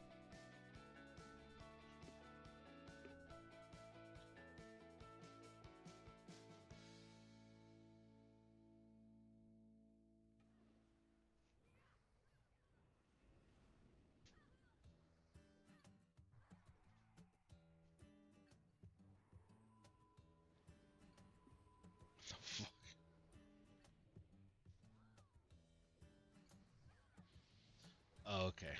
Oh, okay.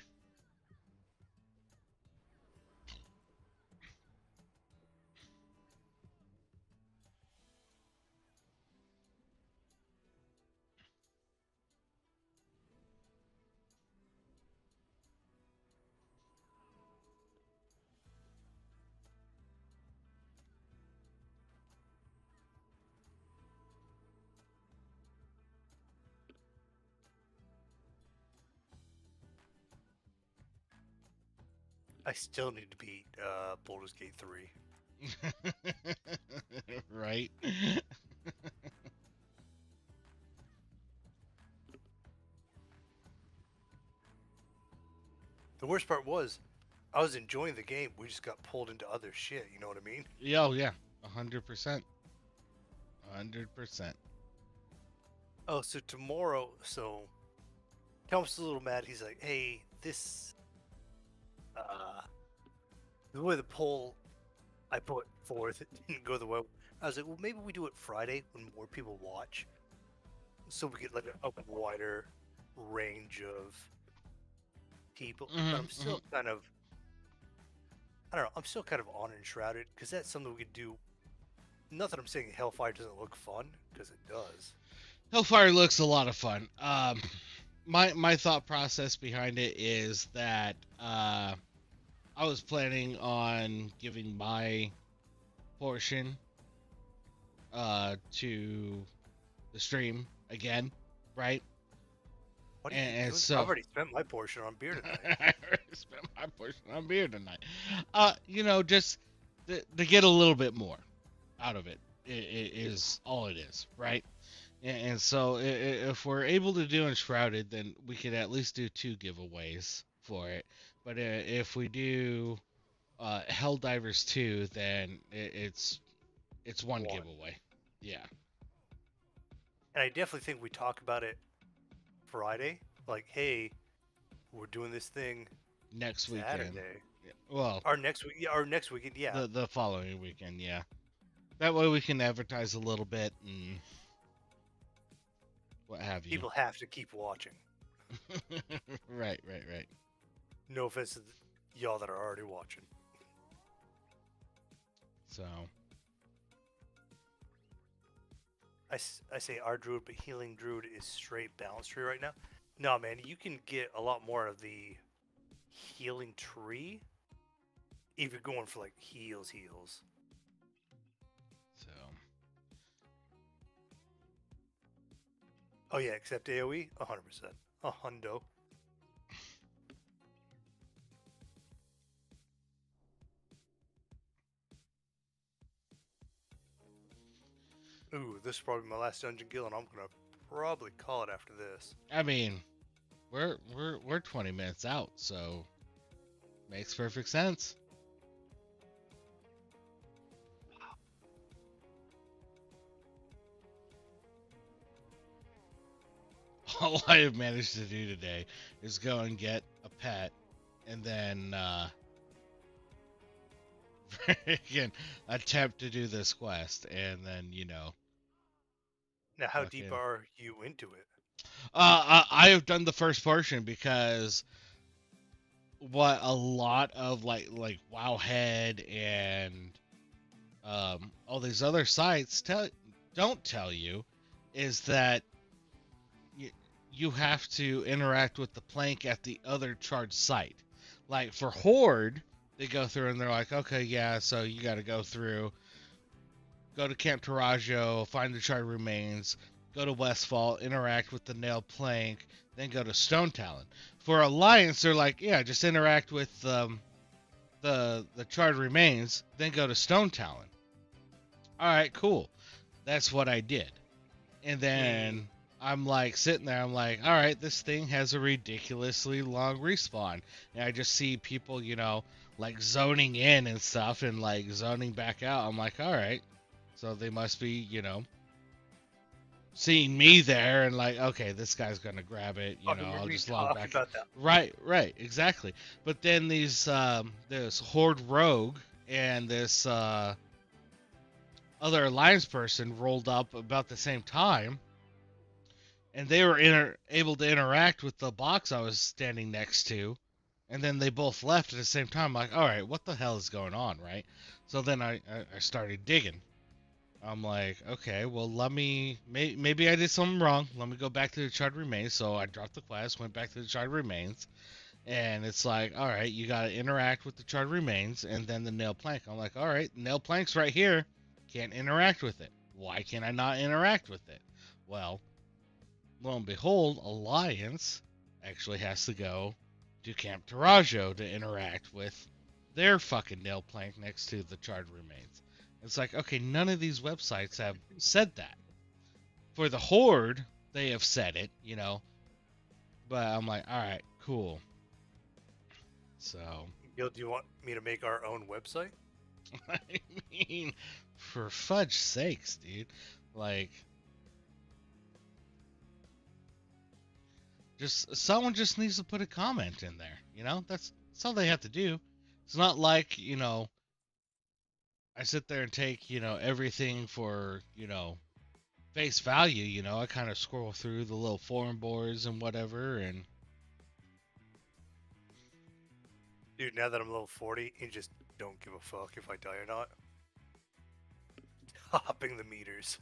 I still need to beat Baldur's Gate 3. Right. The worst part was, I was enjoying the game. We just got pulled into other shit. You know what I mean? Yeah, oh yeah, 100%, 100%. Oh, so tomorrow, so Tom's a little mad. He's like, "Hey, the way the poll I put forth didn't go the way." I was like, "Well, maybe we do it Friday when more people watch, so we get like a wider range of people." But I'm still kind of, I don't know, I'm still kind of on Enshrouded because that's something we could do. Not that I'm saying Hellfire doesn't look fun, because it does. Hellfire looks a lot of fun. My thought process behind it is that I was planning on giving my portion to the stream again, right? What are you doing? So I've already spent my portion on beer tonight. I already spent my portion on beer tonight. Just to get a little bit more out of it, it is all it is, right? And so if we're able to do Enshrouded, then we could at least do 2 giveaways for it. But if we do Helldivers 2, then it's 1 giveaway. Yeah. And I definitely think we talk about it Friday. Like, hey, we're doing this thing Next Saturday. weekend. Yeah. Well, our next weekend, yeah. The following weekend, yeah. That way we can advertise a little bit and what have you. People have to keep watching. Right. No offense to y'all that are already watching. So. I say our druid, but healing druid is straight balance tree right now. No, man, you can get a lot more of the healing tree if you're going for like heals. So. Oh yeah, except AoE, 100%, a hundo. Ooh, this is probably my last dungeon Gill, and I'm gonna probably call it after this. I mean, we're 20 minutes out, so makes perfect sense. All I have managed to do today is go and get a pet, and then again attempt to do this quest, and then Now, how deep are you into it? I have done the first portion because what a lot of like Wowhead and all these other sites don't tell you is that you have to interact with the plank at the other charged site. Like for Horde, they go through and they're like, okay, yeah, so you got to go through, go to Camp Tarajo, find the charred remains, go to Westfall, interact with the nail plank, then go to Stone Talon. For Alliance, they're like, yeah, just interact with the charred remains, then go to Stone Talon. All right, cool. That's what I did. And then I'm like sitting there, I'm like, all right, this thing has a ridiculously long respawn. And I just see people, like zoning in and stuff and like zoning back out. I'm like, all right. So they must be, seeing me there and like, okay, this guy's gonna grab it, I'll just log back. About that. Right, exactly. But then these this Horde Rogue and this other Alliance person rolled up about the same time, and they were able to interact with the box I was standing next to, and then they both left at the same time. I'm like, all right, what the hell is going on, right? So then I started digging. I'm like, okay, well, maybe I did something wrong. Let me go back to the charred remains. So I dropped the quest, went back to the charred remains, and it's like, all right, you got to interact with the charred remains and then the nail plank. I'm like, all right, nail plank's right here. Can't interact with it. Why can I not interact with it? Well, lo and behold, Alliance actually has to go to Camp Tarajo to interact with their fucking nail plank next to the charred remains. It's like, okay, none of these websites have said that. For the Horde, they have said it, But I'm like, all right, cool. So. Gil, do you want me to make our own website? I mean, for fudge sakes, dude. Like, just someone just needs to put a comment in there. That's all they have to do. It's not like I sit there and take everything for face value. I kind of scroll through the little forum boards and whatever, and Dude, now that I'm level 40, you just don't give a fuck if I die or not. Hopping the meters.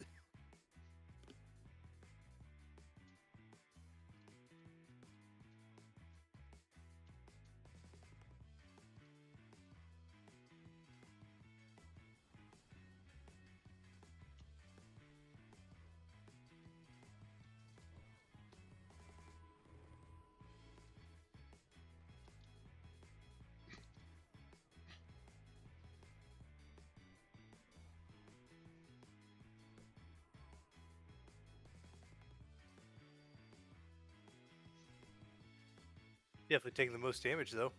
Definitely taking the most damage, though.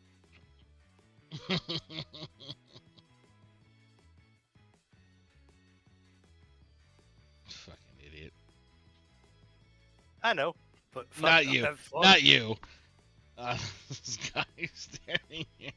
fucking idiot. I know, but fuck, Not I'm you. having fun. Not you. This guy standing here.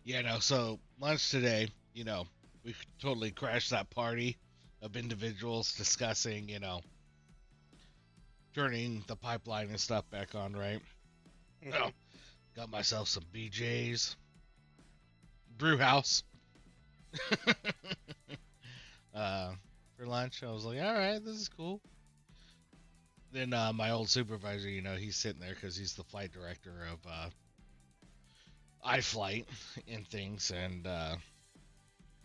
Yeah, no, so lunch today, we totally crashed that party of individuals discussing, turning the pipeline and stuff back on, right? Oh, got myself some BJ's, brew house, for lunch. I was like, all right, this is cool. Then my old supervisor, he's sitting there because he's the flight director of iFlight and things, and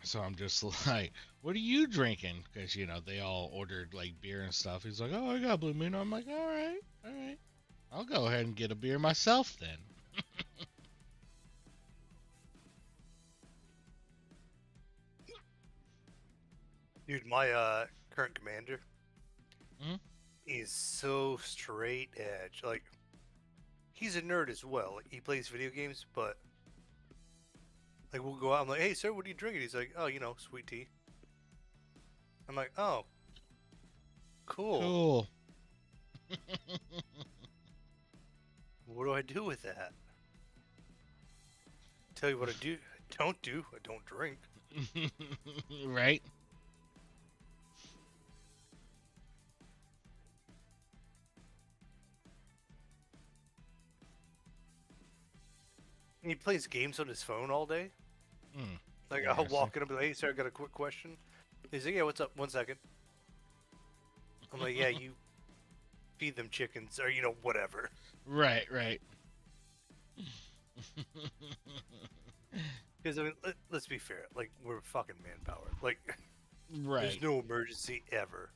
so I'm just like, what are you drinking? Because, they all ordered, like, beer and stuff. He's like, oh, I got Blue Moon. I'm like, all right. I'll go ahead and get a beer myself then. Dude, my current commander Mhm. is so straight edge. Like, he's a nerd as well. Like, he plays video games, but like we'll go out. I'm like, hey, sir, what are you drinking? He's like, oh, sweet tea. I'm like, oh, cool. Cool. What do I do with that? Tell you what I do. Don't do. I don't drink. Right? He plays games on his phone all day. Mm. Like, I'll walk in and be like, hey, sir, I got a quick question. He's like, yeah, what's up? 1 second. I'm like, yeah, you feed them chickens or, whatever. Right. Because, I mean, let's be fair. Like, we're fucking manpower. Like, Right. there's no emergency ever.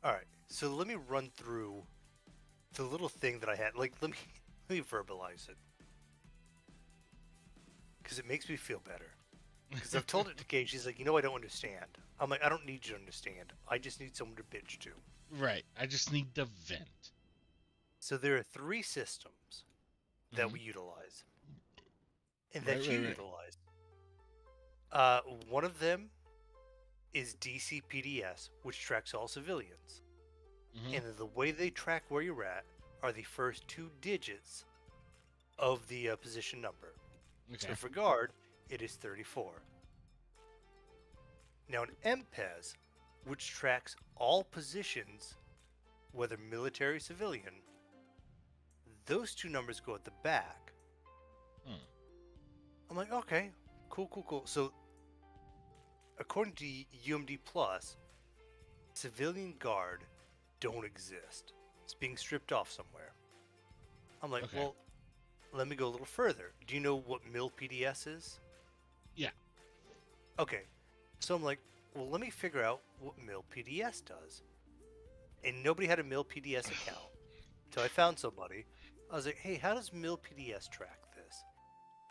Alright, so let me run through the little thing that I had. Like, let me verbalize it. Because it makes me feel better. Because I've told it to Kay. She's like, I don't understand. I'm like, I don't need you to understand. I just need someone to bitch to. Right. I just need to vent. So there are 3 systems that Mm-hmm. we utilize and Right, that you right, right. utilize. One of them is DCPDS, which tracks all civilians. Mm-hmm. And the way they track where you're at are the first 2 digits of the position number. Okay. So for guard, it is 34. Now an MPES, which tracks all positions, whether military or civilian, those 2 numbers go at the back. Hmm. I'm like, okay, cool. So according to UMD Plus, civilian guard don't exist. It's being stripped off somewhere. I'm like, Okay. well, let me go a little further. Do you know what mil PDS is? Yeah. Okay. So I'm like, well, let me figure out what mil PDS does. And nobody had a mil PDS account. Until I found somebody. I was like, hey, how does mil PDS track this?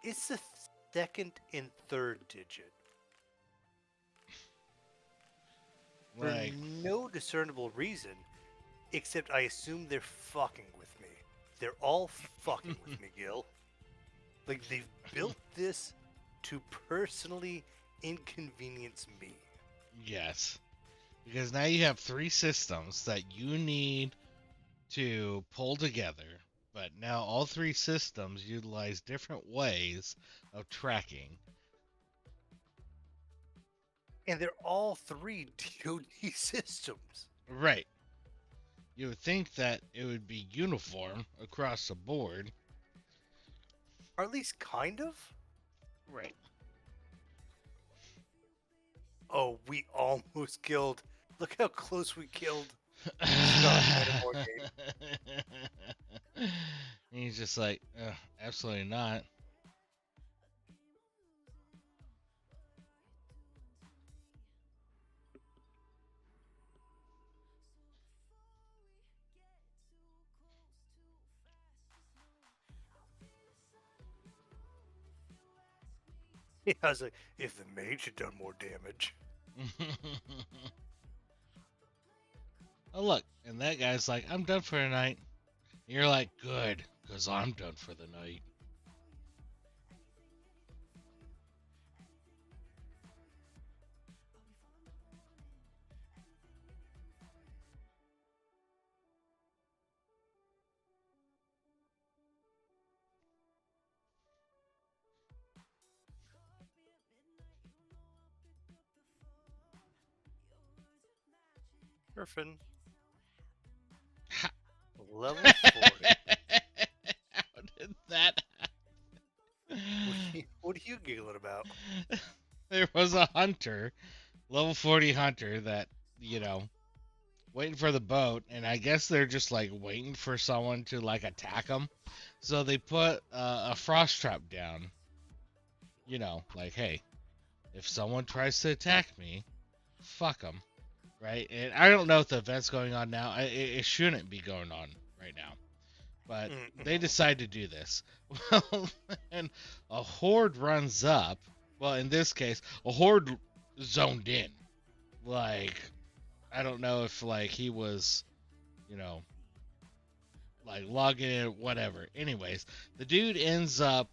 It's the second and third digit. For Like, no discernible reason, except I assume they're fucking with me. They're all fucking with me, Gil. Like, they've built this to personally inconvenience me. yes. Because now you have 3 systems that you need to pull together, but now all 3 systems utilize different ways of tracking. And they're all 3 DoD systems. Right. You would think that it would be uniform across the board. Or at least kind of. Right. Oh, we almost killed. Look how close we killed. He's just like, absolutely not. Yeah, I was like, if the mage had done more damage. Oh, look. And that guy's like, I'm done for the night. And you're like, good, because I'm done for the night. Griffin. Ha- Level 40. How did that What are you giggling about? There was a hunter, level 40 hunter, that, waiting for the boat, and I guess they're just, like, waiting for someone to, like, attack them. So they put a frost trap down. Like, hey, if someone tries to attack me, fuck them. Right? And I don't know if the event's going on now. It shouldn't be going on right now. But they decide to do this. Well, and a horde runs up. Well, in this case, a horde zoned in. Like, I don't know if, like, he was, like, logging in, whatever. Anyways, the dude ends up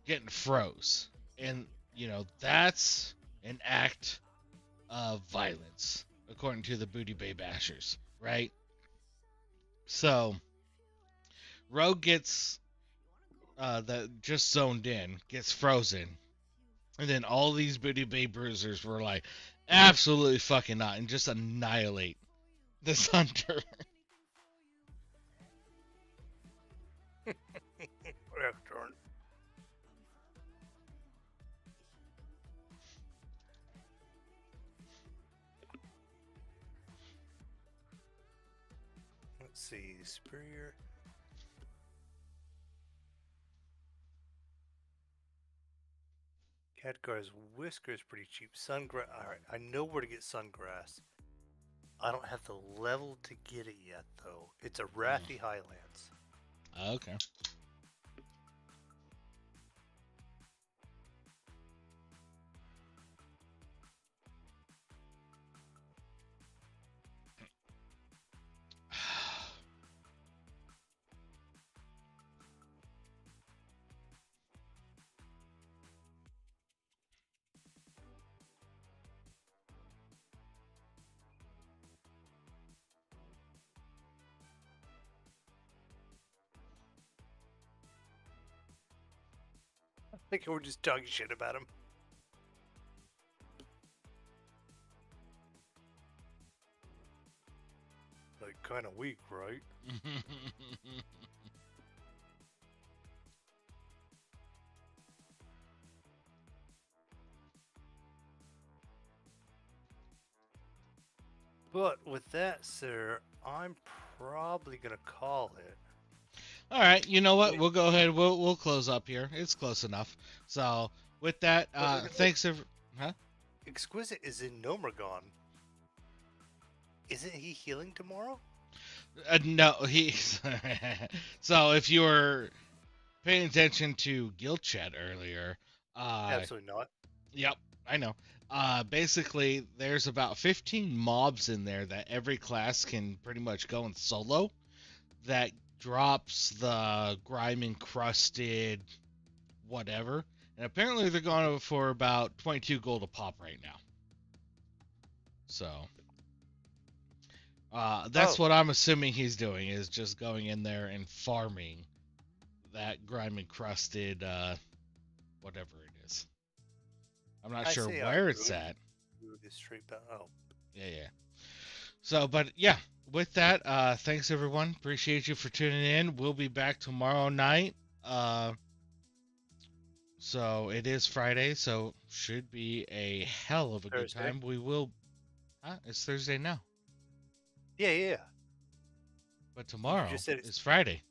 getting froze. And, that's an act of violence, according to the Booty Bay Bashers, right? So, Rogue gets, that just zoned in, gets frozen. And then all these Booty Bay Bruisers were like, absolutely fucking not, and just annihilate this hunter. Let's see, Superior. Khadgar's whisker is pretty cheap. Sungrass. Alright, I know where to get sungrass. I don't have the level to get it yet, though. It's a Wrathy Highlands. Okay. Like we're just talking shit about him. Like kind of weak, right? But with that, sir, I'm probably gonna call it. All right, you know what? We'll go ahead. We'll close up here. It's close enough. So with that, thanks. Huh? Exquisite is in Nomergon. Isn't he healing tomorrow? No, he's. So if you were paying attention to Guild Chat earlier, Absolutely not. yep, I know. Basically, there's about 15 mobs in there that every class can pretty much go in solo. That drops the grime encrusted whatever, and apparently they're going for about 22 gold a pop right now. So. That's what I'm assuming he's doing, is just going in there and farming that grime encrusted whatever it is. I'm not sure where it's at. Oh. Yeah. So, but yeah, with that, thanks everyone. Appreciate you for tuning in. We'll be back tomorrow night. So it is Friday, so should be a hell of a good time. We will. It's Thursday now. Yeah. But tomorrow is Friday.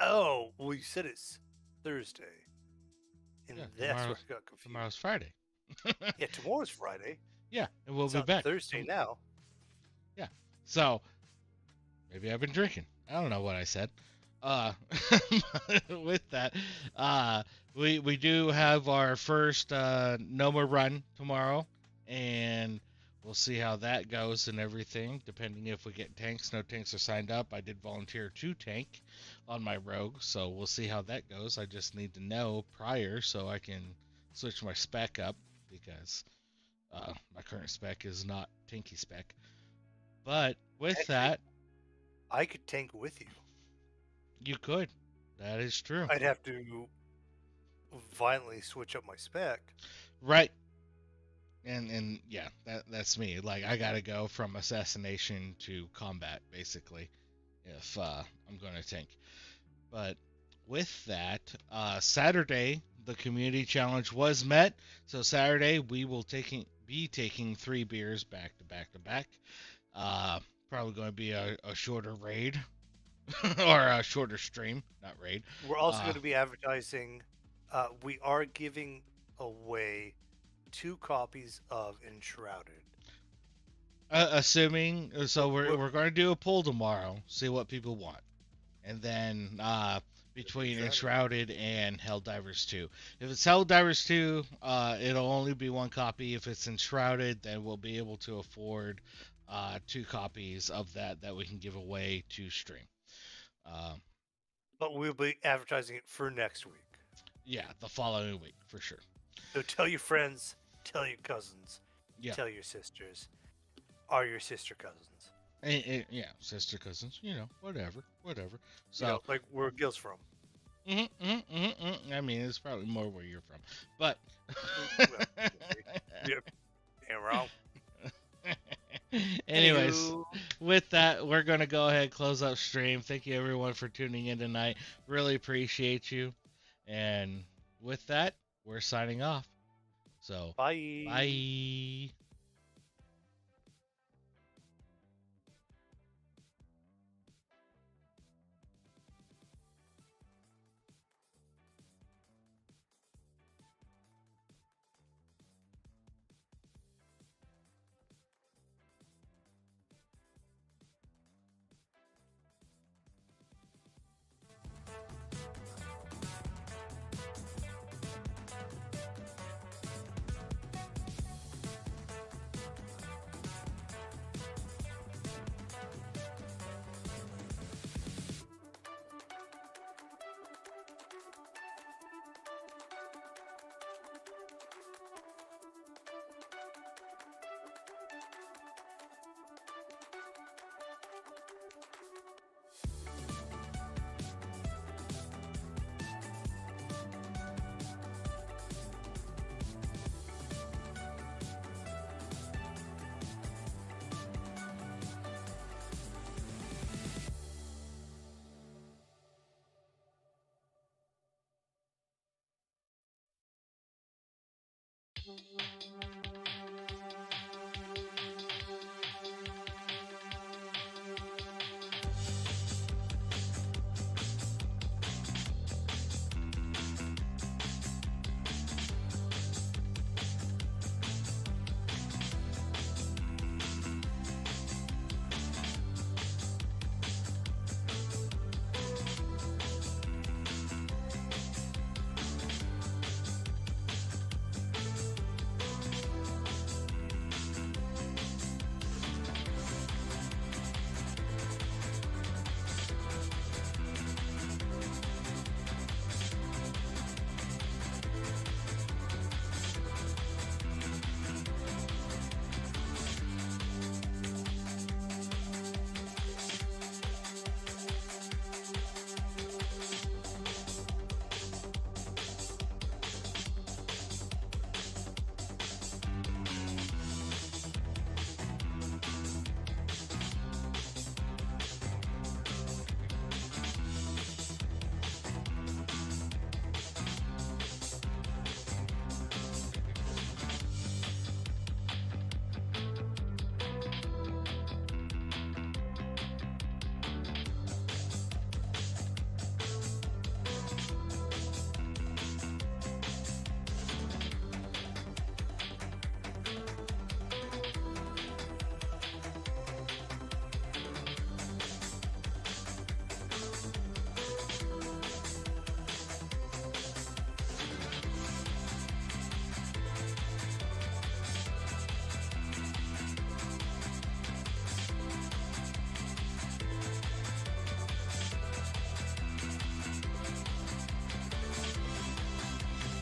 Oh, well, you said it's Thursday. And yeah, that's what got confused. Tomorrow's Friday. Yeah, tomorrow's Friday. Yeah, and we'll be back. Thursday now. Yeah. So, maybe I've been drinking. I don't know what I said. With that, we do have our first Noma run tomorrow, and we'll see how that goes and everything, depending if we get tanks. No tanks are signed up. I did volunteer to tank on my rogue, so we'll see how that goes. I just need to know prior so I can switch my spec up, because my current spec is not tanky spec. But with that... I could tank with you. You could. That is true. I'd have to violently switch up my spec. Right. And yeah, that's me. Like, I gotta go from assassination to combat, basically, if I'm gonna tank. But with that, Saturday, the community challenge was met. So Saturday, we will be taking 3 beers back to back to back. Probably going to be a shorter raid. Or a shorter stream, not raid. We're also going to be advertising. We are giving away 2 copies of Enshrouded. Assuming, so we're going to do a poll tomorrow, see what people want, and then between Enshrouded and Helldivers 2. If it's Helldivers 2, it'll only be 1 copy. If it's Enshrouded, then we'll be able to afford 2 copies of that we can give away to stream. But we'll be advertising it for next week. Yeah, the following week, for sure. So tell your friends, tell your cousins, tell your sisters. Are your sister cousins. Yeah, sister cousins, whatever. So, like where Gil's from. I mean, it's probably more where you're from. But... Ain't wrong. Anyways, with that, we're going to go ahead and close up stream. Thank you, everyone, for tuning in tonight. Really appreciate you. And with that, we're signing off. So, bye. Bye.